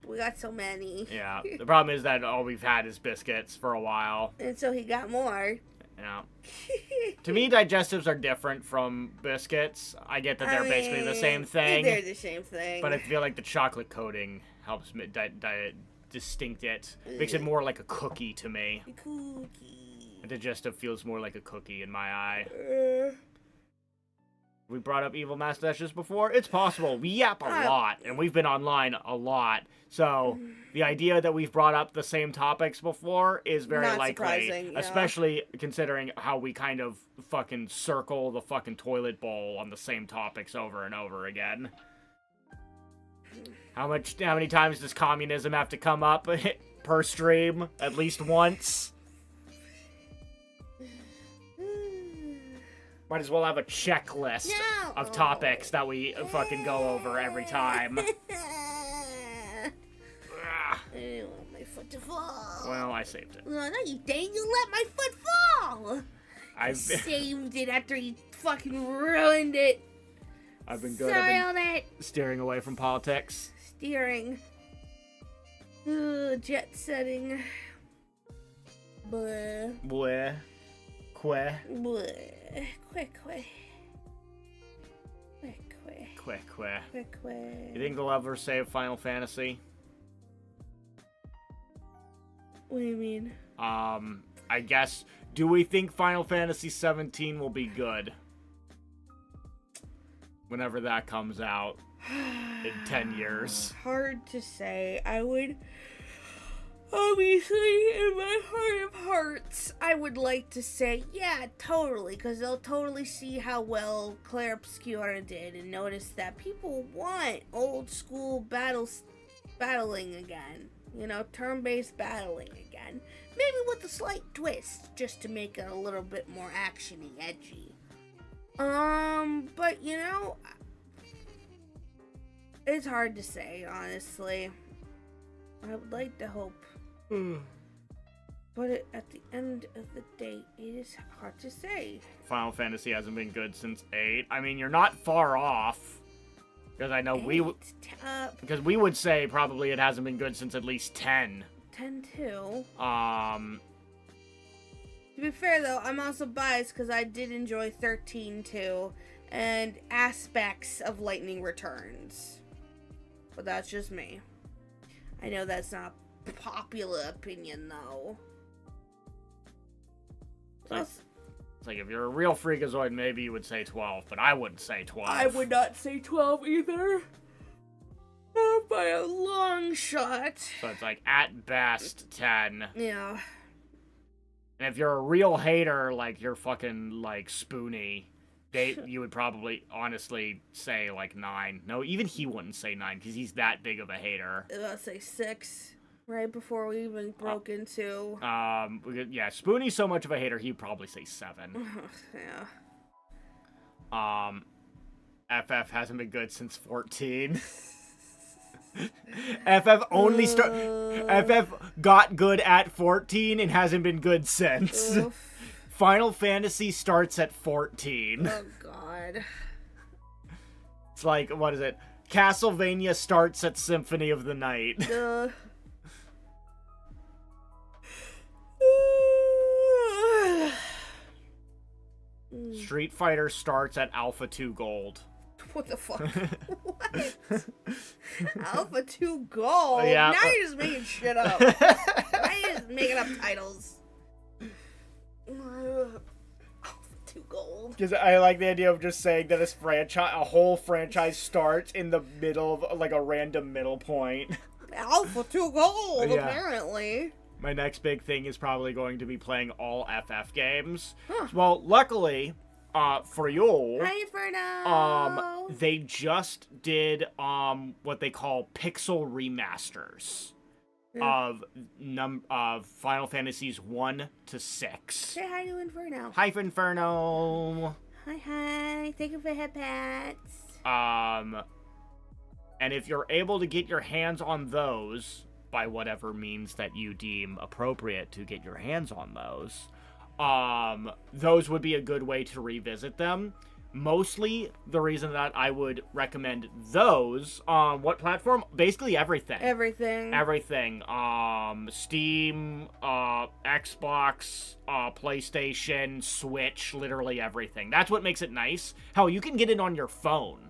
We got so many. Yeah, the problem is that all we've had is biscuits for a while. And so he got more. Yeah. To me, digestives are different from biscuits. I get that they're basically the same thing. They're the same thing. But I feel like the chocolate coating helps distinct it. Makes it more like a cookie to me. A cookie. A digestive feels more like a cookie in my eye. We brought up evil mustaches before. It's possible. We yap a lot, and we've been online a lot. So the idea that we've brought up the same topics before is very Not likely. surprising, yeah. Especially considering how we kind of fucking circle the fucking toilet bowl on the same topics over and over again. How many times does communism have to come up per stream at least once. Might as well have a checklist of topics that we fucking go over every time. I didn't want my foot to fall. Well, I saved it. Oh, no, you didn't. You let my foot fall. I saved it after you fucking ruined it. I've been good. Soiled it. Steering away from politics. Steering. Jet setting. Bleh. Bleh. Queh. Bleh. Quick. You think they'll ever save Final Fantasy? What do you mean? I guess, do we think Final Fantasy 17 will be good? Whenever that comes out in 10 years. Hard to say. I would, obviously, in my heart of hearts, I would like to say, yeah, totally, because they'll totally see how well Claire Obscura did and notice that people want old school battling again. You know, turn-based battling again. Maybe with a slight twist, just to make it a little bit more action-y, edgy. But, you know, it's hard to say, honestly. I would like to hope. But at the end of the day, it is hard to say. Final Fantasy hasn't been good since 8. I mean, you're not far off. Because I know because we would say probably it hasn't been good since at least 10. 10 too. To be fair though, I'm also biased because I did enjoy 13 too, and aspects of Lightning Returns. But that's just me. I know that's not a popular opinion though. It's like if you're a real freakazoid, maybe you would say 12, but I wouldn't say 12. I would not say 12 either. Not by a long shot. So it's like at best 10. Yeah. And if you're a real hater, like you're fucking like Spoonie, you would probably honestly say like 9. No, even he wouldn't say 9 because he's that big of a hater. I'll say 6. Right before we even broke into... yeah, Spoonie's so much of a hater, he'd probably say 7. Yeah. FF hasn't been good since 14. FF got good at 14 and hasn't been good since. Final Fantasy starts at 14. Oh, God. It's like, what is it? Castlevania starts at Symphony of the Night. Street Fighter starts at Alpha 2 Gold. What the fuck? What? Alpha 2 Gold? Yeah. Now you're just making shit up. Now you're just making up titles. Alpha 2 Gold. Because I like the idea of just saying that a whole franchise starts in the middle of, like, a random middle point. Alpha 2 Gold, Yeah. apparently. My next big thing is probably going to be playing all FF games. Huh. Well, luckily, for you, Hi, Inferno. they just did what they call pixel remasters of Final Fantasies 1 to 6. Say hi to Inferno. Hi, Inferno. Hi. Thank you for head pats. And if you're able to get your hands on those, by whatever means that you deem appropriate to get your hands on those would be a good way to revisit them. Mostly, the reason that I would recommend those on what platform? Basically everything. Everything. Steam, Xbox, PlayStation, Switch, literally everything. That's what makes it nice. Hell, you can get it on your phone.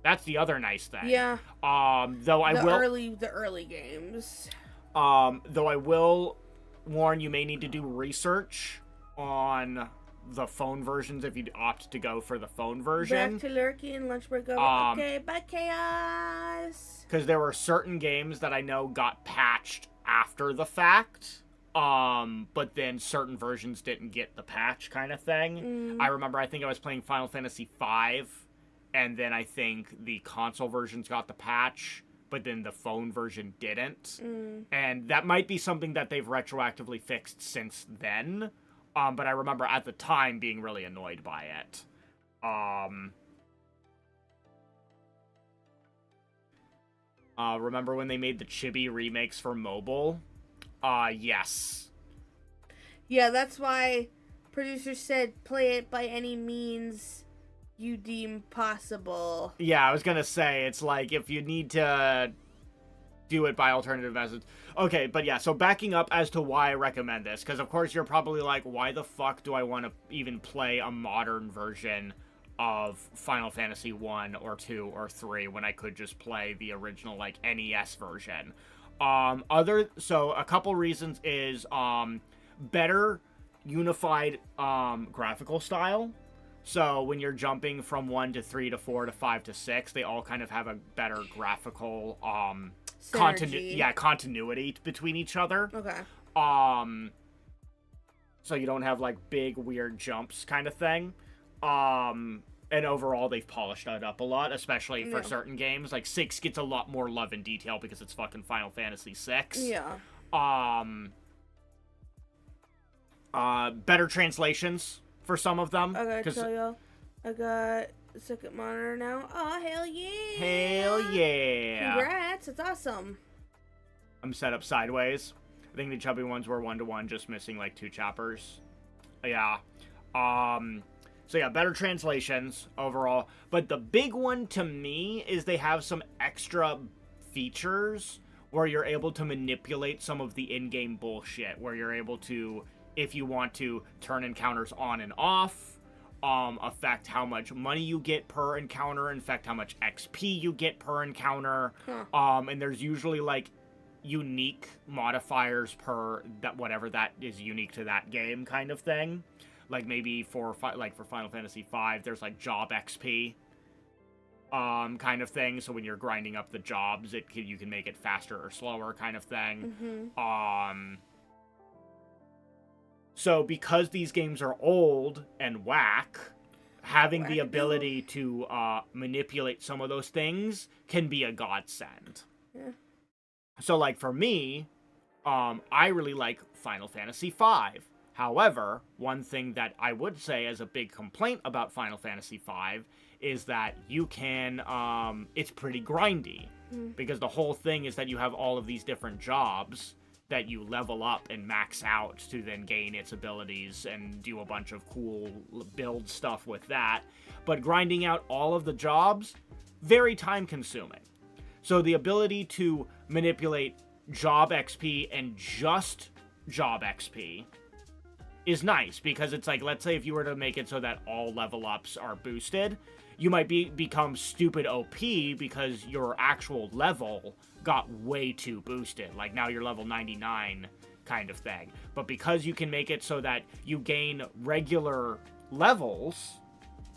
That's the other nice thing. Yeah. Though the early games. Though I will warn you may need to do research on the phone versions if you opt to go for the phone version. Back to Lurky and lunch break over. Okay, bye Chaos. Because there were certain games that I know got patched after the fact. But then certain versions didn't get the patch kind of thing. I remember I think I was playing Final Fantasy V, and then I think the console versions got the patch, but then the phone version didn't. And that might be something that they've retroactively fixed since then. But I remember at the time being really annoyed by it. Remember when they made the Chibi remakes for mobile? Yes. Yeah, that's why producers said play it by any means you deem possible. Yeah, I was gonna say, it's like, if you need to do it by alternative methods. Okay, but yeah, so backing up as to why I recommend this, because of course you're probably like, why the fuck do I want to even play a modern version of Final Fantasy 1 or 2 or 3 when I could just play the original, like, NES version? So a couple reasons is, better unified, graphical style. So when you're jumping from 1 to 3 to 4 to 5 to 6, they all kind of have a better graphical, continuity between each other. Okay. So you don't have, like, big, weird jumps kind of thing. And overall, they've polished that up a lot, especially for certain games. Like, 6 gets a lot more love and detail because it's fucking Final Fantasy 6. Yeah. Better translations for some of them. I gotta tell y'all, I got a second monitor now. Oh, hell yeah! Hell yeah! Congrats, it's awesome. I'm set up sideways. I think the chubby ones were 1-to-1, just missing, like, 2 choppers. Yeah. So yeah, better translations overall. But the big one to me is they have some extra features where you're able to manipulate some of the in-game bullshit, where you're able to, if you want to, turn encounters on and off, affect how much money you get per encounter, affect how much XP you get per encounter. And there's usually, like, unique modifiers per that, whatever that is unique to that game kind of thing. Like, maybe for Final Fantasy V, there's, like, job XP, kind of thing. So when you're grinding up the jobs, you can make it faster or slower kind of thing. So because these games are old and whack, having the ability to manipulate some of those things can be a godsend. Yeah. So, like, for me, I really like Final Fantasy V. However, one thing that I would say as a big complaint about Final Fantasy V is that you can, it's pretty grindy. Because the whole thing is that you have all of these different jobs that you level up and max out to then gain its abilities and do a bunch of cool build stuff with that. But grinding out all of the jobs, very time consuming. So the ability to manipulate job XP and just job XP is nice, because it's like, let's say if you were to make it so that all level ups are boosted, you might become stupid OP because your actual level got way too boosted. Like, now you're level 99 kind of thing. But because you can make it so that you gain regular levels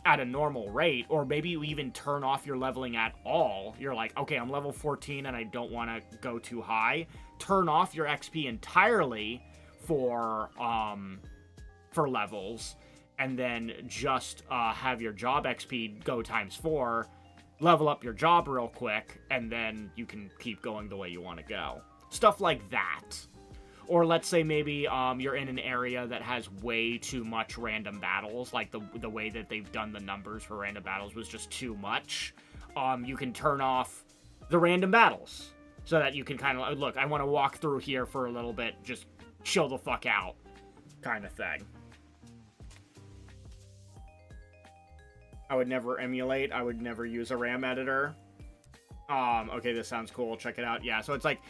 at a normal rate, or maybe you even turn off your leveling at all. You're like, okay, I'm level 14 and I don't want to go too high. Turn off your XP entirely for levels, and then just have your job XP go ×4, level up your job real quick, and then you can keep going the way you want to go. Stuff like that. Or let's say maybe you're in an area that has way too much random battles, like the way that they've done the numbers for random battles was just too much. You can turn off the random battles so that you can kind of, look, I want to walk through here for a little bit, just chill the fuck out kind of thing. I would never emulate. I would never use a RAM editor. Okay, this sounds cool. Check it out. Yeah, so it's like,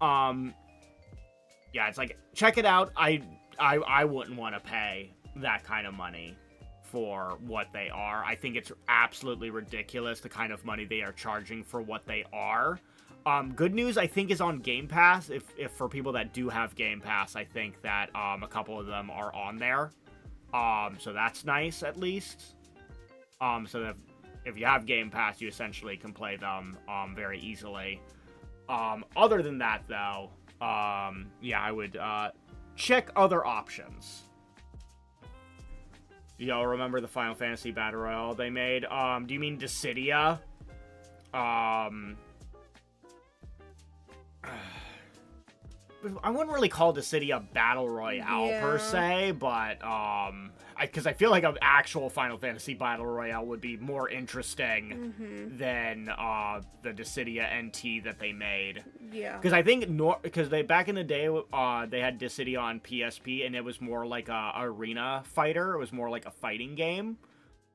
yeah, it's like, check it out. I wouldn't want to pay that kind of money for what they are. I think it's absolutely ridiculous, the kind of money they are charging for what they are. Good news, I think, is on Game Pass. If for people that do have Game Pass, I think that a couple of them are on there. So that's nice, at least. So that if you have Game Pass, you essentially can play them very easily. Other than that, though, yeah, I would check other options. Y'all remember the Final Fantasy Battle Royale they made? Do you mean Dissidia? I wouldn't really call Dissidia Battle Royale per se, but because I feel like an actual Final Fantasy Battle Royale would be more interesting than the Dissidia NT that they made. Yeah. Because I think because they back in the day they had Dissidia on PSP and it was more like a arena fighter. It was more like a fighting game,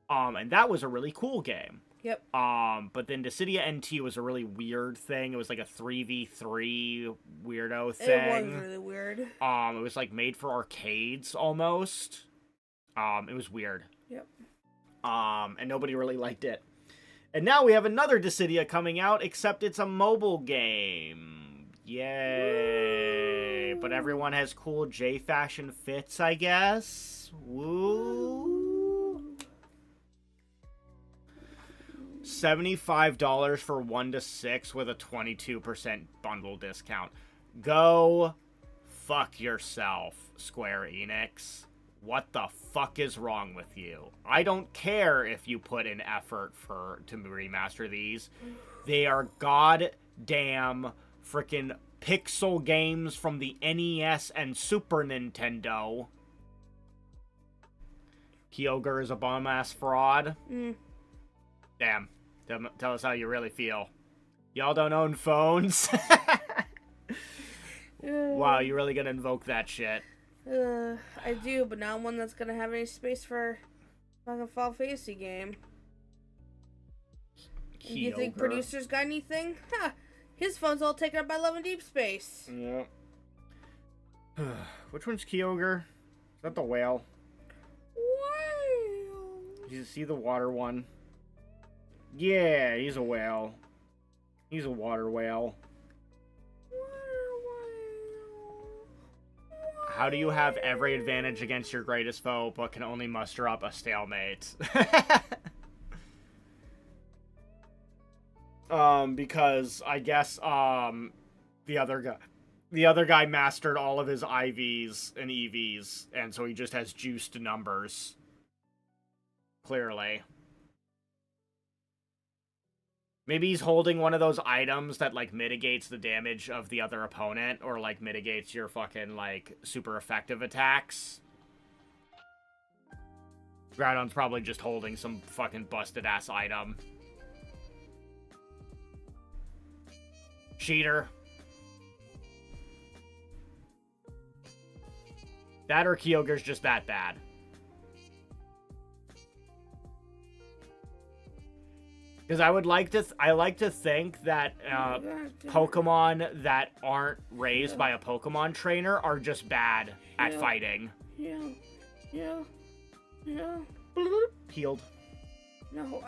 and that was a really cool game. Yep. But then Dissidia NT was a really weird thing. It was like a 3v3 weirdo thing. It was really weird. It was like made for arcades almost. It was weird. Yep. And nobody really liked it. And now we have another Dissidia coming out, except it's a mobile game. Yay. Woo. But everyone has cool J-fashion fits, I guess. Woo. $75 for 1 to 6 with a 22% bundle discount. Go fuck yourself, Square Enix. What the fuck is wrong with you? I don't care if you put in effort to remaster these. They are goddamn freaking pixel games from the NES and Super Nintendo. Kyogre is a bum-ass fraud. Damn. Tell us how you really feel. Y'all don't own phones? Wow, you really gonna invoke that shit? I do, but not one that's gonna have any space for fucking Final Fantasy game. You think producers got anything? Ha! His phone's all taken up by Love and Deep Space. Yeah. Which one's Kyogre? Is that the whale? Whale. Did you see the water one? Yeah, he's a whale. He's a water whale. How do you have every advantage against your greatest foe, but can only muster up a stalemate? Because I guess the other guy mastered all of his IVs and EVs, and so he just has juiced numbers. Clearly. Maybe he's holding one of those items that, like, mitigates the damage of the other opponent, or, like, mitigates your fucking, like, super effective attacks. Groudon's probably just holding some fucking busted-ass item. Cheater. That or Kyogre's just that bad. Because I like to think that Pokemon that aren't raised by a Pokemon trainer are just bad at fighting. Yeah. Healed. No,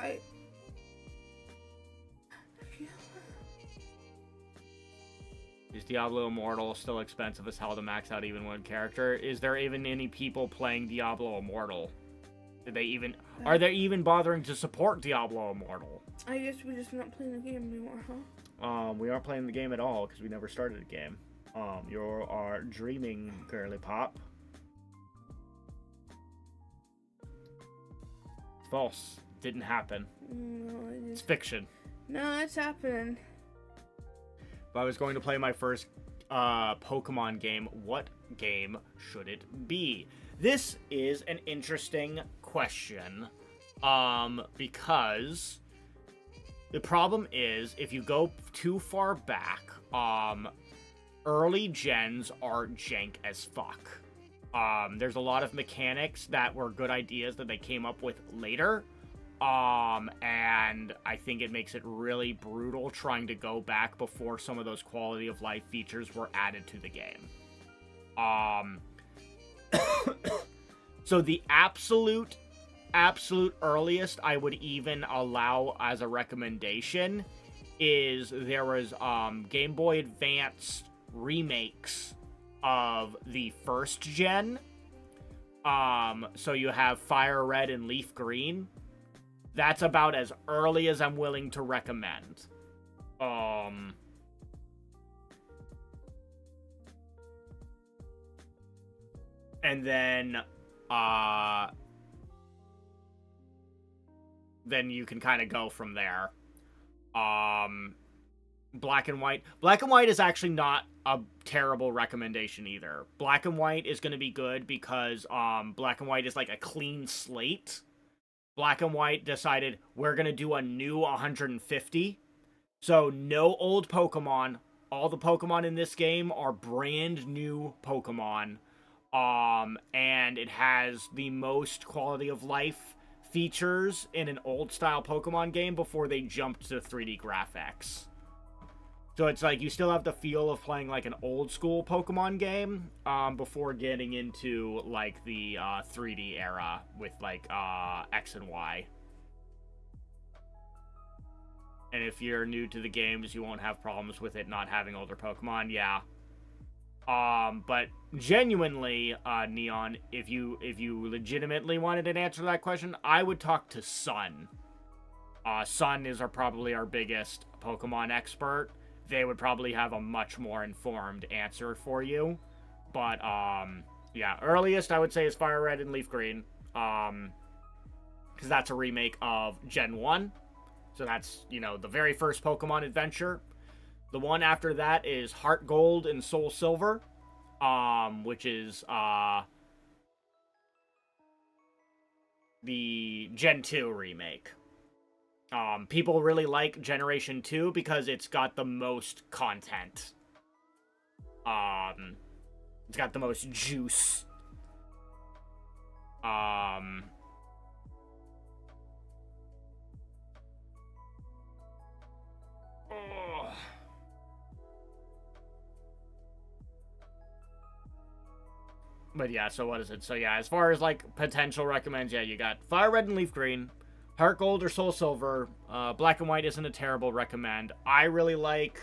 Is Diablo Immortal still expensive as hell to max out even one character? Is there even any people playing Diablo Immortal? Are they even bothering to support Diablo Immortal? I guess we're just not playing the game anymore, huh? We aren't playing the game at all because we never started the game. You are dreaming, girly pop. It's false. Didn't happen. No, it's fiction. No, it's happening. If I was going to play my first Pokemon game, what game should it be? This is an interesting question, because the problem is if you go too far back, early gens are jank as fuck. There's a lot of mechanics that were good ideas that they came up with later, and I think it makes it really brutal trying to go back before some of those quality of life features were added to the game. So the absolute earliest I would even allow as a recommendation is there was Game Boy Advance remakes of the first gen. So you have Fire Red and Leaf Green. That's about as early as I'm willing to recommend. And then you can kind of go from there. Black and White. Black and White is actually not a terrible recommendation either. Black and White is going to be good because Black and White is like a clean slate. Black and White decided we're going to do a new 150. So no old Pokemon. All the Pokemon in this game are brand new Pokemon. And it has the most quality of life features in an old style Pokemon game before they jumped to 3D graphics. So it's like you still have the feel of playing like an old school Pokemon game before getting into like the 3D era with like X and Y. And if you're new to the games, you won't have problems with it not having older Pokemon, yeah. But genuinely, Neon, if you legitimately wanted an answer to that question, I would talk to Sun. Sun is probably our biggest Pokemon expert. They would probably have a much more informed answer for you. But, yeah, earliest I would say is Fire Red and Leaf Green. Because that's a remake of Gen 1. So that's, you know, the very first Pokemon adventure. The one after that is Heart Gold and Soul Silver, which is the Gen 2 remake. People really like Generation 2 because it's got the most content. It's got the most juice. But yeah, so what is it? So yeah, as far as like potential recommends, yeah, you got Fire Red and Leaf Green, Heart Gold or Soul Silver. Black and White isn't a terrible recommend. I really like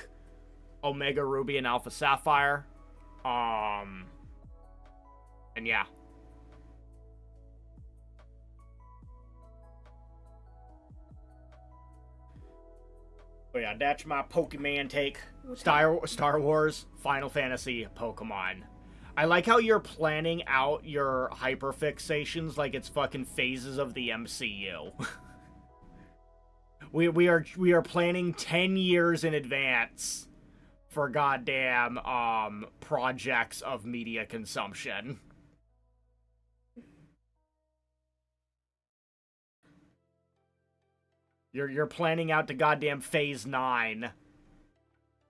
Omega Ruby and Alpha Sapphire. And yeah. But yeah, that's my Pokemon take. Star Wars, Final Fantasy, Pokemon. I like how you're planning out your hyperfixations like it's fucking phases of the MCU. we are planning 10 years in advance for goddamn projects of media consumption. You're planning out to goddamn phase 9.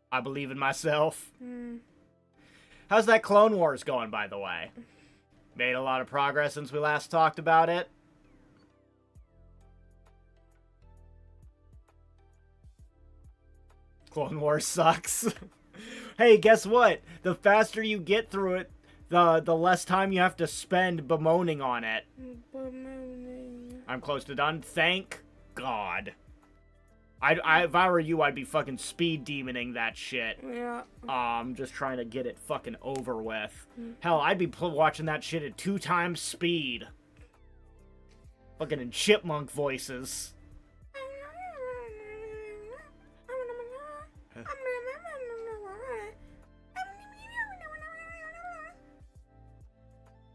I believe in myself. How's that Clone Wars going, by the way? Made a lot of progress since we last talked about it. Clone Wars sucks. Hey, guess what? The faster you get through it, the less time you have to spend bemoaning on it. I'm close to done. Thank God. If I were you, I'd be fucking speed demoning that shit. Yeah. Just trying to get it fucking over with. Hell, I'd be watching that shit at 2 times speed. Fucking in chipmunk voices.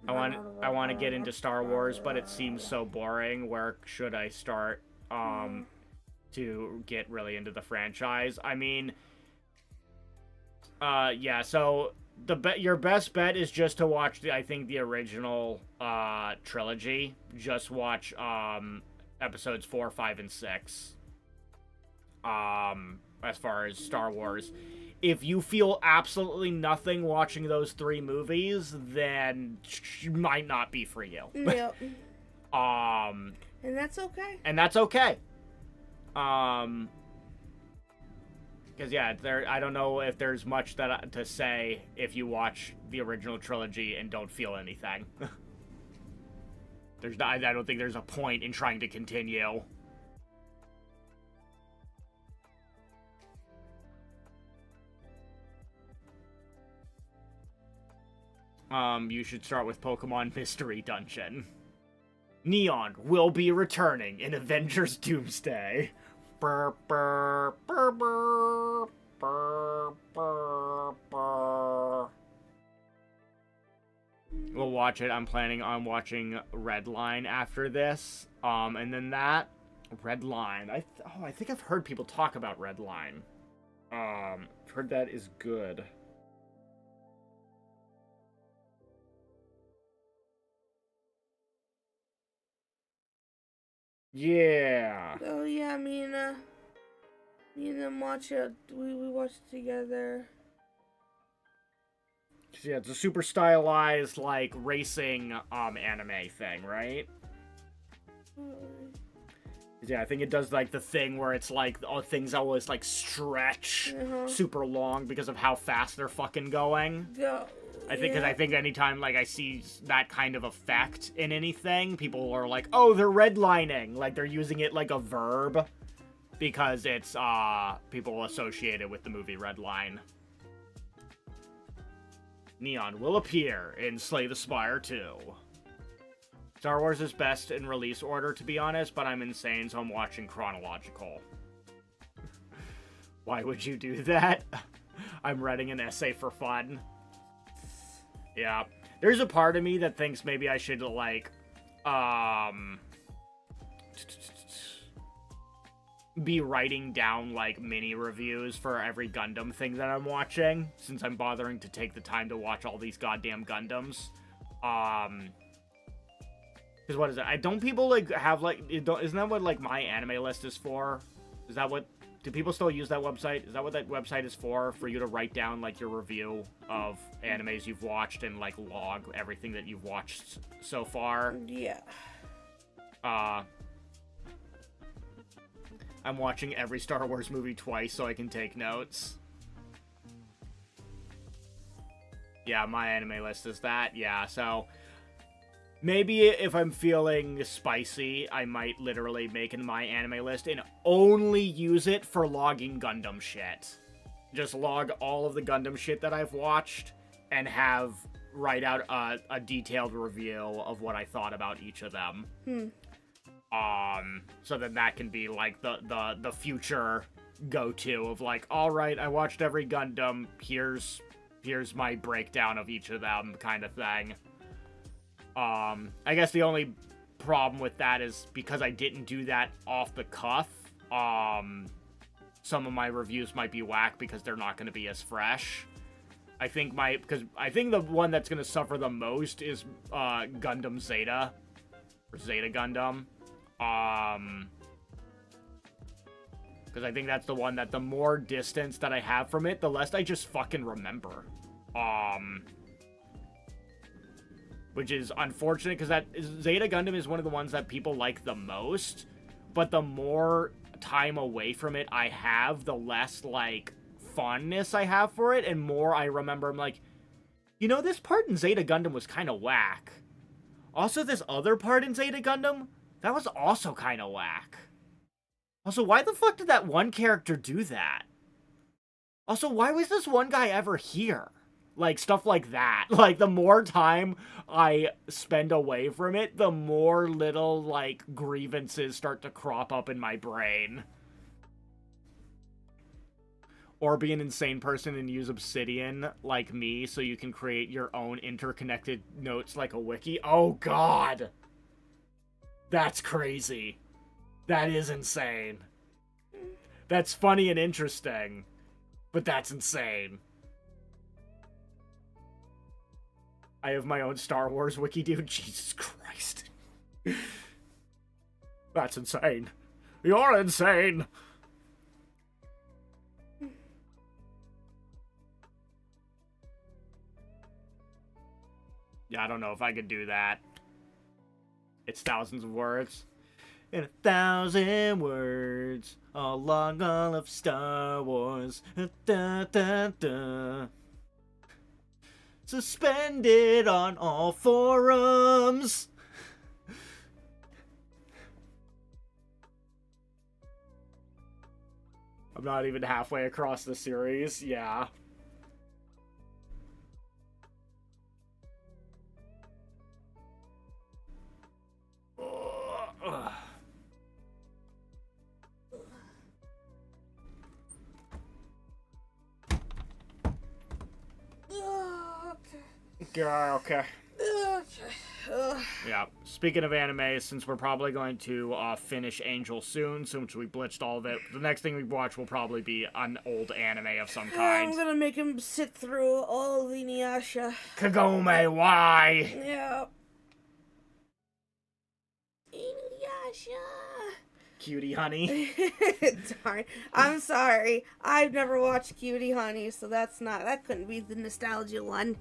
I want to get into Star Wars, but it seems so boring. Where should I start? To get really into the franchise. I mean, yeah, so your best bet is just to watch I think the original trilogy. Just watch episodes 4, 5, and 6. As far as Star Wars. If you feel absolutely nothing watching those 3 movies, then it might not be for you. Yep. And that's okay. And that's okay. Because yeah, I don't know if there's much to say if you watch the original trilogy and don't feel anything. I don't think there's a point in trying to continue. You should start with Pokemon Mystery Dungeon. Neon will be returning in Avengers Doomsday. Burr, burr, burr, burr, burr, burr, burr. We'll watch it. I'm planning on watching Redline after this. And then that Redline. I think I've heard people talk about Redline. Heard that is good. Yeah. Oh yeah, me and them watch it. We watched it together. Yeah, it's a super stylized, like, racing, anime thing, right? Yeah, I think it does, like, the thing where it's, like, things always, like, stretch super long because of how fast they're fucking going. I think, because I think anytime, like, I see that kind of effect in anything, people are like, oh, they're redlining. Like, they're using it like a verb because it's, people associate it with the movie Redline. Neon will appear in Slay the Spire 2. Star Wars is best in release order, to be honest, but I'm insane, so I'm watching chronological. Why would you do that? I'm writing an essay for fun. Yeah. There's a part of me that thinks maybe I should, like, be writing down, like, mini reviews for every Gundam thing that I'm watching, since I'm bothering to take the time to watch all these goddamn Gundams. Because what is it? Don't people, like, have, like, isn't that what, like, my anime list is for? Is that what, do people still use that website? Is that what that website is for you to write down, like, your review of animes you've watched and, like, log everything that you've watched so far? Yeah. I'm watching every Star Wars movie twice so I can take notes. Yeah, my anime list is that. Yeah, so maybe if I'm feeling spicy, I might literally make my anime list and only use it for logging Gundam shit. Just log all of the Gundam shit that I've watched and write out a detailed review of what I thought about each of them. So then that can be, like, the future go-to of, like, alright, I watched every Gundam, here's my breakdown of each of them, kind of thing. I guess the only problem with that is because I didn't do that off the cuff, some of my reviews might be whack because they're not going to be as fresh. I think the one that's going to suffer the most is, Gundam Zeta, or Zeta Gundam. Because I think that's the one that the more distance that I have from it, the less I just fucking remember. Which is unfortunate, because that Zeta Gundam is one of the ones that people like the most, but the more time away from it I have, the less, like, fondness I have for it, and more I remember. I'm like, you know, this part in Zeta Gundam was kind of whack. Also, this other part in Zeta Gundam, that was also kind of whack. Also, why the fuck did that one character do that? Also, why was this one guy ever here? Like, stuff like that. Like, the more time I spend away from it, the more little, like, grievances start to crop up in my brain. Or be an insane person and use Obsidian, like me, so you can create your own interconnected notes like a wiki. Oh, God! That's crazy. That is insane. That's funny and interesting, but that's insane. I have my own Star Wars wiki, dude. Jesus Christ. That's insane. You're insane. Yeah, I don't know if I could do that. It's thousands of words. In 1,000 words, along all of Star Wars. Da, da, da. Suspended on all forums. I'm not even halfway across the series. Yeah. Okay. Yeah. Speaking of anime, since we're probably going to finish Angel soon, since we blitzed all of it, the next thing we watch will probably be an old anime of some kind. I'm gonna make him sit through all of the Inuyasha. Kagome, why? Yeah. Inuyasha. Cutie Honey. Darn. I'm sorry. I've never watched Cutie Honey, so that couldn't be the nostalgia one.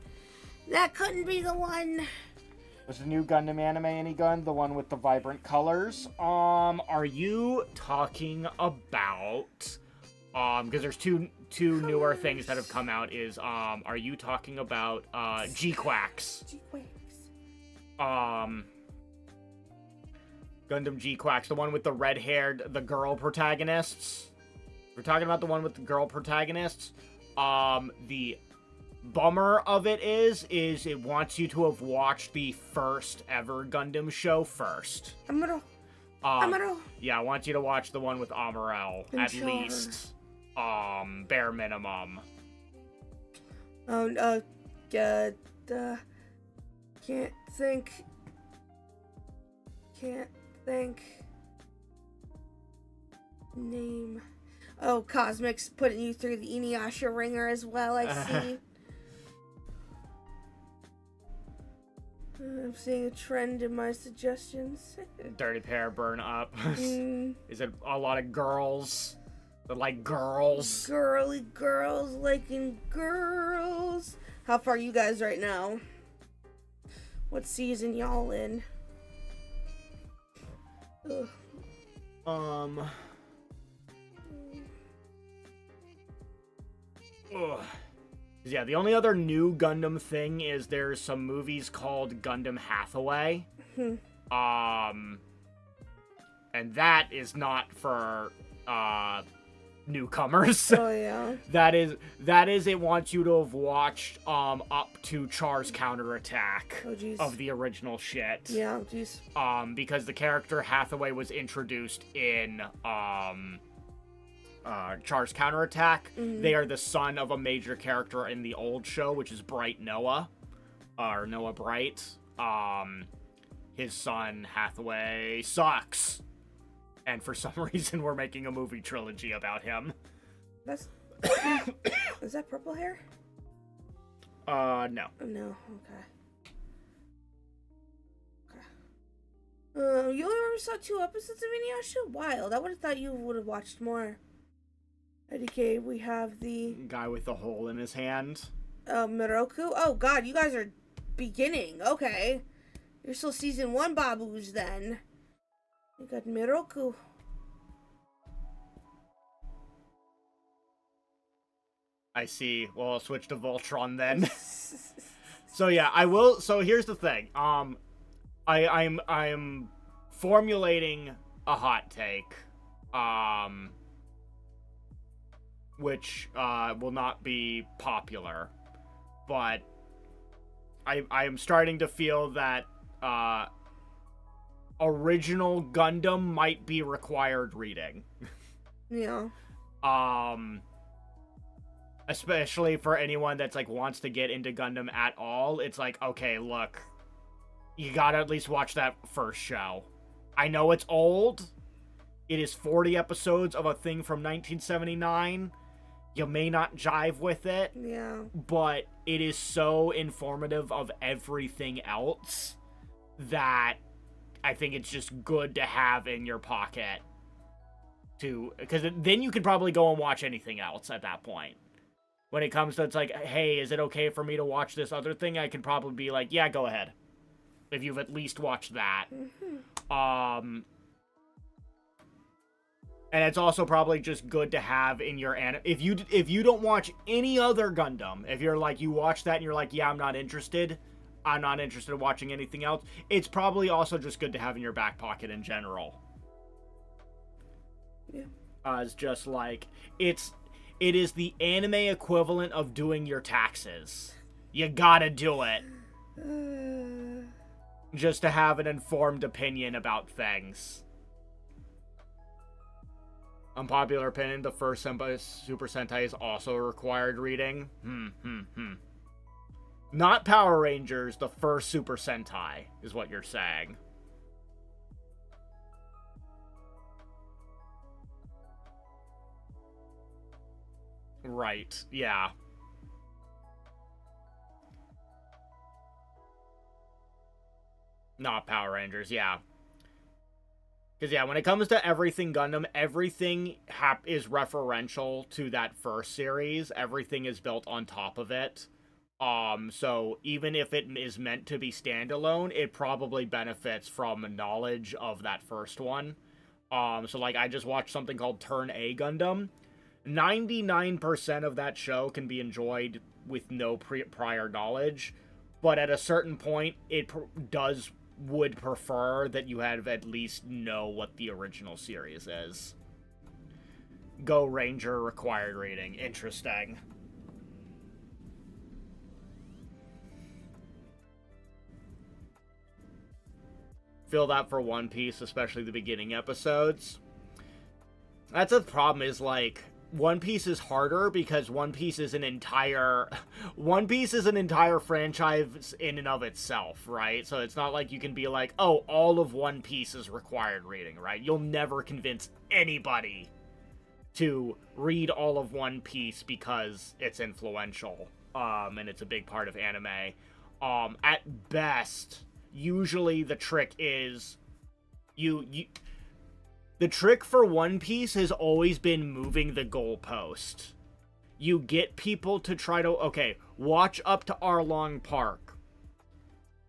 That couldn't be the one. Was the new Gundam anime any good? The one with the vibrant colors? Are you talking about, because there's two newer things that have come out is, are you talking about, G-Quacks? G-Quacks. Gundam G-Quacks, the one with the red-haired, the girl protagonists. We're talking about the one with the girl protagonists. The bummer of it is it wants you to have watched the first ever Gundam show first. Amuro. Yeah, I want you to watch the one with Amuro, at least. Bare minimum. Oh, can't think. Name. Oh, Cosmic's putting you through the Inuyasha ringer as well, I see. I'm seeing a trend in my suggestions. Dirty Pair Burn Up. Is it a lot of girls that like girls? Girly girls liking girls. How far are you guys right now? What season y'all in? Ugh. Yeah, the only other new Gundam thing is there's some movies called Gundam Hathaway. And that is not for newcomers. Oh yeah. That is it wants you to have watched up to Char's counterattack of the original shit. Yeah, jeez. Because the character Hathaway was introduced in Char's counterattack. They are the son of a major character in the old show, which is Bright Noah, or Noah Bright. His son Hathaway sucks, and for some reason we're making a movie trilogy about him. That's is that purple hair? No. Oh, no. Okay. You only saw 2 episodes of Inuyasha? Wild. I would have thought you would have watched more. IDK, we have the guy with the hole in his hand. Miroku. Oh God, you guys are beginning. Okay, you're still season 1 babus then. You got Miroku. I see. Well, I'll switch to Voltron then. So yeah, I will. So here's the thing. I'm formulating a hot take. Which will not be popular, but I am starting to feel that original Gundam might be required reading. Yeah. Especially for anyone that's like wants to get into Gundam at all. It's like, okay, look, you gotta at least watch that first show. I know it's old. It is 40 episodes of a thing from 1979. You may not jive with it. Yeah. But it is so informative of everything else that I think it's just good to have in your pocket. Because then you could probably go and watch anything else at that point. When it comes to, it's like, hey, is it okay for me to watch this other thing? I can probably be like, yeah, go ahead. If you've at least watched that. And it's also probably just good to have in your if you don't watch any other Gundam, if you're like you watch that and you're like, yeah, I'm not interested in watching anything else, it's probably also just good to have in your back pocket in general. Yeah. It's just like it is the anime equivalent of doing your taxes. You gotta do it. Just to have an informed opinion about things. Unpopular opinion, the first Super Sentai is also required reading. Not Power Rangers, the first Super Sentai, is what you're saying. Right, yeah. Not Power Rangers, yeah. Because, yeah, when it comes to everything Gundam, everything is referential to that first series. Everything is built on top of it. So even if it is meant to be standalone, it probably benefits from knowledge of that first one. So, like, I just watched something called Turn A Gundam. 99% of that show can be enjoyed with no prior knowledge. But at a certain point, it would prefer that you have at least know what the original series is. Go Ranger required reading. Interesting. Feel that for One Piece, especially the beginning episodes. That's the problem, is like, One Piece is harder because One Piece is an entire franchise in and of itself, right? So it's not like you can be like, oh, all of One Piece is required reading, right? You'll never convince anybody to read all of One Piece because it's influential, and it's a big part of anime. At best, usually the trick is the trick for One Piece has always been moving the goalpost. You get people to try to, okay, watch up to Arlong Park.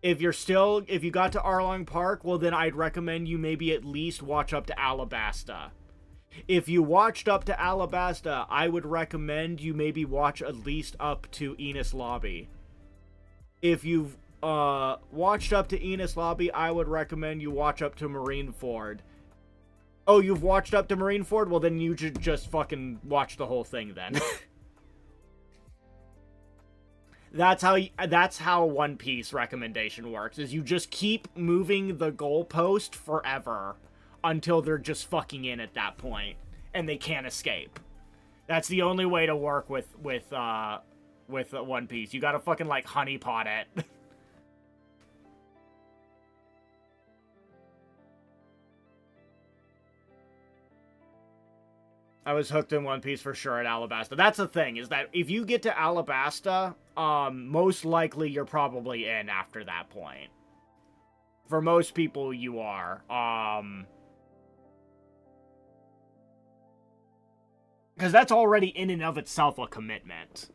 If you got to Arlong Park, well then I'd recommend you maybe at least watch up to Alabasta. If you watched up to Alabasta, I would recommend you maybe watch at least up to Enies Lobby. If you've watched up to Enies Lobby, I would recommend you watch up to Marineford. Oh, you've watched up to Marineford? Well, then you should just fucking watch the whole thing then. That's how One Piece recommendation works, is you just keep moving the goalpost forever until they're just fucking in at that point and they can't escape. That's the only way to work with One Piece. You gotta fucking like honeypot it. I was hooked in One Piece for sure at Alabasta. That's the thing, is that if you get to Alabasta, most likely you're probably in after that point. For most people, you are. Because that's already in and of itself a commitment.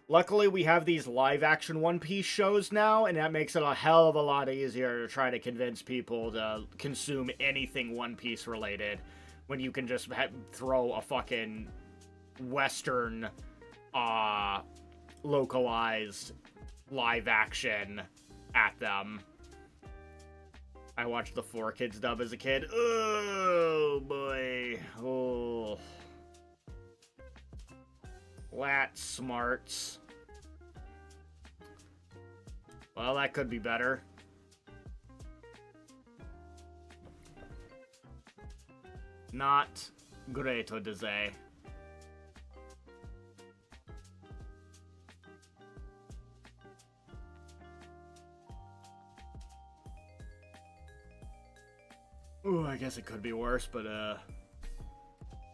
Luckily, we have these live-action One Piece shows now, and that makes it a hell of a lot easier to try to convince people to consume anything One Piece related, when you can just throw a fucking Western, localized live-action at them. I watched the 4Kids dub as a kid. Oh, boy. Oh. Lat smarts. Well, that could be better. Not great to say. Ooh, I guess it could be worse, but, I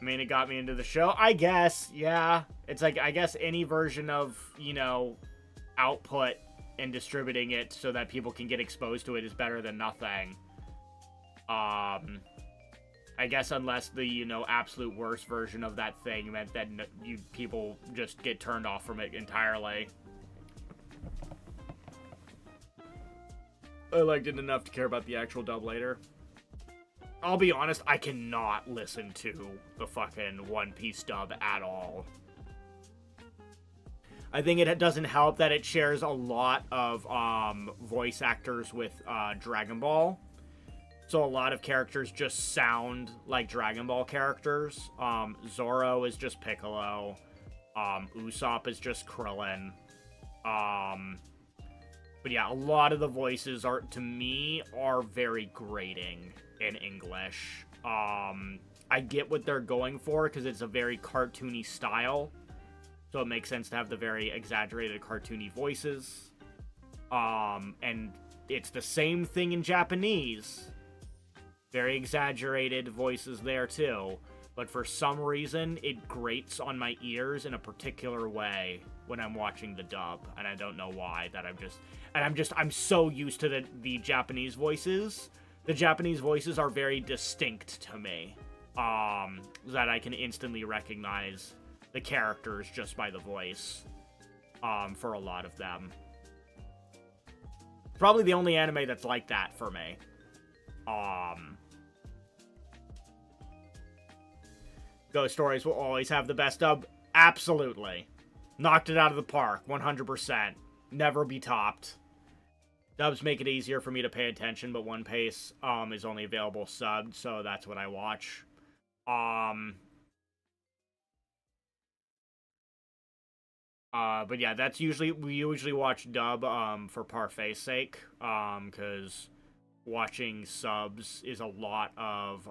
mean, it got me into the show. I guess, yeah. It's like, I guess any version of, you know, output and distributing it so that people can get exposed to it is better than nothing. I guess unless the, you know, absolute worst version of that thing meant that people just get turned off from it entirely. I liked it enough to care about the actual dub later. I'll be honest, I cannot listen to the fucking One Piece dub at all. I think it doesn't help that it shares a lot of voice actors with Dragon Ball. So a lot of characters just sound like Dragon Ball characters. Zoro is just Piccolo. Usopp is just Krillin. But yeah, a lot of the voices to me are very grating in English. I get what they're going for because it's a very cartoony style. So it makes sense to have the very exaggerated cartoony voices. And it's the same thing in Japanese. Very exaggerated voices there too. but for some reason, it grates on my ears in a particular way when I'm watching the dub, and I don't know why. I'm so used to the Japanese voices. The Japanese voices are very distinct to me, that I can instantly recognize the characters just by the voice, for a lot of them. Probably the only anime that's like that for me. Ghost Stories will always have the best dub. Absolutely. Knocked it out of the park. 100%. Never be topped. Dubs make it easier for me to pay attention, but One Piece is only available subbed, so that's what I watch. But yeah, we usually watch dub for parfait's sake, because watching subs is a lot of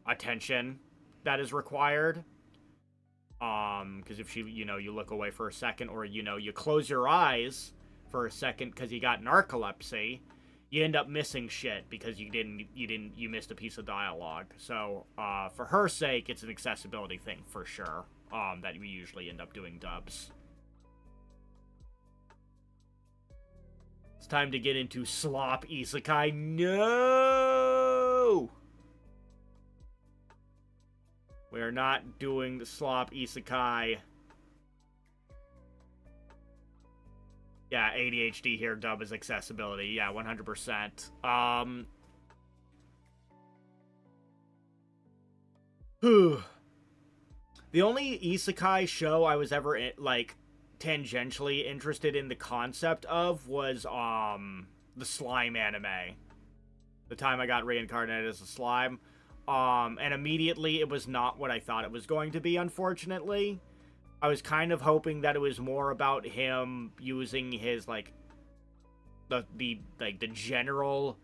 attention that is required. Because if you look away for a second, or you close your eyes for a second because you got narcolepsy, you end up missing shit because you missed a piece of dialogue. So for her sake, it's an accessibility thing for sure, that we usually end up doing dubs. It's time to get into slop isekai. No! We're not doing the slop isekai. Yeah, ADHD here, dub is accessibility. Yeah, 100%. The only isekai show I was ever, tangentially interested in the concept of was, the slime anime. The time I got reincarnated as a slime. And immediately it was not what I thought it was going to be, unfortunately. I was kind of hoping that it was more about him using his, the general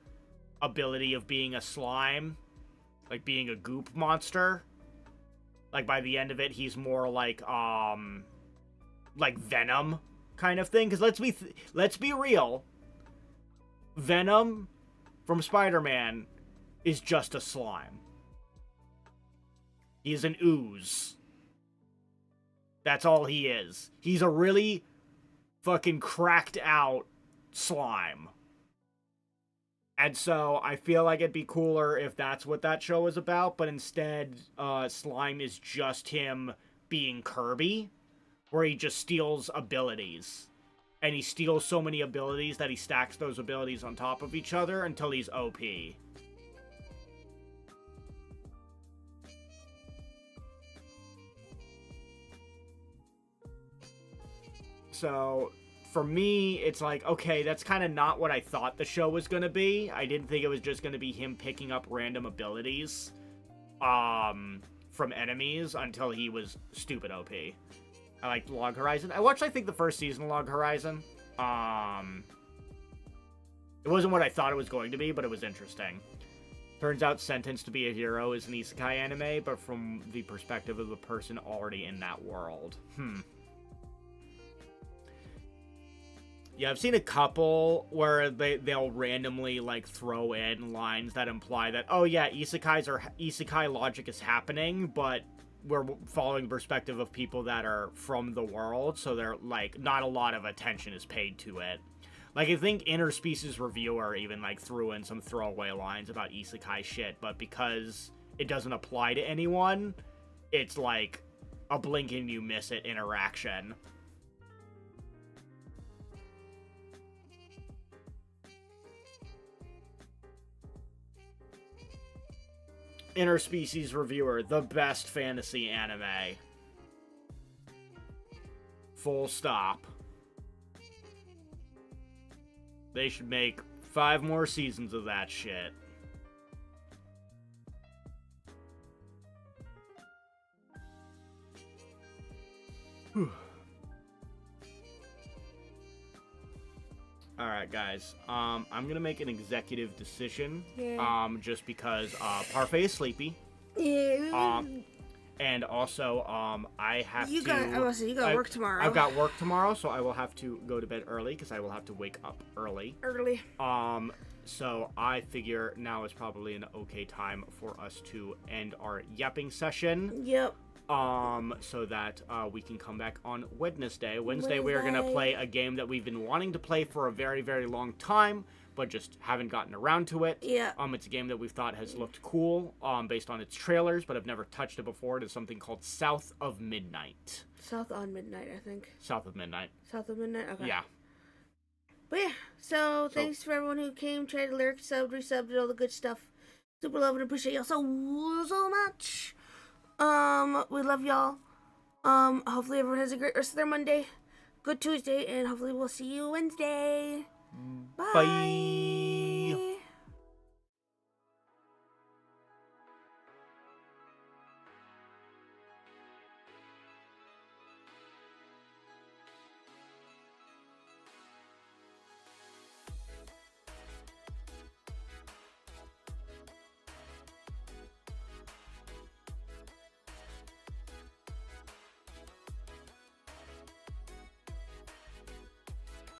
ability of being a slime. Like, being a goop monster. Like, by the end of it, he's more like Venom kind of thing. Because let's be real. Venom from Spider-Man is just a slime. He's an ooze. That's all he is. He's a really fucking cracked out slime. And so I feel like it'd be cooler if that's what that show is about, but instead, slime is just him being Kirby, where he just steals abilities. And he steals so many abilities that he stacks those abilities on top of each other until he's OP. So, for me, it's like, okay, that's kind of not what I thought the show was going to be. I didn't think it was just going to be him picking up random abilities from enemies until he was stupid OP. I liked Log Horizon. I watched, I think, the first season of Log Horizon. It wasn't what I thought it was going to be, but it was interesting. Turns out Sentenced to be a Hero is an isekai anime, but from the perspective of the person already in that world. Yeah, I've seen a couple where they'll randomly, throw in lines that imply that, oh yeah, isekai logic is happening, but we're following the perspective of people that are from the world, so they're, not a lot of attention is paid to it. I think Interspecies Reviewer even, threw in some throwaway lines about isekai shit, but because it doesn't apply to anyone, it's like a blink and you miss it interaction. Interspecies Reviewer, the best fantasy anime. Full stop. They should make 5 more seasons of that shit. Alright, guys. I'm gonna make an executive decision. Yeah. Just because Parfait is sleepy. Yeah. And also, I have you got work tomorrow. I've got work tomorrow, so I will have to go to bed early because I will have to wake up early. So I figure now is probably an okay time for us to end our yapping session. Yep. So that we can come back on Wednesday. Wednesday we are going to play a game that we've been wanting to play for a very, very long time, but just haven't gotten around to it. Yeah. It's a game that we thought has looked cool, based on its trailers, but I've never touched it before. It is something called South of Midnight. South on Midnight, I think. South of Midnight. South of Midnight? Okay. Yeah. But yeah, so thanks for everyone who came, tried to lyric subbed, resubbed, and all the good stuff. Super love and appreciate y'all so much. We love y'all. Hopefully everyone has a great rest of their Monday. Good Tuesday, and hopefully we'll see you Wednesday. Bye. Bye.